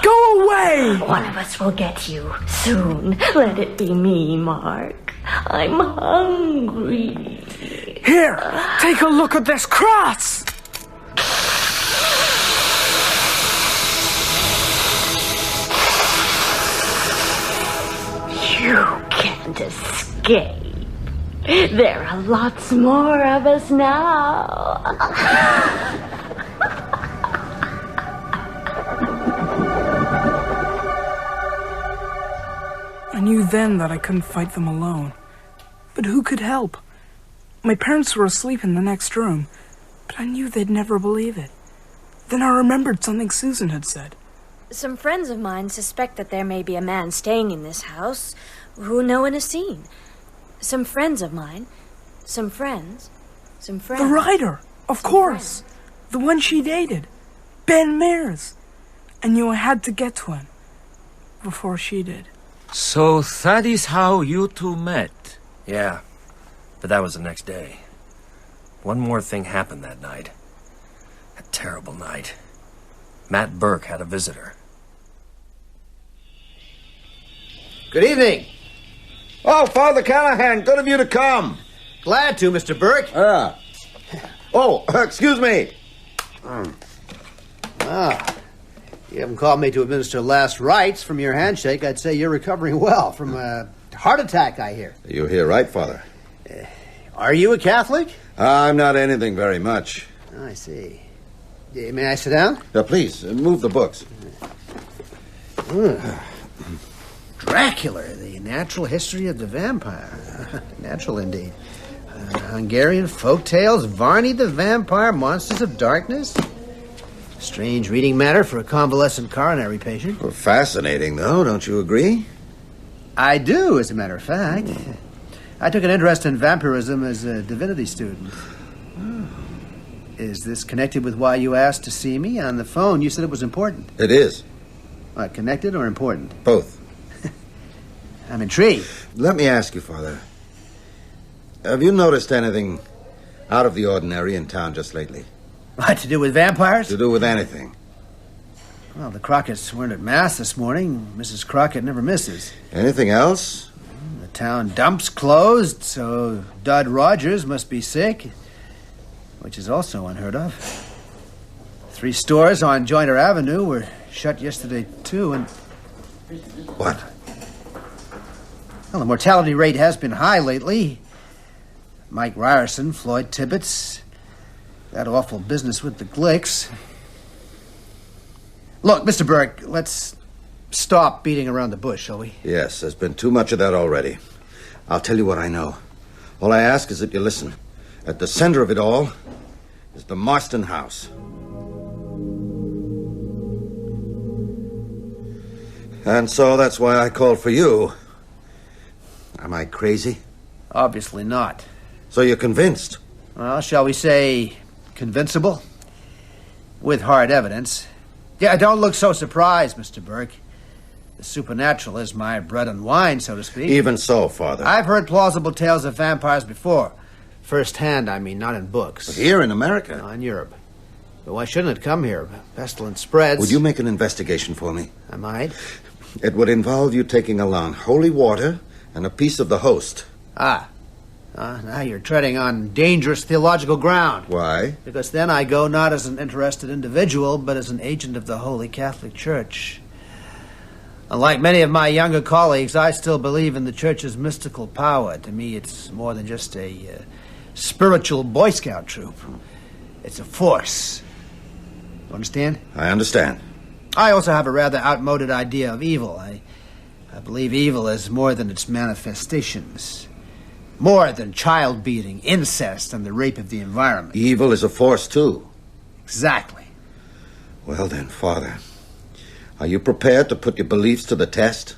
Go away! One of us will get you soon. Let it be me, Mark. I'm hungry. Here, take a look at this cross. You can't escape. There are lots more of us now. I knew then that I couldn't fight them alone. But who could help? My parents were asleep in the next room, but I knew they'd never believe it. Then I remembered something Susan had said. Some friends of mine suspect that there may be a man staying in this house who no one has seen. Some friends of mine. Some friends. The writer, of course. The one she dated. Ben Mears. I knew I had to get to him before she did. So that is how you two met? Yeah, but that was the next day. One more thing happened that night. A terrible night. Matt Burke had a visitor. Good evening. Oh, Father Callahan, good of you to come. Glad to, Mr. Burke. Excuse me. You haven't called me to administer last rites. From your handshake, I'd say you're recovering well from a heart attack, I hear. You hear right, Father. Are you a Catholic? I'm not anything very much. I see. May I sit down? Please, move the books. Dracula, the natural history of the vampire. Natural indeed. Hungarian folk tales, Varney the vampire, monsters of darkness. Strange reading matter for a convalescent coronary patient. Well, fascinating, though, don't you agree? I do, as a matter of fact. I took an interest in vampirism as a divinity student. Is this connected with why you asked to see me? On the phone, you said it was important. It is. What, connected or important? Both. I'm intrigued. Let me ask you, Father. Have you noticed anything out of the ordinary in town just lately? What, to do with vampires? To do with anything. Well, the Crockett's weren't at Mass this morning. Mrs. Crockett never misses. Anything else? The town dump's closed, so Dud Rogers must be sick, which is also unheard of. 3 stores on Joyner Avenue were shut yesterday, too, and... What? Well, the mortality rate has been high lately. Mike Ryerson, Floyd Tibbetts, that awful business with the Glicks. Look, Mr. Burke, let's stop beating around the bush, shall we? Yes, there's been too much of that already. I'll tell you what I know. All I ask is that you listen. At the center of it all is the Marston house. And so that's why I called for you. Am I crazy? Obviously not. So you're convinced? Well, shall we say convincible? With hard evidence. Yeah, don't look so surprised, Mr. Burke. The supernatural is my bread and wine, so to speak. Even so, Father. I've heard plausible tales of vampires before. First hand, I mean, not in books. But here in America? No, in Europe. But why shouldn't it come here? Pestilence spreads. Would you make an investigation for me? I might. It would involve you taking along holy water and a piece of the host. Now you're treading on dangerous theological ground. Why? Because then I go not as an interested individual, but as an agent of the Holy Catholic Church. Unlike many of my younger colleagues, I still believe in the Church's mystical power. To me, it's more than just a spiritual Boy Scout troop. It's a force. You understand? I understand. I also have a rather outmoded idea of evil. I believe evil is more than its manifestations. More than child beating, incest, and the rape of the environment. Evil is a force, too. Exactly. Well then, Father, are you prepared to put your beliefs to the test?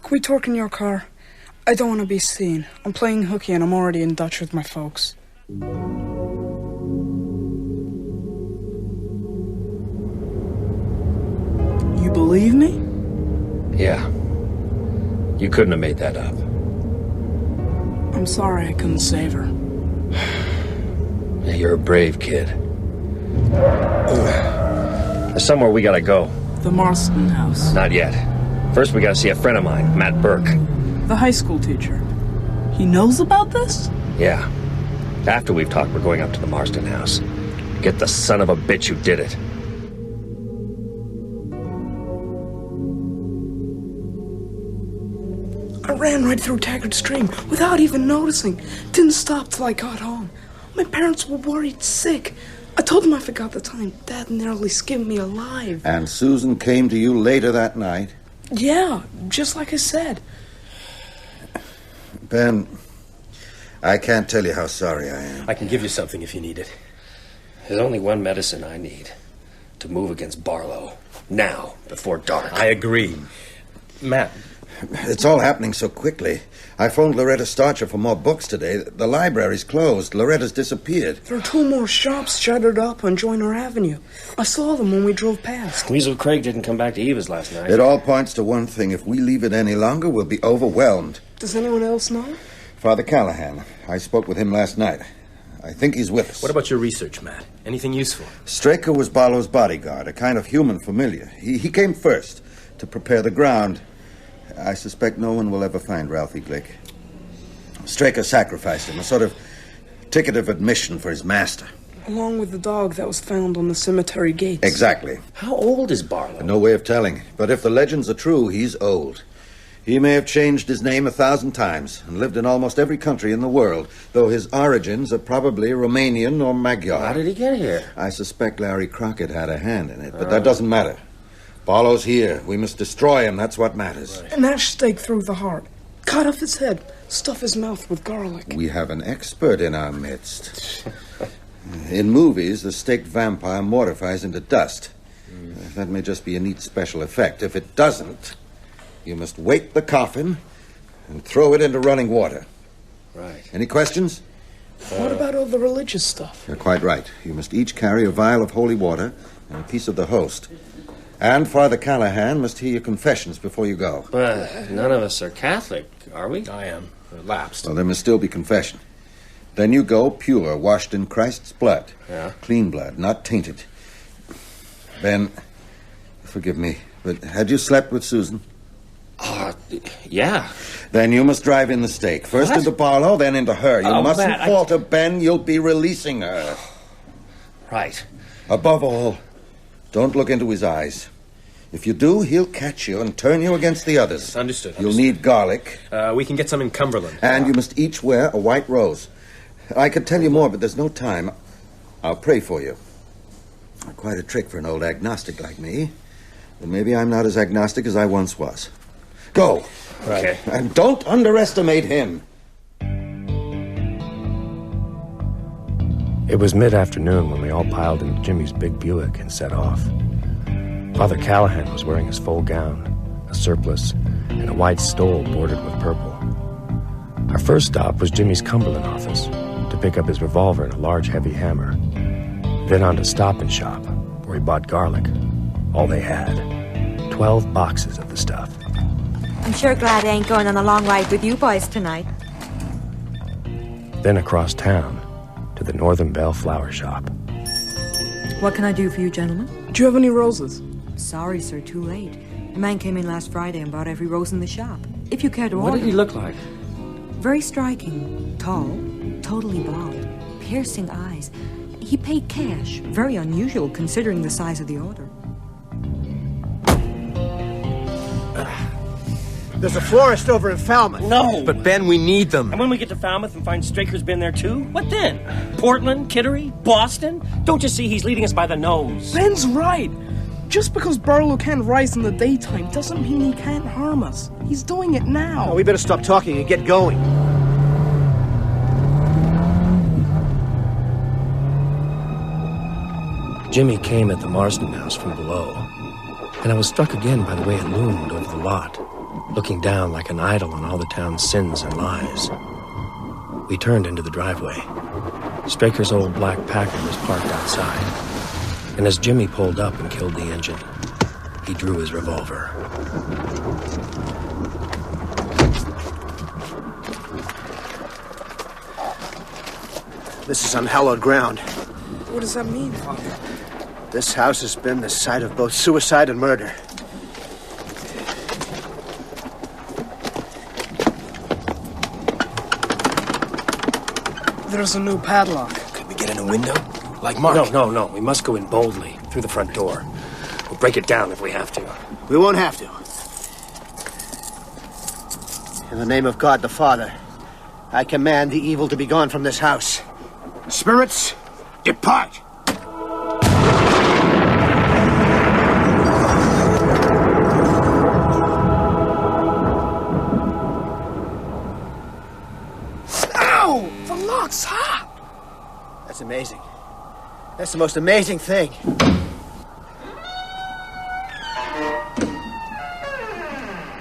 Can we talk in your car? I don't want to be seen. I'm playing hooky and I'm already in Dutch with my folks. You believe me? Yeah. You couldn't have made that up. I'm sorry I couldn't save her. Yeah, you're a brave kid. There's somewhere we gotta go. The Marston house. Not yet. First, we gotta see a friend of mine, Matt Burke. The high school teacher. He knows about this? Yeah. After we've talked, we're going up to the Marston house. Get the son of a bitch who did it. I ran right through Taggart Stream without even noticing. Didn't stop till I got home. My parents were worried sick. I told them I forgot the time. Dad nearly skinned me alive. And Susan came to you later that night? Yeah, just like I said. Ben, I can't tell you how sorry I am. I can give you something if you need it. There's only one medicine I need. To move against Barlow. Now, before dark. I agree. Matt. It's all happening so quickly. I phoned Loretta Starcher for more books today. The library's closed. Loretta's disappeared. There are 2 more shops shuttered up on Joyner Avenue. I saw them when we drove past. Weasel Craig didn't come back to Eva's last night. It all points to one thing. If we leave it any longer, we'll be overwhelmed. Does anyone else know? Father Callahan. I spoke with him last night. I think he's with us. What about your research, Matt? Anything useful? Straker was Barlow's bodyguard, a kind of human familiar. He came first to prepare the ground. I suspect no one will ever find Ralphie Glick. Straker sacrificed him, a sort of ticket of admission for his master. Along with the dog that was found on the cemetery gates. Exactly. How old is Barlow? No way of telling. But if the legends are true, he's old. He may have changed his name 1,000 times and lived in almost every country in the world, though his origins are probably Romanian or Magyar. How did he get here? I suspect Larry Crockett had a hand in it, but that doesn't matter. Barlow's here. We must destroy him. That's what matters. An ash stake through the heart. Cut off his head. Stuff his mouth with garlic. We have an expert in our midst. In movies, the staked vampire mortifies into dust. That may just be a neat special effect. If it doesn't, you must weight the coffin and throw it into running water. Right. Any questions? What about all the religious stuff? You're quite right. You must each carry a vial of holy water and a piece of the host. And Father Callahan must hear your confessions before you go. But none of us are Catholic, are we? I am. Lapsed. Well, there must still be confession. Then you go pure, washed in Christ's blood. Yeah. Clean blood, not tainted. Ben, forgive me, but had you slept with Susan? Yeah. Then you must drive in the stake. First into Barlow, then into her. You mustn't Matt, falter, Ben. You'll be releasing her. Right. Above all, don't look into his eyes. If you do, he'll catch you and turn you against the others. Understood. You'll need garlic. We can get some in Cumberland. And you must each wear a white rose. I could tell you more, but there's no time. I'll pray for you. Quite a trick for an old agnostic like me. But maybe I'm not as agnostic as I once was. Go. Right. Okay. And don't underestimate him. It was mid-afternoon when we all piled into Jimmy's big Buick and set off. Father Callahan was wearing his full gown, a surplice, and a white stole bordered with purple. Our first stop was Jimmy's Cumberland office to pick up his revolver and a large heavy hammer. Then on to Stop and Shop, where he bought garlic, all they had. 12 boxes of the stuff. I'm sure glad I ain't going on a long ride with you boys tonight. Then across town to the Northern Belle flower shop. What can I do for you, gentlemen? Do you have any roses? Sorry, sir, too late. The man came in last Friday and bought every rose in the shop. If you care to order... What did he look like? Very striking. Tall, totally blonde, piercing eyes. He paid cash. Very unusual considering the size of the order. There's a florist over in Falmouth. No! But Ben, we need them. And when we get to Falmouth and find Straker's been there too, what then? Portland, Kittery, Boston? Don't you see he's leading us by the nose? Ben's right. Just because Barlow can't rise in the daytime doesn't mean he can't harm us. He's doing it now. Oh, we better stop talking and get going. Jimmy came at the Marsden house from below, and I was struck again by the way it loomed over the lot, looking down like an idol on all the town's sins and lies. We turned into the driveway. Straker's old black Packard was parked outside, and as Jimmy pulled up and killed the engine, he drew his revolver. This is unhallowed ground. What does that mean, Father? This house has been the site of both suicide and murder. There's a new padlock. Could we get in a window? Like Mark? No. We must go in boldly, through the front door. We'll break it down if we have to. We won't have to. In the name of God the Father, I command the evil to be gone from this house. Spirits, depart! Ow! The lock's hot! That's amazing. That's the most amazing thing.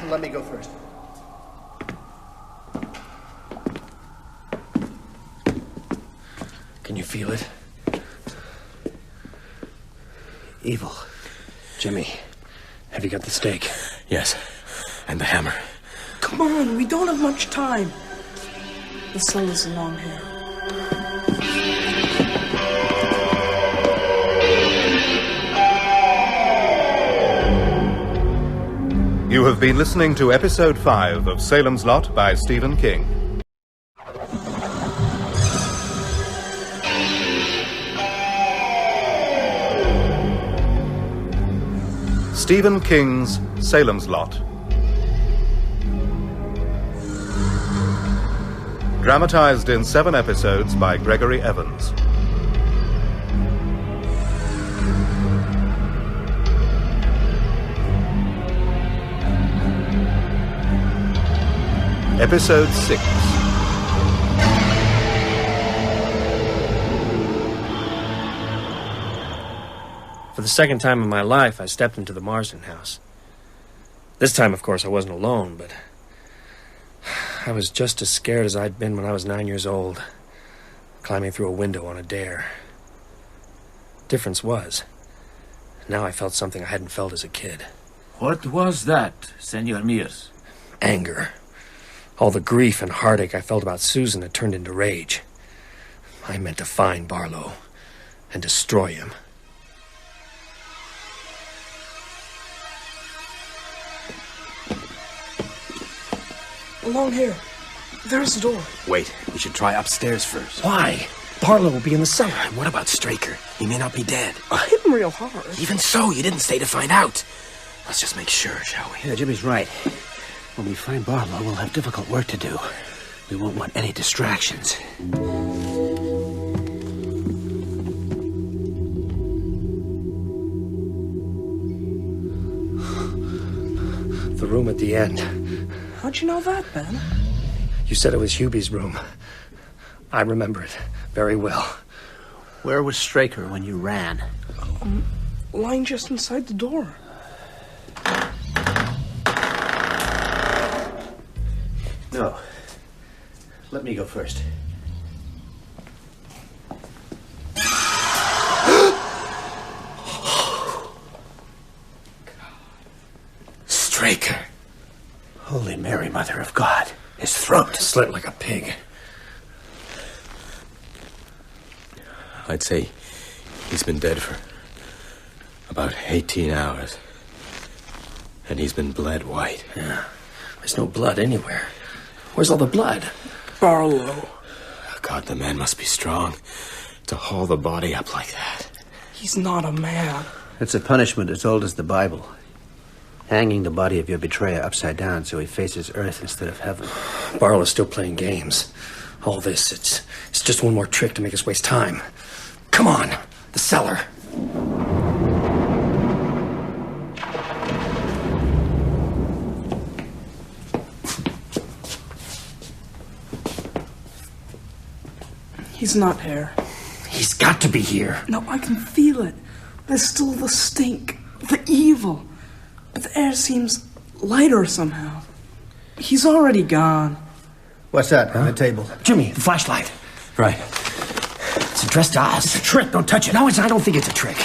Let me go first. Can you feel it? Evil. Jimmy, have you got the stake? Yes, and the hammer. Come on, we don't have much time. The cell is along here. You have been listening to Episode 5 of Salem's Lot by Stephen King. Stephen King's Salem's Lot. Dramatized in 7 episodes by Gregory Evans. Episode 6. For the second time in my life, I stepped into the Marsden house. This time, of course, I wasn't alone, but I was just as scared as I'd been when I was 9 years old, climbing through a window on a dare. Difference was, now I felt something I hadn't felt as a kid. What was that, Senor Mears? Anger. All the grief and heartache I felt about Susan had turned into rage. I meant to find Barlow and destroy him. Along here. There's the door. Wait, we should try upstairs first. Why? Barlow will be in the cellar. What about Straker? He may not be dead. I hit him real hard. Even so, you didn't stay to find out. Let's just make sure, shall we? Yeah, Jimmy's right. When we find Barlow, we'll have difficult work to do. We won't want any distractions. The room at the end. How'd you know that, Ben? You said it was Hubie's room. I remember it very well. Where was Straker when you ran? Lying just inside the door. No. Let me go first. Mother of God. His throat slit like a pig. I'd say he's been dead for about 18 hours. And he's been bled white. Yeah. There's no blood anywhere. Where's all the blood? Barlow. God, the man must be strong to haul the body up like that. He's not a man. It's a punishment as old as the Bible. Hanging the body of your betrayer upside down so he faces earth instead of heaven. Barlow's still playing games. All this, it's just one more trick to make us waste time. Come on, the cellar. He's not here. He's got to be here. No, I can feel it. There's still the stink, the evil. But the air seems lighter somehow. He's already gone. What's that on the table? Jimmy, the flashlight. Right. It's addressed to us. It's a trick. Don't touch it. No, I don't think it's a trick.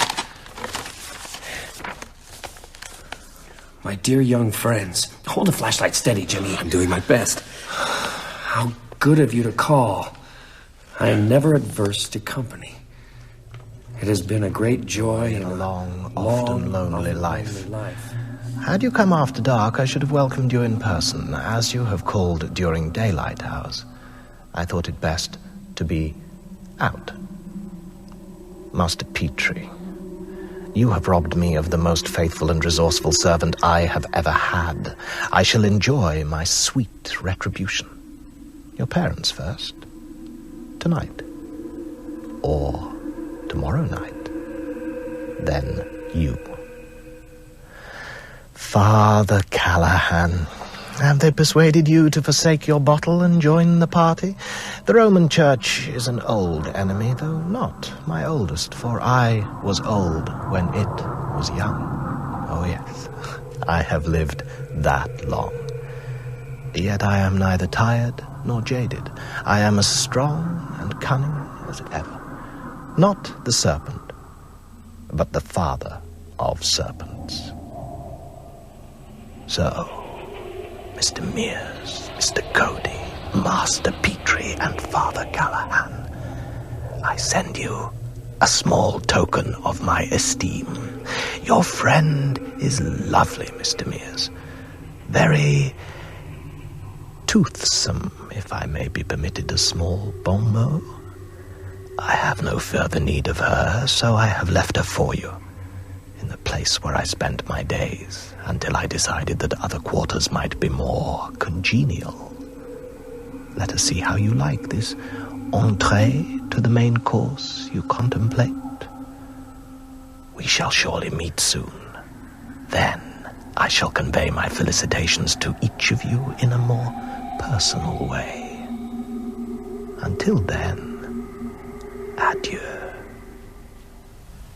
My dear young friends, hold the flashlight steady, Jimmy. I'm doing my best. How good of you to call. I am never adverse to company. It has been a great joy and a long, often lonely life. Had you come after dark, I should have welcomed you in person. As you have called during daylight hours, I thought it best to be out. Master Petrie, you have robbed me of the most faithful and resourceful servant I have ever had. I shall enjoy my sweet retribution. Your parents first. Tonight. Or tomorrow night. Then you. Father Callahan, have they persuaded you to forsake your bottle and join the party? The Roman Church is an old enemy, though not my oldest, for I was old when it was young. Oh yes, I have lived that long. Yet I am neither tired nor jaded. I am as strong and cunning as ever. Not the serpent, but the father of serpents. So, Mr. Mears, Mr. Cody, Master Petrie, and Father Callahan, I send you a small token of my esteem. Your friend is lovely, Mr. Mears. Very toothsome, if I may be permitted a small bon mot. I have no further need of her, so I have left her for you, in the place where I spent my days, until I decided that other quarters might be more congenial. Let us see how you like this entree to the main course you contemplate. We shall surely meet soon. Then I shall convey my felicitations to each of you in a more personal way. Until then, adieu.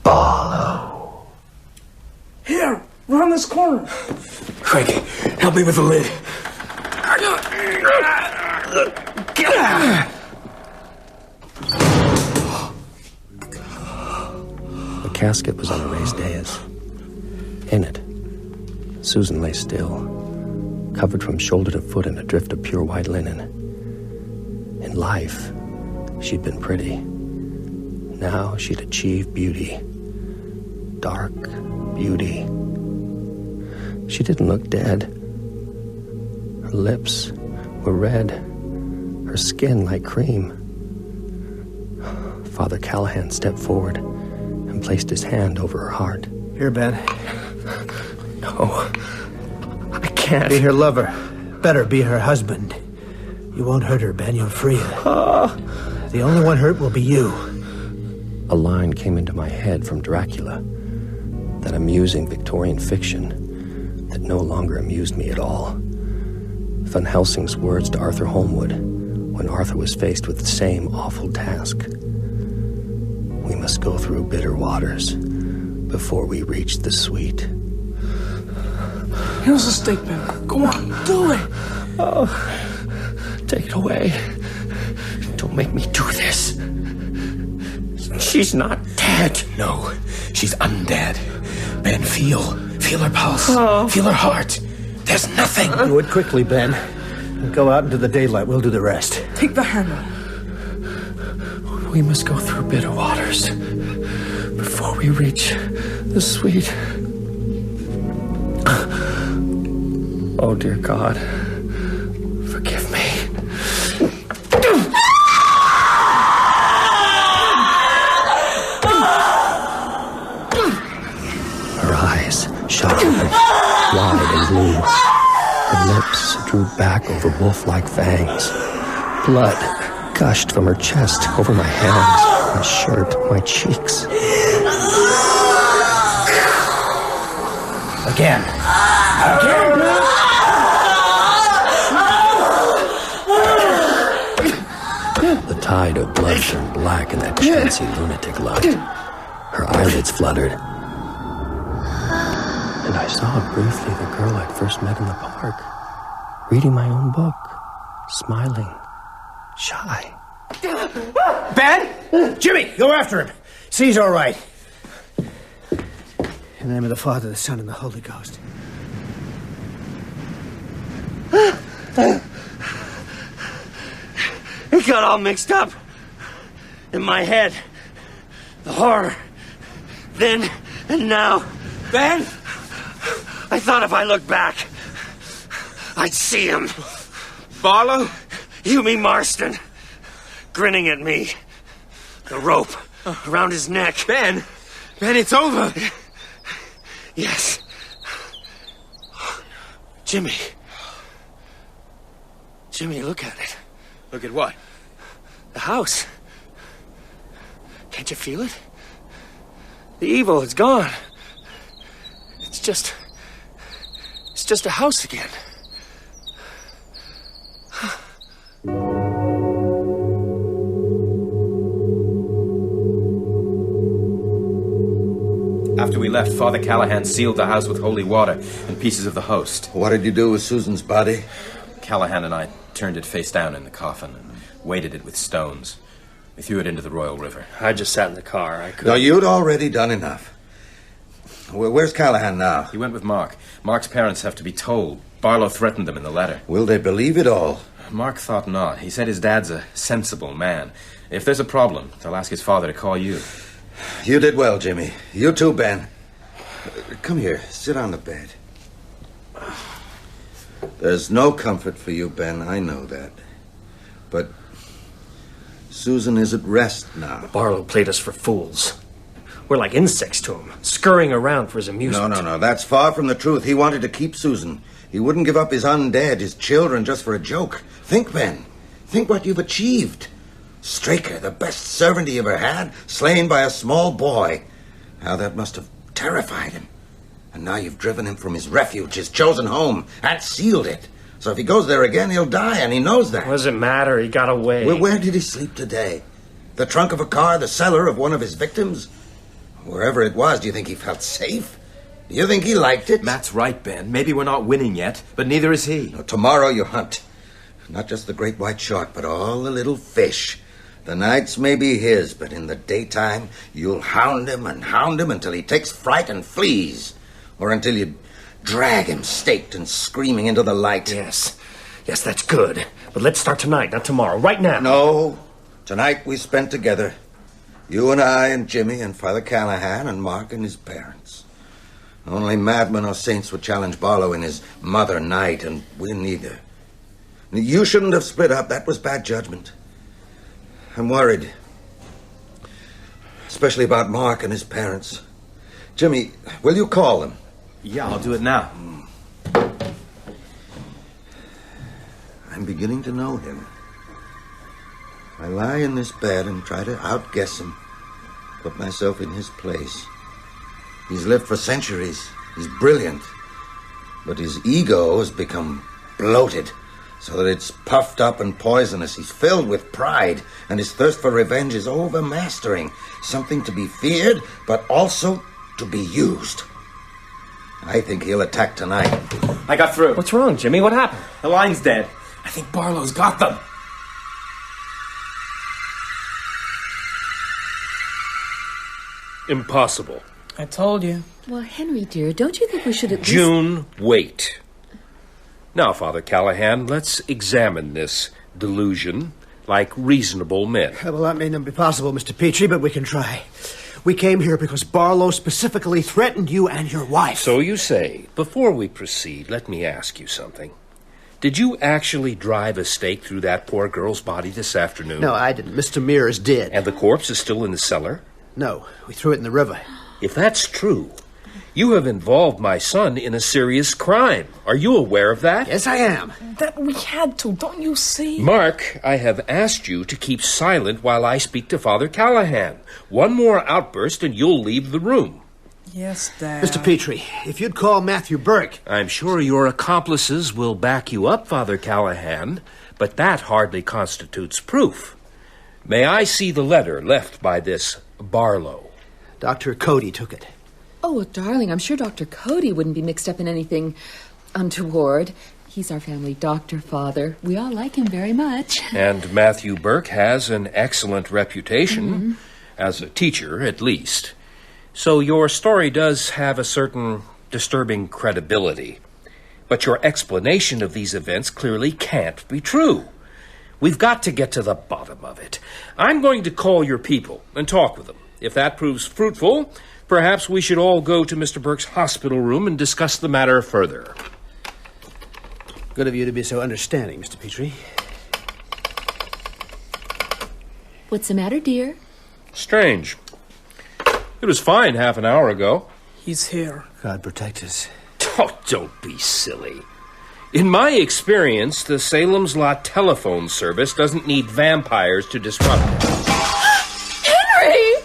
Barlow. Here, round this corner. Craig, help me with the lid. The casket was on a raised dais. In it, Susan lay still, covered from shoulder to foot in a drift of pure white linen. In life, she'd been pretty. Now she'd achieved beauty. Dark beauty. She didn't look dead. Her lips were red, her skin like cream. Father Callahan stepped forward and placed his hand over her heart. Here, Ben. No, I can't. Be her lover. Better be her husband. You won't hurt her, Ben. You'll free her. The only one hurt will be you. A line came into my head from Dracula, that amusing Victorian fiction that no longer amused me at all. Van Helsing's words to Arthur Holmwood when Arthur was faced with the same awful task. We must go through bitter waters before we reach the sweet. Here's the steak, Ben. Go on, do it. Oh, take it away. Don't make me do this. She's not dead. No, she's undead. Ben, feel her pulse. Feel her heart. There's nothing. Do it quickly, Ben. Go out into the daylight. We'll do the rest. Take the handle. We must go through bitter waters before we reach the sweet. Oh, dear God, forgive me. Her eyes shot open, wide and blue. Her lips drew back over wolf-like fangs. Blood gushed from her chest over my hands, my shirt, my cheeks. Again. The tide of blood turned black in that chancy lunatic light. Her eyelids fluttered. And I saw briefly the girl I'd first met in the park, reading my own book, smiling, shy. Ben? Jimmy, go after him. See he's all right. In the name of the Father, the Son, and the Holy Ghost. It got all mixed up in my head. The horror. Then and now. Ben? I thought if I looked back, I'd see him. Barlow? Hugh Marston. Grinning at me. The rope around his neck. Ben, it's over. Yes. Jimmy, look at it. Look at what? The house. Can't you feel it? The evil is gone. It's just a house again. After we left, Father Callahan sealed the house with holy water and pieces of the host. What did you do with Susan's body? Callahan and I turned it face down in the coffin and weighted it with stones. We threw it into the Royal River. I just sat in the car. I couldn't... No, you'd already done enough. Where's Callahan now? He went with Mark. Mark's parents have to be told. Barlow threatened them in the letter. Will they believe it all? Mark thought not. He said his dad's a sensible man. If there's a problem, they'll ask his father to call you. You did well, Jimmy. You too, Ben. Come here. Sit on the bed. There's no comfort for you, Ben. I know that. But Susan is at rest now. Barlow played us for fools. We're like insects to him, scurrying around for his amusement. No. That's far from the truth. He wanted to keep Susan. He wouldn't give up his undead, his children, just for a joke. Think, Ben. Think what you've achieved. Straker, the best servant he ever had, slain by a small boy. How that must have terrified him. And now you've driven him from his refuge, his chosen home, and sealed it. So if he goes there again, he'll die, and he knows that. What does it matter? He got away. Well, where did he sleep today? The trunk of a car, the cellar of one of his victims? Wherever it was, do you think he felt safe? Do you think he liked it? Matt's right, Ben. Maybe we're not winning yet, but neither is he. No, tomorrow you hunt. Not just the great white shark, but all the little fish. The nights may be his, but in the daytime, you'll hound him until he takes fright and flees. Or until you drag him staked and screaming into the light. Yes, that's good. But let's start tonight, not tomorrow. Right now. No. Tonight we spent together. You and I and Jimmy and Father Callahan and Mark and his parents. Only madmen or saints would challenge Barlow in his mother night, and we neither. You shouldn't have split up. That was bad judgment. I'm worried. Especially about Mark and his parents. Jimmy, will you call them? Yeah, I'll do it now. I'm beginning to know him. I lie in this bed and try to outguess him, put myself in his place. He's lived for centuries. He's brilliant. But his ego has become bloated, so that it's puffed up and poisonous. He's filled with pride, and his thirst for revenge is overmastering. Something to be feared, but also to be used. I think he'll attack tonight. I got through. What's wrong, Jimmy? What happened? The line's dead. I think Barlow's got them. Impossible. I told you. Well, Henry, dear, don't you think we should at least... June, wait. Now, Father Callahan, let's examine this delusion like reasonable men. Well, that may not be possible, Mr. Petrie, but we can try. We came here because Barlow specifically threatened you and your wife. So you say. Before we proceed, let me ask you something. Did you actually drive a stake through that poor girl's body this afternoon? No, I didn't. Mr. Mears did. And the corpse is still in the cellar? No, we threw it in the river. If that's true, you have involved my son in a serious crime. Are you aware of that? Yes, I am. That we had to, don't you see? Mark, I have asked you to keep silent while I speak to Father Callahan. One more outburst and you'll leave the room. Yes, Dad. Mr. Petrie, if you'd call Matthew Burke... I'm sure your accomplices will back you up, Father Callahan, but that hardly constitutes proof. May I see the letter left by this Barlow? Dr. Cody took it. Oh, well, darling, I'm sure Dr. Cody wouldn't be mixed up in anything untoward. He's our family doctor, Father. We all like him very much. And Matthew Burke has an excellent reputation, as a teacher at least. So your story does have a certain disturbing credibility. But your explanation of these events clearly can't be true. We've got to get to the bottom of it. I'm going to call your people and talk with them. If that proves fruitful, perhaps we should all go to Mr. Burke's hospital room and discuss the matter further. Good of you to be so understanding, Mr. Petrie. What's the matter, dear? Strange. It was fine half an hour ago. He's here. God protect us. Oh, don't be silly. In my experience, the Salem's Lot telephone service doesn't need vampires to disrupt it. Henry!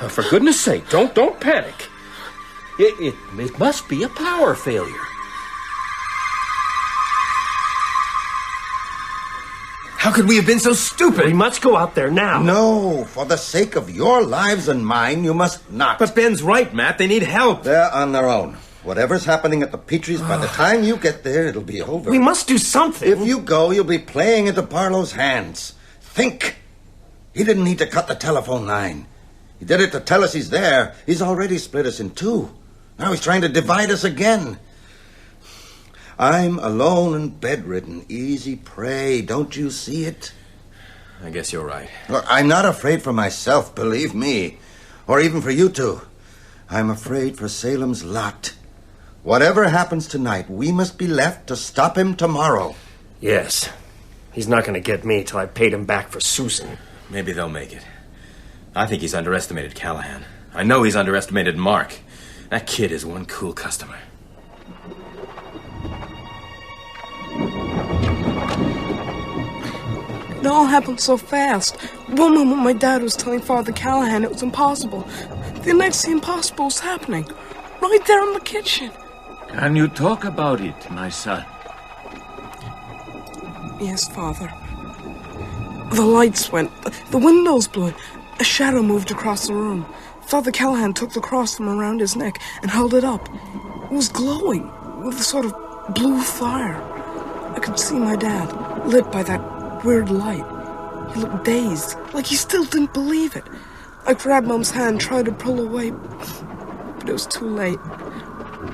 For goodness sake, don't panic. It must be a power failure. How could we have been so stupid? We must go out there now. No, for the sake of your lives and mine, you must not. But Ben's right, Matt. They need help. They're on their own. Whatever's happening at the Petries, by the time you get there, it'll be over. We must do something. If you go, you'll be playing into Barlow's hands. Think. He didn't need to cut the telephone line. He did it to tell us he's there. He's already split us in two. Now he's trying to divide us again. I'm alone and bedridden. Easy prey. Don't you see it? I guess you're right. Look, I'm not afraid for myself, believe me. Or even for you two. I'm afraid for Salem's Lot. Whatever happens tonight, we must be left to stop him tomorrow. Yes. He's not going to get me till I paid him back for Susan. Maybe they'll make it. I think he's underestimated Callahan. I know he's underestimated Mark. That kid is one cool customer. It all happened so fast. One moment my dad was telling Father Callahan it was impossible. The next, the impossible was happening. Right there in the kitchen. Can you talk about it, my son? Yes, Father. The lights went. The windows blew. A shadow moved across the room. Father Callahan took the cross from around his neck and held it up. It was glowing with a sort of blue fire. I could see my dad, lit by that weird light. He looked dazed, like he still didn't believe it. I grabbed Mom's hand, tried to pull away, but it was too late.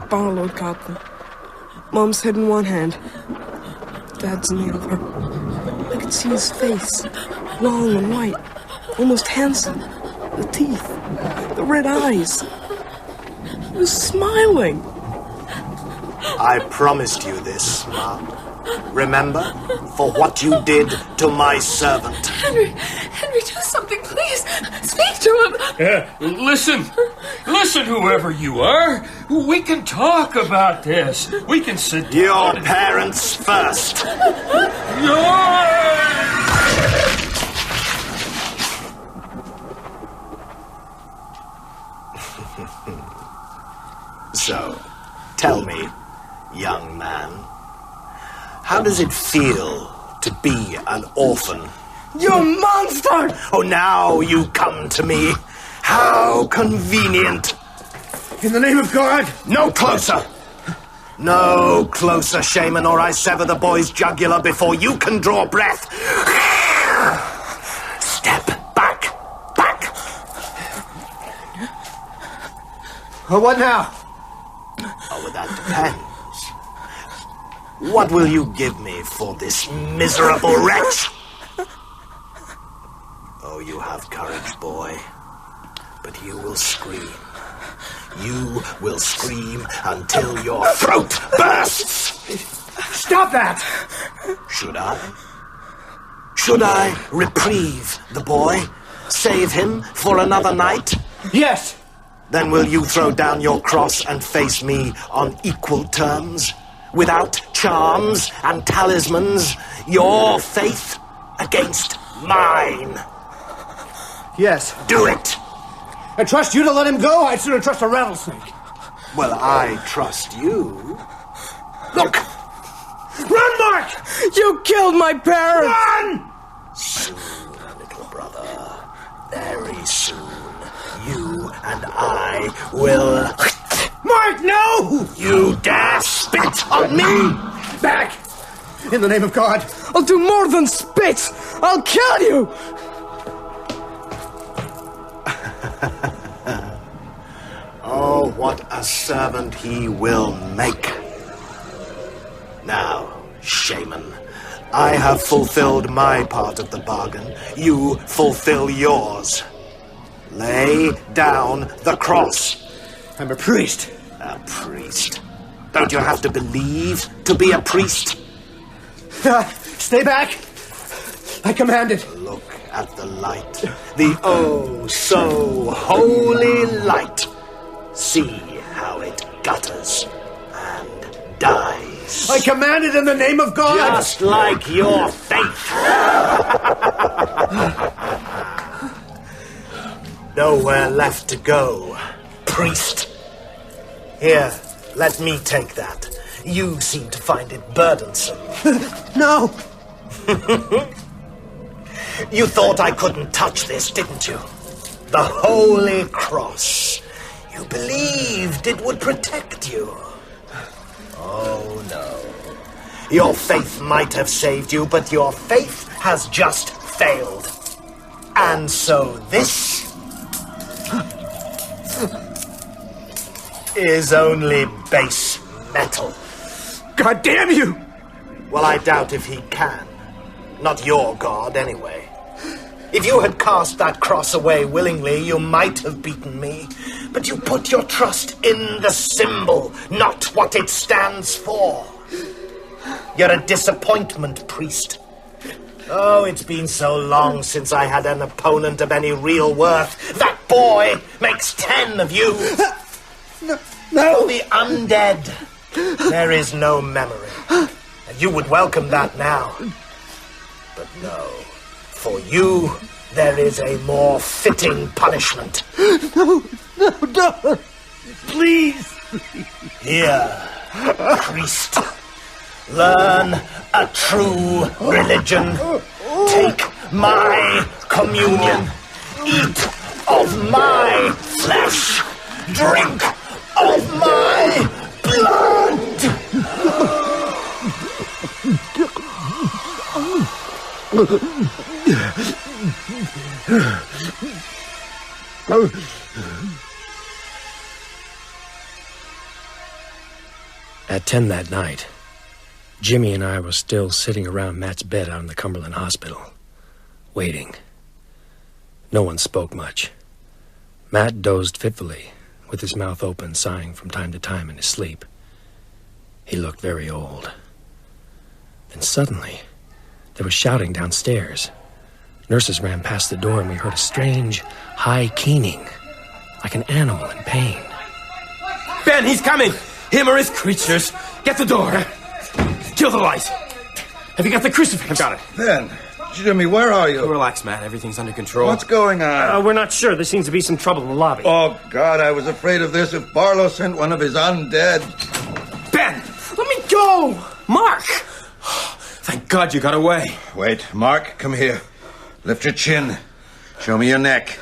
Barlow got them. Mom's head in one hand, Dad's in the other. I could see his face, long and white, almost handsome. The teeth, the red eyes. He was smiling. I promised you this, Mom. Remember? For what you did to my servant. Henry, do something, please. Speak to him. Listen, whoever you are. We can talk about this. We can sit down. Your parents first. So, tell me, young man, how does it feel to be an orphan? You monster! Oh, now you come to me. How convenient. In the name of God! No closer! No closer, Shaman, or I sever the boy's jugular before you can draw breath. Step back. Well, what now? Oh, well, that depends. What will you give me for this miserable wretch? Oh, you have courage, boy. But you will scream. You will scream until your throat bursts! Stop that! Should I? Should I reprieve the boy? Save him for another night? Yes! Then will you throw down your cross and face me on equal terms? Without charms and talismans? Your faith against mine? Yes. Do it! I trust you to let him go? I'd sooner trust a rattlesnake. Well, I trust you. Look! Run, Mark! You killed my parents! Run! Soon, little brother. Very soon. You and I will... Mark, no! You dare spit on me? Back! In the name of God, I'll do more than spit! I'll kill you! Oh, what a servant he will make. Now, shaman, I have fulfilled my part of the bargain. You fulfill yours. Lay down the cross. I'm a priest. A priest? Don't you have to believe to be a priest? Stay back! I commanded. Look at the light. The oh so holy light. See how it gutters and dies. I commanded in the name of God! Just like your faith. Nowhere left to go, priest. Here, let me take that. You seem to find it burdensome. No! You thought I couldn't touch this, didn't you? The Holy Cross. You believed it would protect you. Oh, no. Your faith might have saved you, but your faith has just failed. And so this is only base metal. God damn you! Well, I doubt if he can. Not your God, anyway. If you had cast that cross away willingly, you might have beaten me. But you put your trust in the symbol, not what it stands for. You're a disappointment, priest. Oh, it's been so long since I had an opponent of any real worth. That boy makes 10 of you. No! The undead. There is no memory. And you would welcome that now. But no. For you, there is a more fitting punishment. No, please. Here, priest. Learn a true religion. Take my communion. Eat of my flesh. Drink of my blood. At 10 that night, Jimmy and I were still sitting around Matt's bed out in the Cumberland Hospital, waiting. No one spoke much. Matt dozed fitfully, with his mouth open, sighing from time to time in his sleep. He looked very old. Then suddenly, there was shouting downstairs. Nurses ran past the door and we heard a strange, high keening, like an animal in pain. Ben, he's coming! Him or his creatures. Get the door. Kill the light. Have you got the crucifix? I've got it. Ben, Jimmy, where are you? Relax, Matt. Everything's under control. What's going on? We're not sure. There seems to be some trouble in the lobby. Oh, God, I was afraid of this if Barlow sent one of his undead. Ben! Let me go! Mark! Thank God you got away. Wait, Mark, come here. Lift your chin. Show me your neck.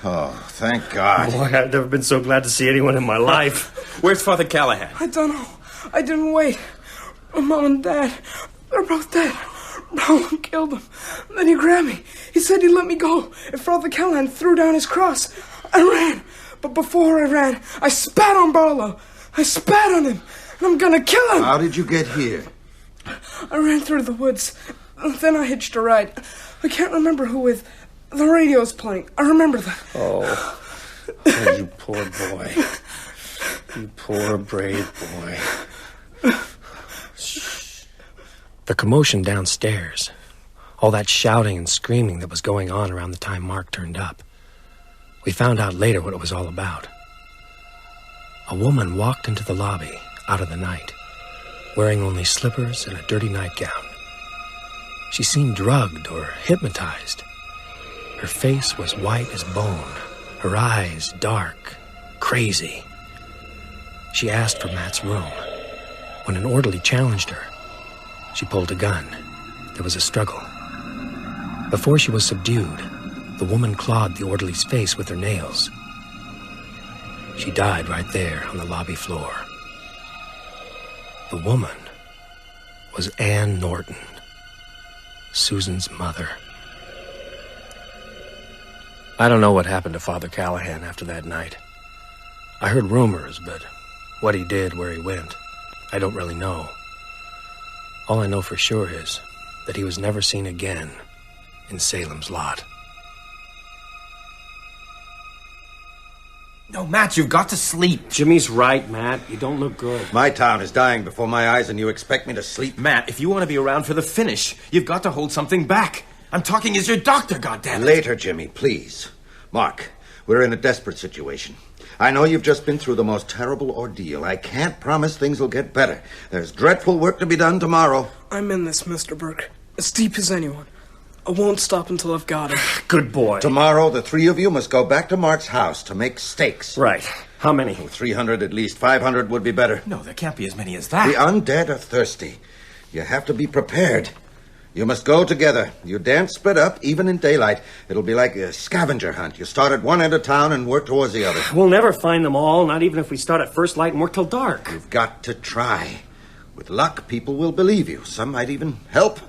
Oh, thank God. Boy, I've never been so glad to see anyone in my life. Where's Father Callahan? I don't know. I didn't wait. Mom and Dad, they're both dead. Barlow killed them. Then he grabbed me. He said he'd let me go if Father Callahan threw down his cross. I ran. But before I ran, I spat on Barlow. I spat on him. and I'm gonna kill him! How did you get here? I ran through the woods. Then I hitched a ride. I can't remember who with. The radio's playing. I remember that. Oh, you poor boy. You poor, brave boy. The commotion downstairs, all that shouting and screaming that was going on around the time Mark turned up. We found out later what it was all about. A woman walked into the lobby out of the night, wearing only slippers and a dirty nightgown. She seemed drugged or hypnotized. Her face was white as bone, her eyes dark, crazy. She asked for Matt's room. When an orderly challenged her, she pulled a gun. There was a struggle. Before she was subdued, the woman clawed the orderly's face with her nails. She died right there on the lobby floor. The woman was Ann Norton, Susan's mother. I don't know what happened to Father Callahan after that night. I heard rumors, but what he did, where he went, I don't really know. All I know for sure is that he was never seen again in Salem's Lot. No, Matt, you've got to sleep. Jimmy's right, Matt. You don't look good. My town is dying before my eyes, and you expect me to sleep? Matt, if you want to be around for the finish, you've got to hold something back. I'm talking as your doctor, goddammit. Later, Jimmy, please. Mark, we're in a desperate situation. I know you've just been through the most terrible ordeal. I can't promise things will get better. There's dreadful work to be done tomorrow. I'm in this, Mr. Burke. As deep as anyone. I won't stop until I've got him. Good boy. Tomorrow, the three of you must go back to Mark's house to make stakes. Right. How many? 300 at least. 500 would be better. No, there can't be as many as that. The undead are thirsty. You have to be prepared. You must go together. You daren't split up, even in daylight. It'll be like a scavenger hunt. You start at one end of town and work towards the other. We'll never find them all, not even if we start at first light and work till dark. You've got to try. With luck, people will believe you. Some might even help.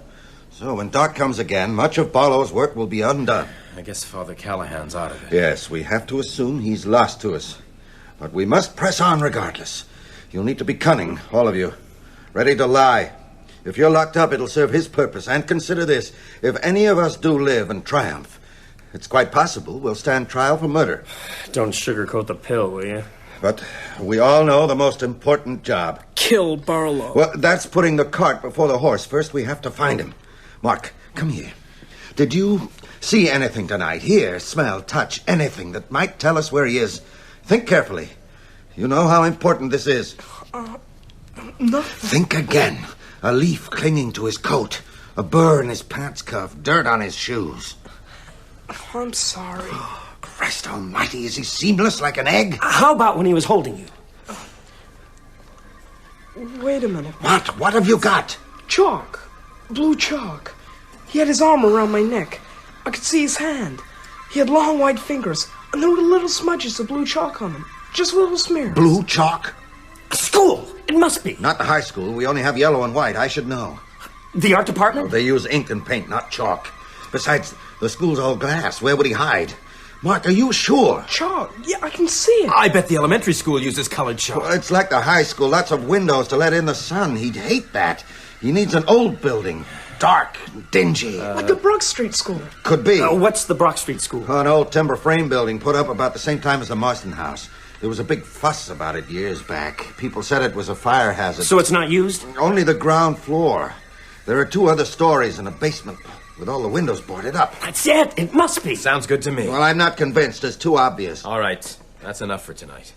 So when dark comes again, much of Barlow's work will be undone. I guess Father Callahan's out of it. Yes, we have to assume he's lost to us. But we must press on regardless. You'll need to be cunning, all of you. Ready to lie. If you're locked up, it'll serve his purpose. And consider this. If any of us do live and triumph, it's quite possible we'll stand trial for murder. Don't sugarcoat the pill, will you? But we all know the most important job. Kill Barlow. Well, that's putting the cart before the horse. First, we have to find him. Mark, come here. Did you see anything tonight? Hear, smell, touch, anything that might tell us where he is? Think carefully. You know how important this is. Nothing. Think again. A leaf clinging to his coat. A burr in his pants cuff. Dirt on his shoes. I'm sorry. Christ almighty, is he seamless like an egg? How about when he was holding you? Wait a minute. What? What have you got? Chalk. Blue chalk. He had his arm around my neck. I could see his hand. He had long, white fingers, and there were little smudges of blue chalk on them. Just little smears. Blue chalk? School! It must be. Not the high school. We only have yellow and white. I should know. The art department? Oh, they use ink and paint, not chalk. Besides, the school's all glass. Where would he hide? Mark, are you sure? Chalk? Yeah, I can see it. I bet the elementary school uses colored chalk. Well, it's like the high school. Lots of windows to let in the sun. He'd hate that. He needs an old building. Dark, dingy. Like the Brook Street School. Could be. What's the Brock Street School? An old timber frame building put up about the same time as the Marston House. There was a big fuss about it years back. People said it was a fire hazard. So it's not used? Only the ground floor. There are 2 other stories in a basement with all the windows boarded up. That's it. It must be. Sounds good to me. Well, I'm not convinced. It's too obvious. All right. That's enough for tonight.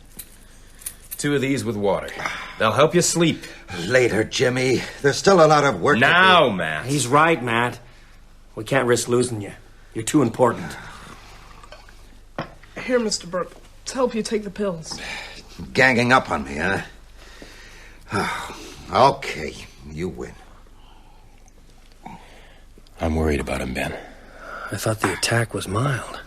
2 of these with water. They'll help you sleep. Later, Jimmy. There's still a lot of work now, to do. Matt. He's right, Matt. We can't risk losing you. You're too important. Here, Mr. Burke. To help you take the pills. Ganging up on me, huh? Oh, okay. You win. I'm worried about him, Ben. I thought the attack was mild.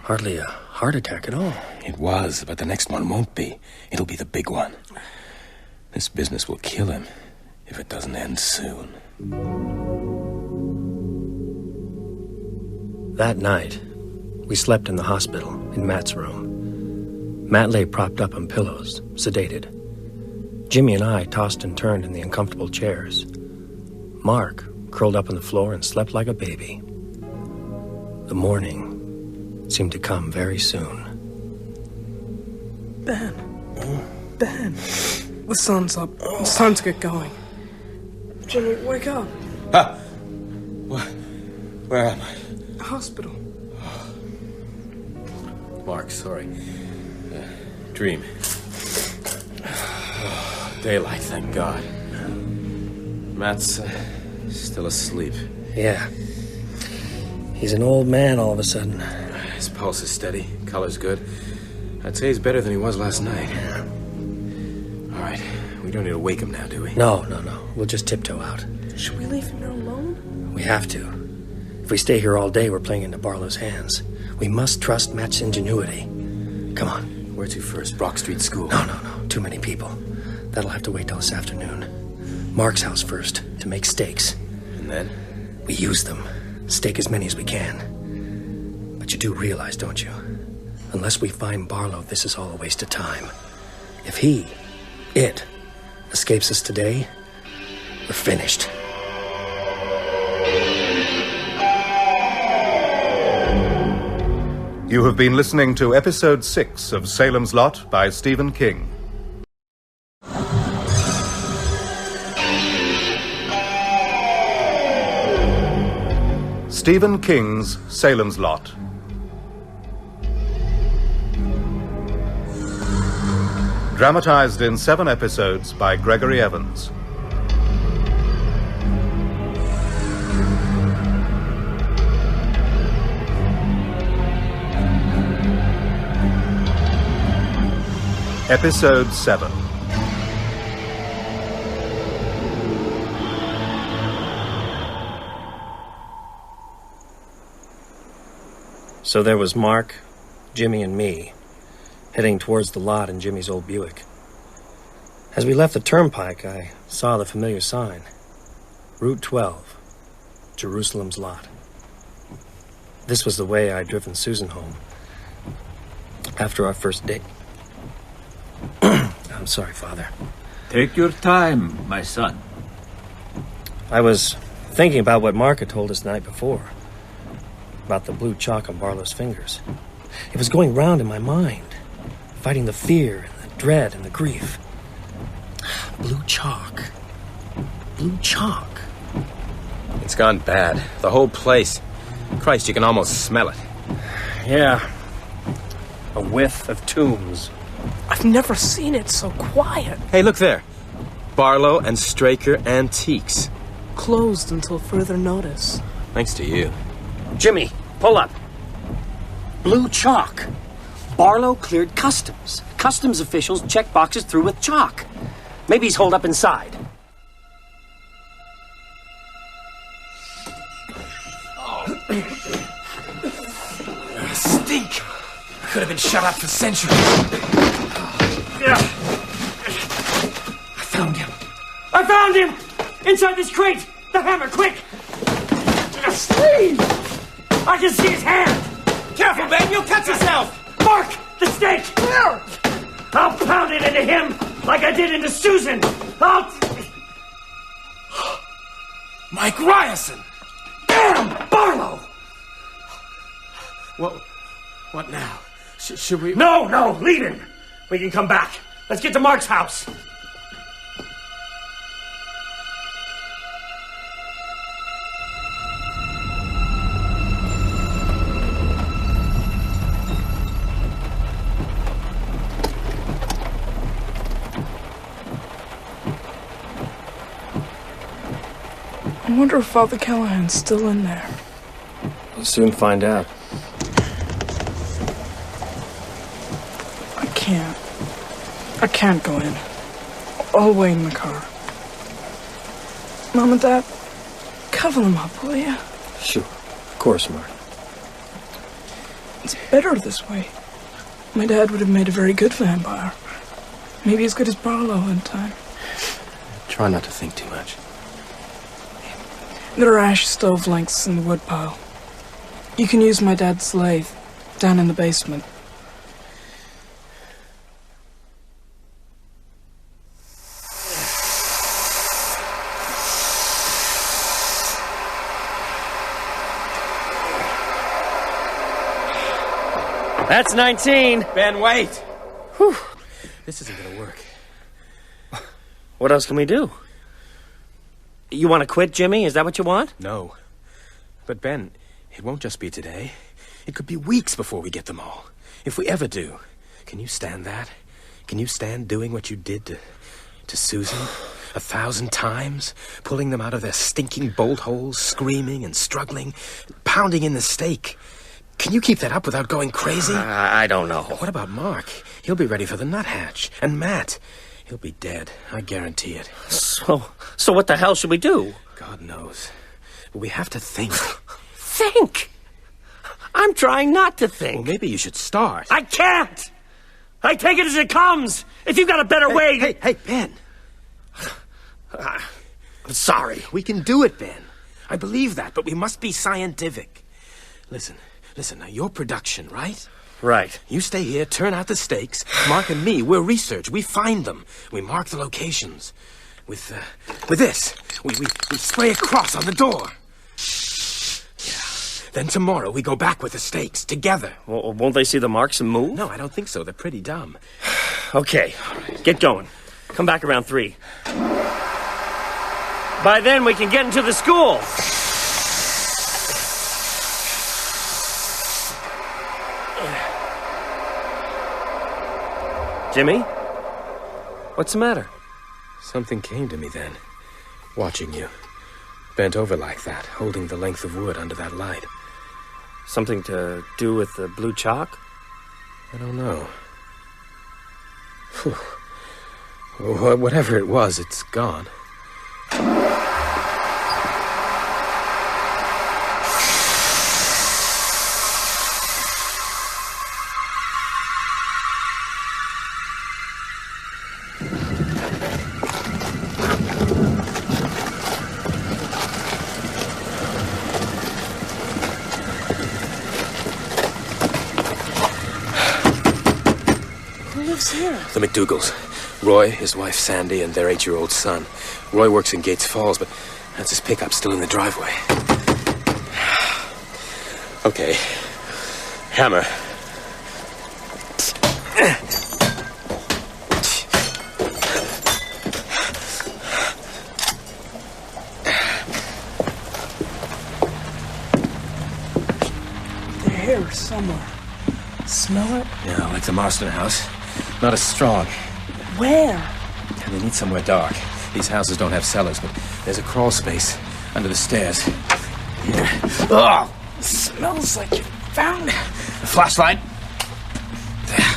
Hardly a heart attack at all. It was, but the next one won't be. It'll be the big one. This business will kill him if it doesn't end soon. That night, we slept in the hospital in Matt's room. Matt lay propped up on pillows, sedated. Jimmy and I tossed and turned in the uncomfortable chairs. Mark curled up on the floor and slept like a baby. The morning seemed to come very soon. Ben. Ben. The sun's up. It's time to get going. Jimmy, wake up. Ah! What? Where am I? Hospital. Mark, sorry. Dream. Daylight, thank God. Matt's still asleep. Yeah. He's an old man all of a sudden. His pulse is steady, color's good. I'd say he's better than he was last night. All right, we don't need to wake him now, do we? No. We'll just tiptoe out. Should we leave him here alone? We have to. If we stay here all day, we're playing into Barlow's hands. We must trust Matt's ingenuity. Come on. Where to first? Brock Street School? No. Too many people. That'll have to wait till this afternoon. Mark's house first, to make stakes. And then? We use them. Stake as many as we can. But you do realize, don't you? Unless we find Barlow, this is all a waste of time. If it, escapes us today, we're finished. You have been listening to Episode 6 of Salem's Lot by Stephen King. Stephen King's Salem's Lot. Dramatized in 7 episodes by Gregory Evans. Episode 7. So there was Mark, Jimmy, and me, heading towards the lot in Jimmy's old Buick. As we left the turnpike, I saw the familiar sign. Route 12, Jerusalem's Lot. This was the way I'd driven Susan home. After our first date. I'm sorry, Father. Take your time, my son. I was thinking about what Mark had told us the night before. About the blue chalk on Barlow's fingers. It was going round in my mind, fighting the fear and the dread and the grief. Blue chalk. Blue chalk. It's gone bad. The whole place. Christ, you can almost smell it. Yeah. A whiff of tombs. I've never seen it so quiet. Hey, look there. Barlow and Straker Antiques. Closed until further notice. Thanks to you. Jimmy, pull up. Blue chalk. Barlow cleared customs. Customs officials check boxes through with chalk. Maybe he's holed up inside. Stink! Could have been shut up for centuries. I found him! Inside this crate! The hammer, quick! Sleeve! I can see his hand! Careful, Ben, you'll cut yourself! Mark, the stake! I'll pound it into him like I did into Susan! Mike Ryerson! Damn, Barlow! What now? Should we... No, leave him! We can come back. Let's get to Mark's house. I wonder if Father Callahan's still in there. We'll soon find out. I can't go in. I'll wait in the car. Mom and Dad, cover them up, will you? Sure. Of course, Mark. It's better this way. My dad would have made a very good vampire. Maybe as good as Barlow in time. Try not to think too much. There are ash stove lengths in the woodpile. You can use my dad's lathe down in the basement. That's 19. Ben, wait! Whew. This isn't gonna work. What else can we do? You want to quit, Jimmy? Is that what you want? No. But Ben, it won't just be today. It could be weeks before we get them all. If we ever do. Can you stand that? Can you stand doing what you did to Susan 1,000 times? Pulling them out of their stinking bolt holes, screaming and struggling, pounding in the stake. Can you keep that up without going crazy? I don't know. What about Mark? He'll be ready for the nuthatch. And Matt, he'll be dead. I guarantee it. So what the hell should we do? God knows. But we have to think. Think? I'm trying not to think. Well, maybe you should start. I can't! I take it as it comes! If you've got a better way... Hey, Ben! I'm sorry. We can do it, Ben. I believe that, but we must be scientific. Listen, now, your production, right? Right. You stay here, turn out the stakes. Mark and me, we're research. We find them. We mark the locations. With this, we spray a cross on the door. Yeah. Then tomorrow we go back with the stakes, together. Well, won't they see the marks and move? No, I don't think so. They're pretty dumb. Okay, get going. Come back around 3. By then we can get into the school. Jimmy? What's the matter? Something came to me then, watching you. Bent over like that, holding the length of wood under that light. Something to do with the blue chalk? I don't know. Whew. Whatever it was, it's gone. The McDougals. Roy, his wife Sandy, and their 8-year-old son. Roy works in Gates Falls, but that's his pickup still in the driveway. Okay. Hammer. They're here somewhere. Smell it? Yeah, like the Marston house. Not as strong. Where? And they need somewhere dark. These houses don't have cellars, but there's a crawl space under the stairs. Here. Ugh! It smells like you found it. A flashlight. There.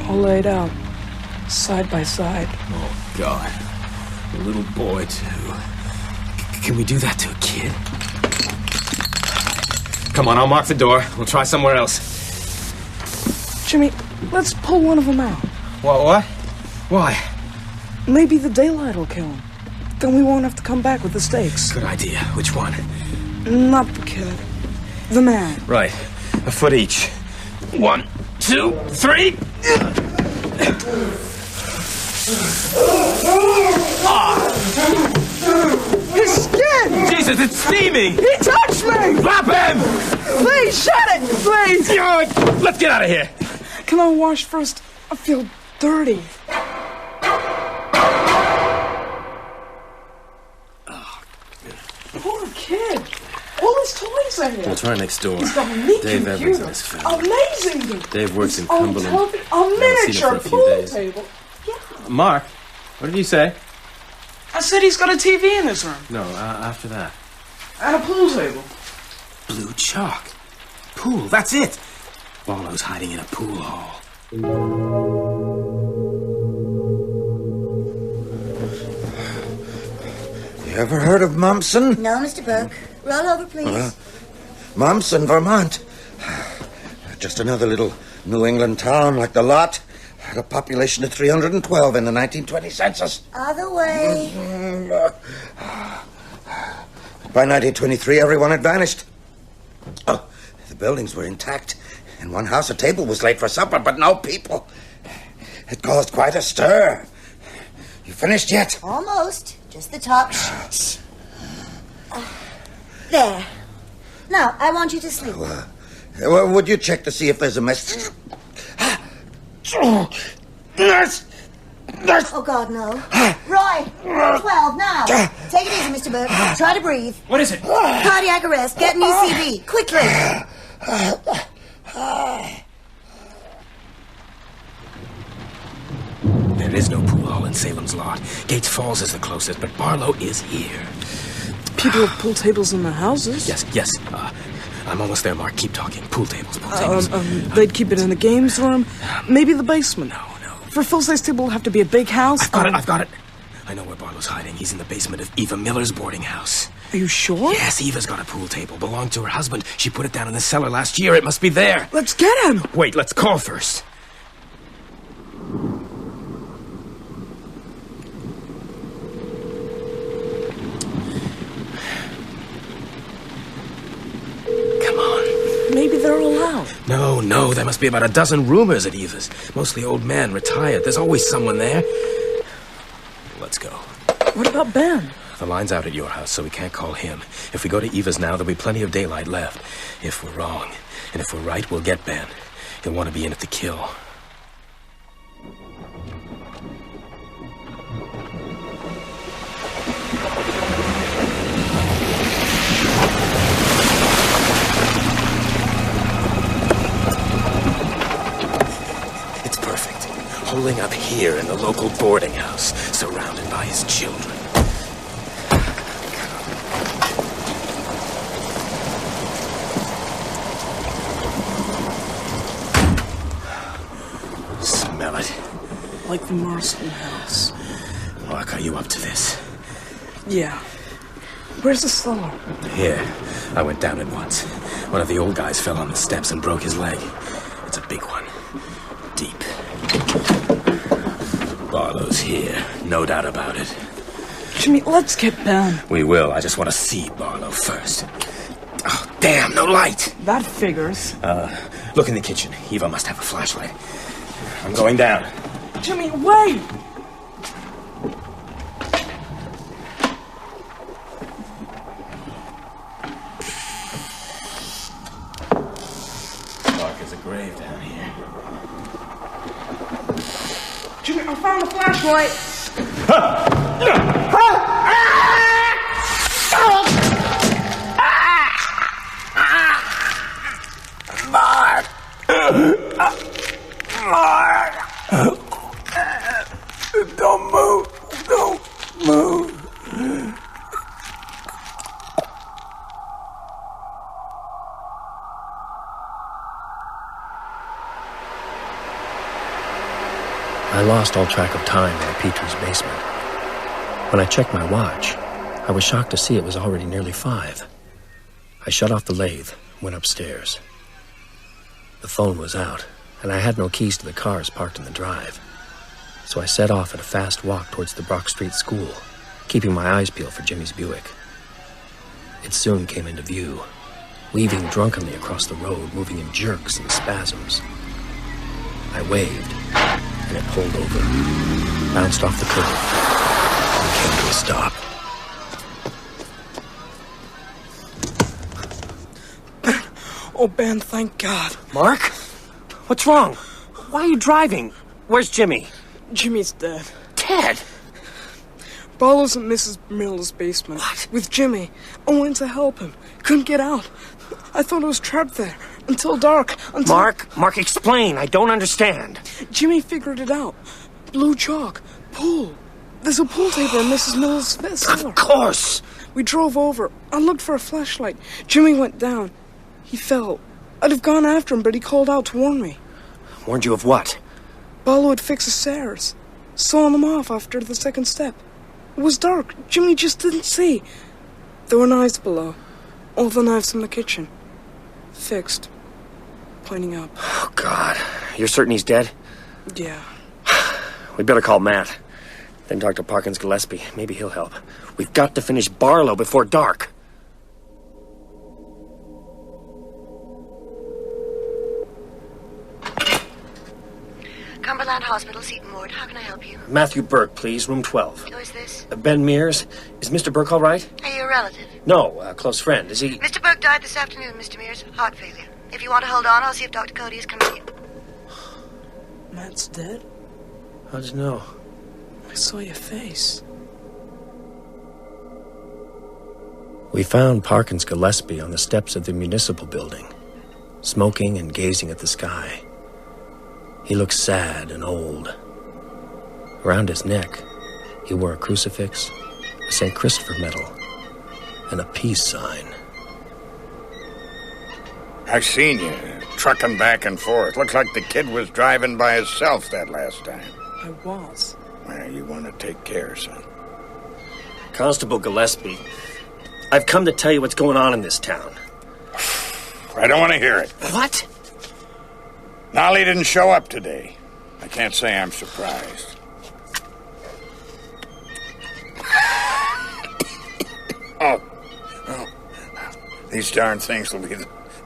All laid out, side by side. Oh, God. A little boy, too. Can we do that to a kid? Come on, I'll mark the door. We'll try somewhere else. Jimmy, let's pull one of them out. What? Why? Maybe the daylight will kill him. Then we won't have to come back with the stakes. Good idea. Which one? Not the kid. The man. Right. A foot each. 1, 2, 3. His skin! Jesus, it's steaming! He touched me! Slap him! Please, shut it! Please! Let's get out of here! Can I wash first? I feel dirty. Poor kid. All his toys are here. We'll try next door. He's got a neat Dave computer. Evans and his family. Amazing. Dave works in His own Cumberland. television, a I haven't seen him miniature for a few pool days. table. Mark, what did you say? I said he's got a TV in his room. No, after that. And a pool table. Blue chalk. Pool, that's it. Barlow's hiding in a pool hall. You ever heard of Mompson? No, Mr. Burke. Roll over, please. Mompson, Vermont. Just another little New England town like the lot. Had a population of 312 in the 1920 census. Other way. By 1923, everyone had vanished. Oh, the buildings were intact. In one house, a table was laid for supper, but no people. It caused quite a stir. You finished yet? Almost. Just the top sheets. There. Now, I want you to sleep. Would you check to see if there's a mess? Nurse! Nurse! Oh, God, no. Roy, 12, now. Take it easy, Mr. Burke. Try to breathe. What is it? Cardiac arrest. Get an ECV. Quickly. There is no pool hall in Salem's lot. Gates Falls is the closest, but Barlow is here. People have pool tables in their houses. Yes. I'm almost there, Mark. Keep talking. Pool tables. They'd keep it in the games room. Maybe the basement. No. For a full-size table, it'll have to be a big house. I've got it. I know where Barlow's hiding. He's in the basement of Eva Miller's boarding house. Are you sure? Yes, Eva's got a pool table. Belonged to her husband. She put it down in the cellar last year. It must be there. Let's get him. Wait, let's call first. Maybe they're all out. No, there must be about a dozen roomers at Eva's. Mostly old men, retired. There's always someone there. Let's go. What about Ben? The line's out at your house, so we can't call him. If we go to Eva's now, there'll be plenty of daylight left. If we're wrong, and if we're right, we'll get Ben. He'll want to be in it to kill. Holding up here in the local boarding house, surrounded by his children. Smell it. Like the Marston house. Mark, are you up to this? Yeah. Where's the cellar? Here. I went down it once. One of the old guys fell on the steps and broke his leg. It's a big one. Deep. Barlow's here, no doubt about it. Jimmy, let's get Ben. We will. I just want to see Barlow first. Oh, damn, no light. That figures. Look in the kitchen. Eva must have a flashlight. I'm going down. Jimmy, wait! Dark as a grave down here. Jimmy, I found the flashlight! Mark! Don't move! Don't move! I lost all track of time in Petrie's basement. When I checked my watch, I was shocked to see it was already nearly 5. I shut off the lathe, went upstairs. The phone was out, and I had no keys to the cars parked in the drive. So I set off at a fast walk towards the Brock Street School, keeping my eyes peeled for Jimmy's Buick. It soon came into view, weaving drunkenly across the road, moving in jerks and spasms. I waved, and it pulled over, bounced off the curb, and came to a stop. Oh, Ben, thank God. Mark? What's wrong? Why are you driving? Where's Jimmy? Jimmy's dead. Dead? Barlow's in Mrs. Miller's basement. What? With Jimmy. I went to help him. Couldn't get out. I thought I was trapped there. Until dark. Mark, explain. I don't understand. Jimmy figured it out. Blue chalk. Pool. There's a pool table in Mrs. Miller's cellar. Of course. We drove over. I looked for a flashlight. Jimmy went down. He fell. I'd have gone after him, but he called out to warn me. Warned you of what? Barlow had fixed his stairs. Sawing them off after the second step. It was dark. Jimmy just didn't see. There were knives below. All the knives in the kitchen. Fixed. Pointing up. Oh, God. You're certain he's dead? Yeah. We'd better call Matt. Then Dr. Parkins Gillespie. Maybe he'll help. We've got to finish Barlow before dark. Cumberland Plant Hospital, Seton Ward. How can I help you? Matthew Burke, please, room 12. Who is this? Ben Mears. Is Mr. Burke all right? Are you a relative? No, a close friend. Is he... Mr. Burke died this afternoon, Mr. Mears. Heart failure. If you want to hold on, I'll see if Dr. Cody is coming in. Matt's dead? How'd you know? I saw your face. We found Parkins Gillespie on the steps of the municipal building, smoking and gazing at the sky. He looked sad and old. Around his neck, he wore a crucifix, a St. Christopher medal, and a peace sign. I seen you, trucking back and forth. Looks like the kid was driving by himself that last time. I was. Well, you want to take care, son. Constable Gillespie, I've come to tell you what's going on in this town. I don't want to hear it. What? Nolly didn't show up today. I can't say I'm surprised. Oh. These darn things will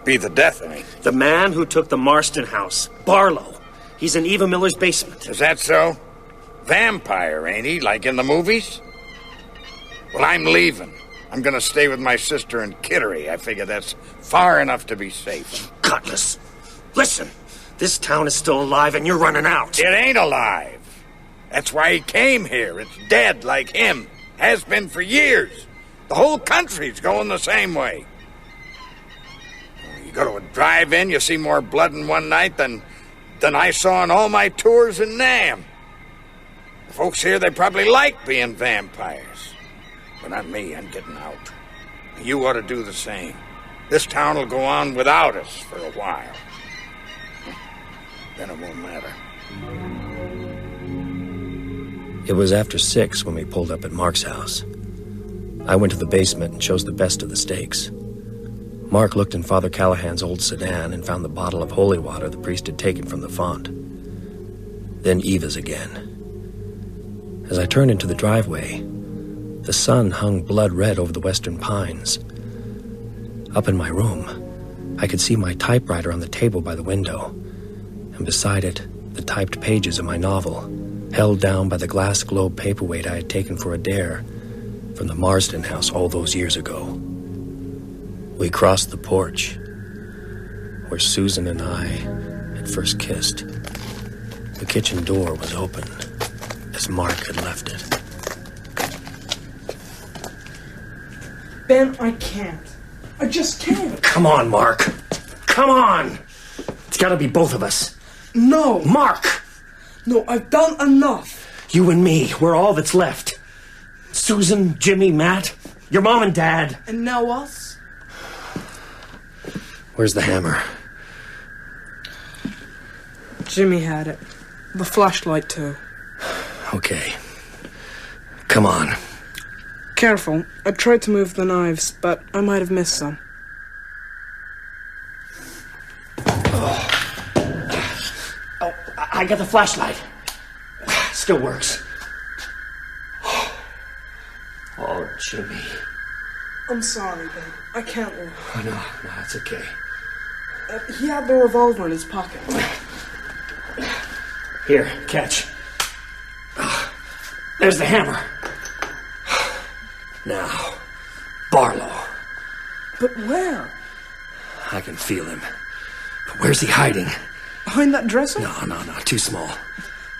be the death of me. The man who took the Marston house, Barlow. He's in Eva Miller's basement. Is that so? Vampire, ain't he? Like in the movies? Well, I'm leaving. I'm gonna stay with my sister in Kittery. I figure that's far enough to be safe. Cutlass, listen. This town is still alive and you're running out. It ain't alive. That's why he came here. It's dead like him. Has been for years. The whole country's going the same way. You go to a drive-in, you see more blood in one night than I saw in all my tours in Nam. The folks here, they probably like being vampires. But not me, I'm getting out. You ought to do the same. This town will go on without us for a while. Then it won't matter. It was after 6 when we pulled up at Mark's house. I went to the basement and chose the best of the steaks. Mark looked in Father Callahan's old sedan and found the bottle of holy water the priest had taken from the font. Then Eva's again. As I turned into the driveway, the sun hung blood red over the western pines. Up in my room, I could see my typewriter on the table by the window, and beside it, the typed pages of my novel, held down by the glass globe paperweight I had taken for a dare from the Marsden house all those years ago. We crossed the porch, where Susan and I had first kissed. The kitchen door was open, as Mark had left it. Ben, I can't. I just can't. Come on, Mark. Come on. It's gotta be both of us. No. Mark! No, I've done enough. You and me, we're all that's left. Susan, Jimmy, Matt, your mom and dad. And now us? Where's the hammer? Jimmy had it. The flashlight, too. Okay. Come on. Careful. I tried to move the knives, but I might have missed some. Oh, I got the flashlight. Still works. Oh, Jimmy. I'm sorry, Ben. I can't look. Oh, no, it's okay. He had the revolver in his pocket. Here, catch. There's the hammer. Now, Barlow. But where? I can feel him. But where's he hiding? Behind that dresser? No, too small.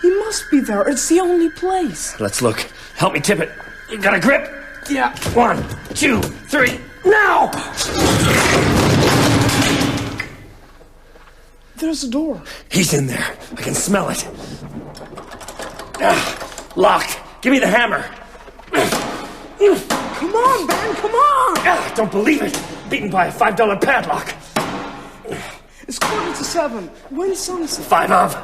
He must be there. It's the only place. Let's look. Help me tip it. You got a grip? Yeah. 1, 2, 3, now! There's a door. He's in there. I can smell it. Locked. Give me the hammer. Come on, Ben, come on! Don't believe it. Beaten by a $5 padlock. It's 7:15. When's sunset? 5 of.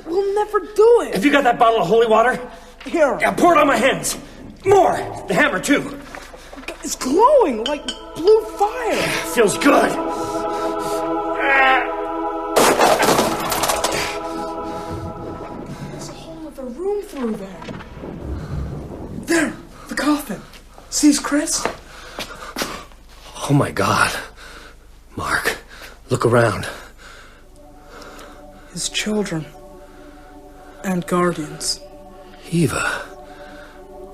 We'll never do it. Have you got that bottle of holy water? Here. Yeah, pour it on my hands. More. The hammer, too. It's glowing like blue fire. Feels good. There's a whole other room through there. There, the coffin. See his crest? Oh my God. Mark, look around. His children. And guardians. Eva.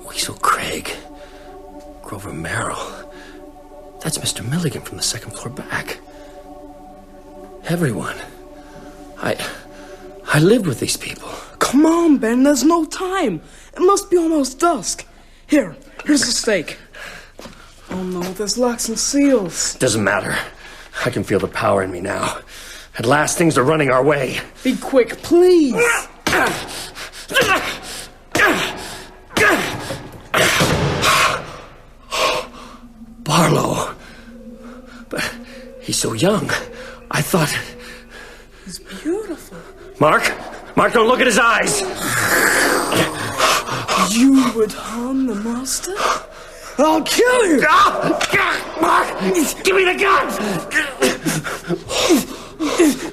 Weasel Craig. Grover Merrill. That's Mr. Milligan from the second floor back. Everyone. I lived with these people. Come on, Ben, there's no time. It must be almost dusk. Here's the steak. Oh no, there's locks and seals. Doesn't matter. I can feel the power in me now. At last, things are running our way. Be quick, please. Barlow. But he's so young. I thought... He's beautiful. Mark, don't look at his eyes. You would harm the master? I'll kill you! Mark, give me the gun!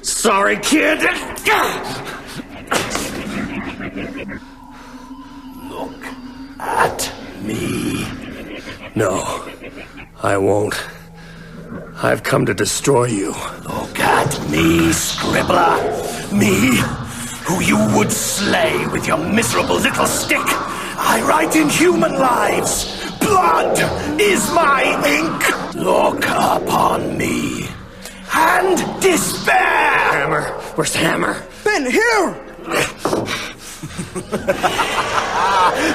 Sorry, kid. Look at me. No, I won't. I've come to destroy you. Look at me, scribbler. Me, who you would slay with your miserable little stick. I write in human lives. Blood is my ink. Look upon me. And despair. Hammer. Where's the hammer? Ben, here!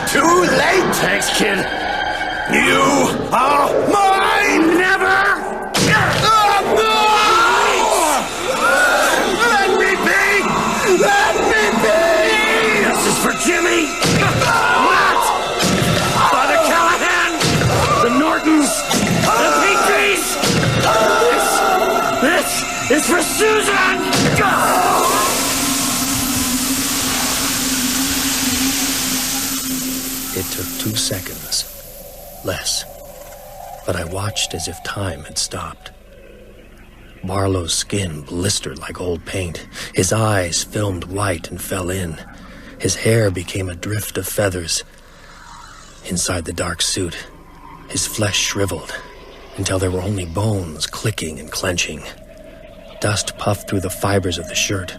Too late. Thanks, kid. You are mine. Never! Let me be! Let me be! This is for Jimmy! Matt! Father Callahan! The Nortons! The Petries! This is for Susan! It took 2 seconds. Less. But I watched as if time had stopped. Barlow's skin blistered like old paint. His eyes filmed white and fell in. His hair became a drift of feathers. Inside the dark suit, his flesh shriveled until there were only bones clicking and clenching. Dust puffed through the fibers of the shirt.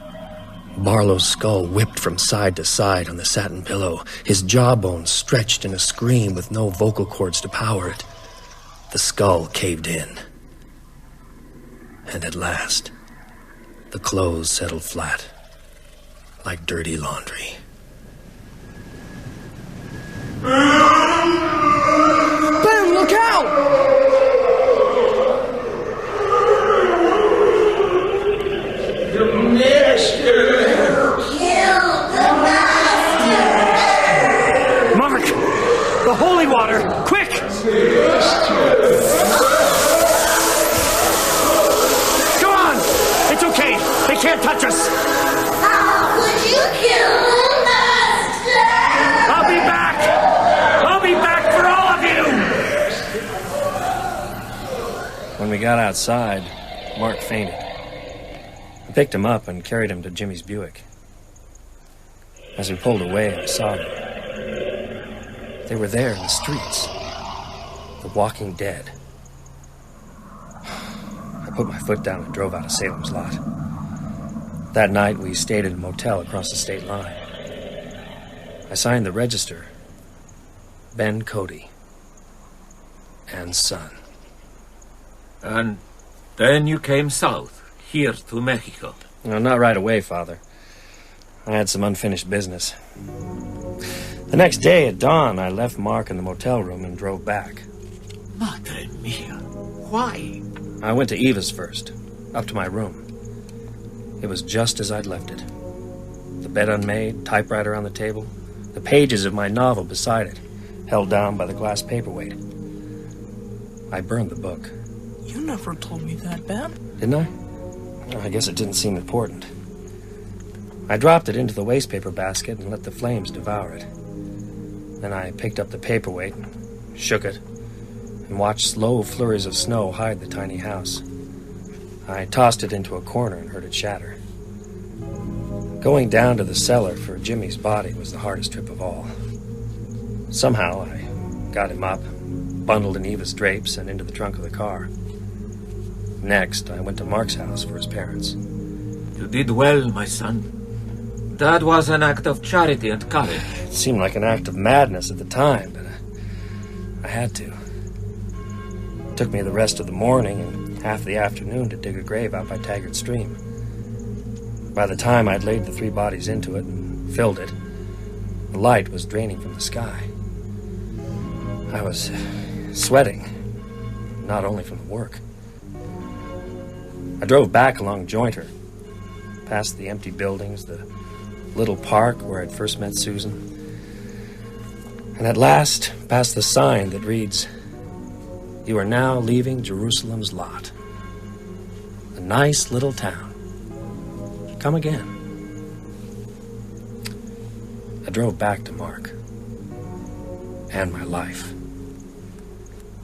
Barlow's skull whipped from side to side on the satin pillow. His jawbone stretched in a scream with no vocal cords to power it. The skull caved in. And at last, the clothes settled flat, like dirty laundry. Ben, look out! The master! Kill the master! Mark! The holy water! Quick! Go on! It's okay! They can't touch us! How could you kill the master? I'll be back! I'll be back for all of you! When we got outside, Mark fainted. I picked him up and carried him to Jimmy's Buick. As we pulled away, I saw them. They were there in the streets. The walking dead. I put my foot down and drove out of Salem's lot. That night, we stayed at a motel across the state line. I signed the register. Ben Cody. And son. And then you came south, here to Mexico. No, not right away, Father. I had some unfinished business. The next day at dawn, I left Mark in the motel room and drove back. Madre mia. Why? I went to Eva's first, up to my room. It was just as I'd left it. The bed unmade, typewriter on the table, the pages of my novel beside it, held down by the glass paperweight. I burned the book. You never told me that, Ben. Didn't I? Well, I guess it didn't seem important. I dropped it into the wastepaper basket and let the flames devour it. Then I picked up the paperweight, shook it, and watched slow flurries of snow hide the tiny house. I tossed it into a corner and heard it shatter. Going down to the cellar for Jimmy's body was the hardest trip of all. Somehow I got him up, bundled in Eva's drapes, and into the trunk of the car. Next, I went to Mark's house for his parents. You did well, my son. That was an act of charity and courage. It seemed like an act of madness at the time, but I had to. It took me the rest of the morning and half the afternoon to dig a grave out by Taggart Stream. By the time I'd laid the 3 bodies into it and filled it, the light was draining from the sky. I was sweating, not only from the work. I drove back along Jointer, past the empty buildings, the little park where I'd first met Susan, and at last past the sign that reads, "You are now leaving Jerusalem's lot. A nice little town. Come again." I drove back to Mark and my life.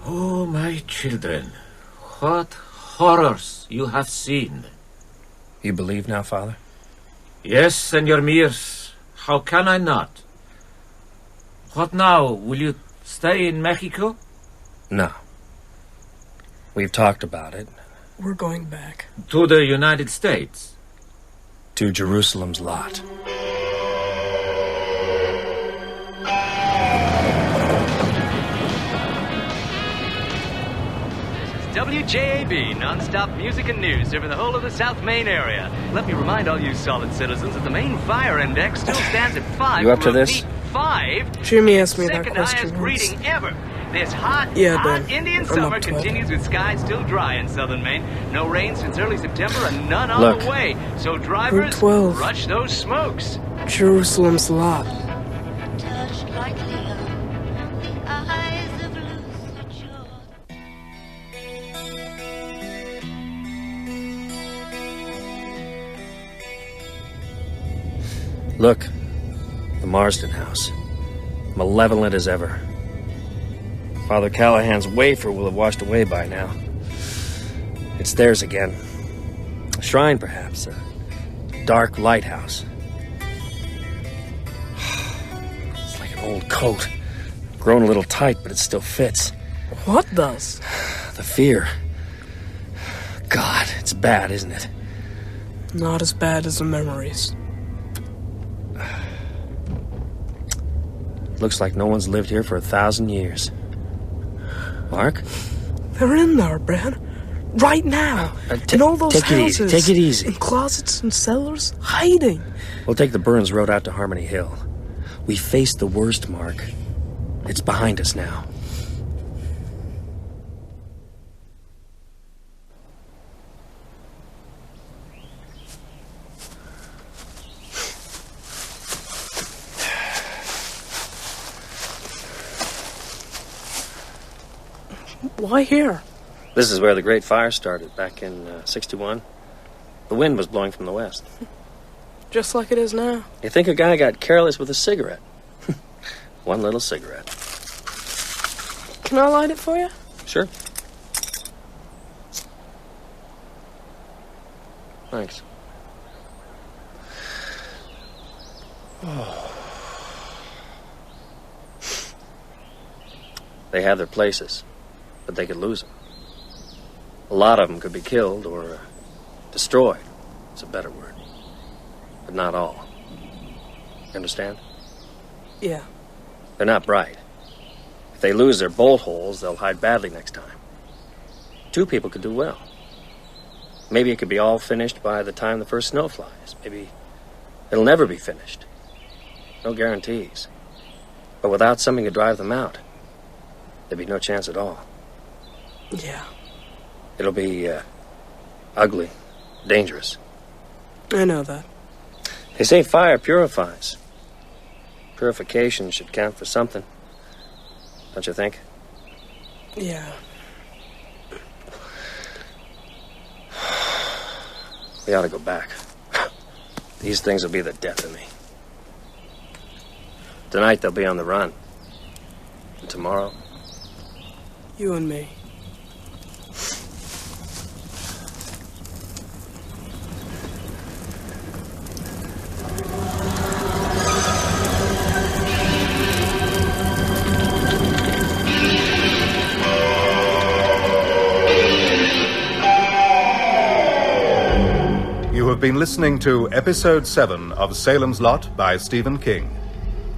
Oh, my children, what horrors you have seen. You believe now, Father? Yes, Senor Mears. How can I not? What now? Will you stay in Mexico? No. We've talked about it. We're going back. To the United States? To Jerusalem's lot. WJAB, non-stop music and news serving the whole of the South Maine area. Let me remind all you solid citizens that the Maine Fire Index still stands at 5. You up to this? 5. Jimmy asked me that Second question highest once. reading ever. This hot Ben, Indian I'm summer up to it. continues with skies still dry in southern Maine. No rain since early September and none on Look. the way. So drivers, 12. rush those smokes. Jerusalem's lot. Touched like Leo, the eyes of Lucifer. Look, the Marsden house. Malevolent as ever. Father Callahan's wafer will have washed away by now. It's theirs again. A shrine, perhaps. A dark lighthouse. It's like an old coat. Grown a little tight, but it still fits. What does? The fear. God, it's bad, isn't it? Not as bad as the memories. Looks like no one's lived here for 1,000 years. Mark? They're in there, Ben. Right now. In all those houses. Take it easy. In closets and cellars. Hiding. We'll take the Burns Road out to Harmony Hill. We faced the worst, Mark. It's behind us now. Why here? This is where the Great Fire started, back in 61. The wind was blowing from the west. Just like it is now. You think a guy got careless with a cigarette? One little cigarette. Can I light it for you? Sure. Thanks. They have their places, but they could lose them. A lot of them could be killed or destroyed. It's a better word. But not all. You understand? Yeah. They're not bright. If they lose their bolt holes, they'll hide badly next time. 2 people could do well. Maybe it could be all finished by the time the first snow flies. Maybe it'll never be finished. No guarantees. But without something to drive them out, there'd be no chance at all. Yeah. It'll be ugly, dangerous. I know that. They say fire purifies. Purification should count for something. Don't you think? Yeah. We ought to go back. These things will be the death of me. Tonight they'll be on the run. And tomorrow, You and me. You have been listening to Episode 7 of Salem's Lot by Stephen King.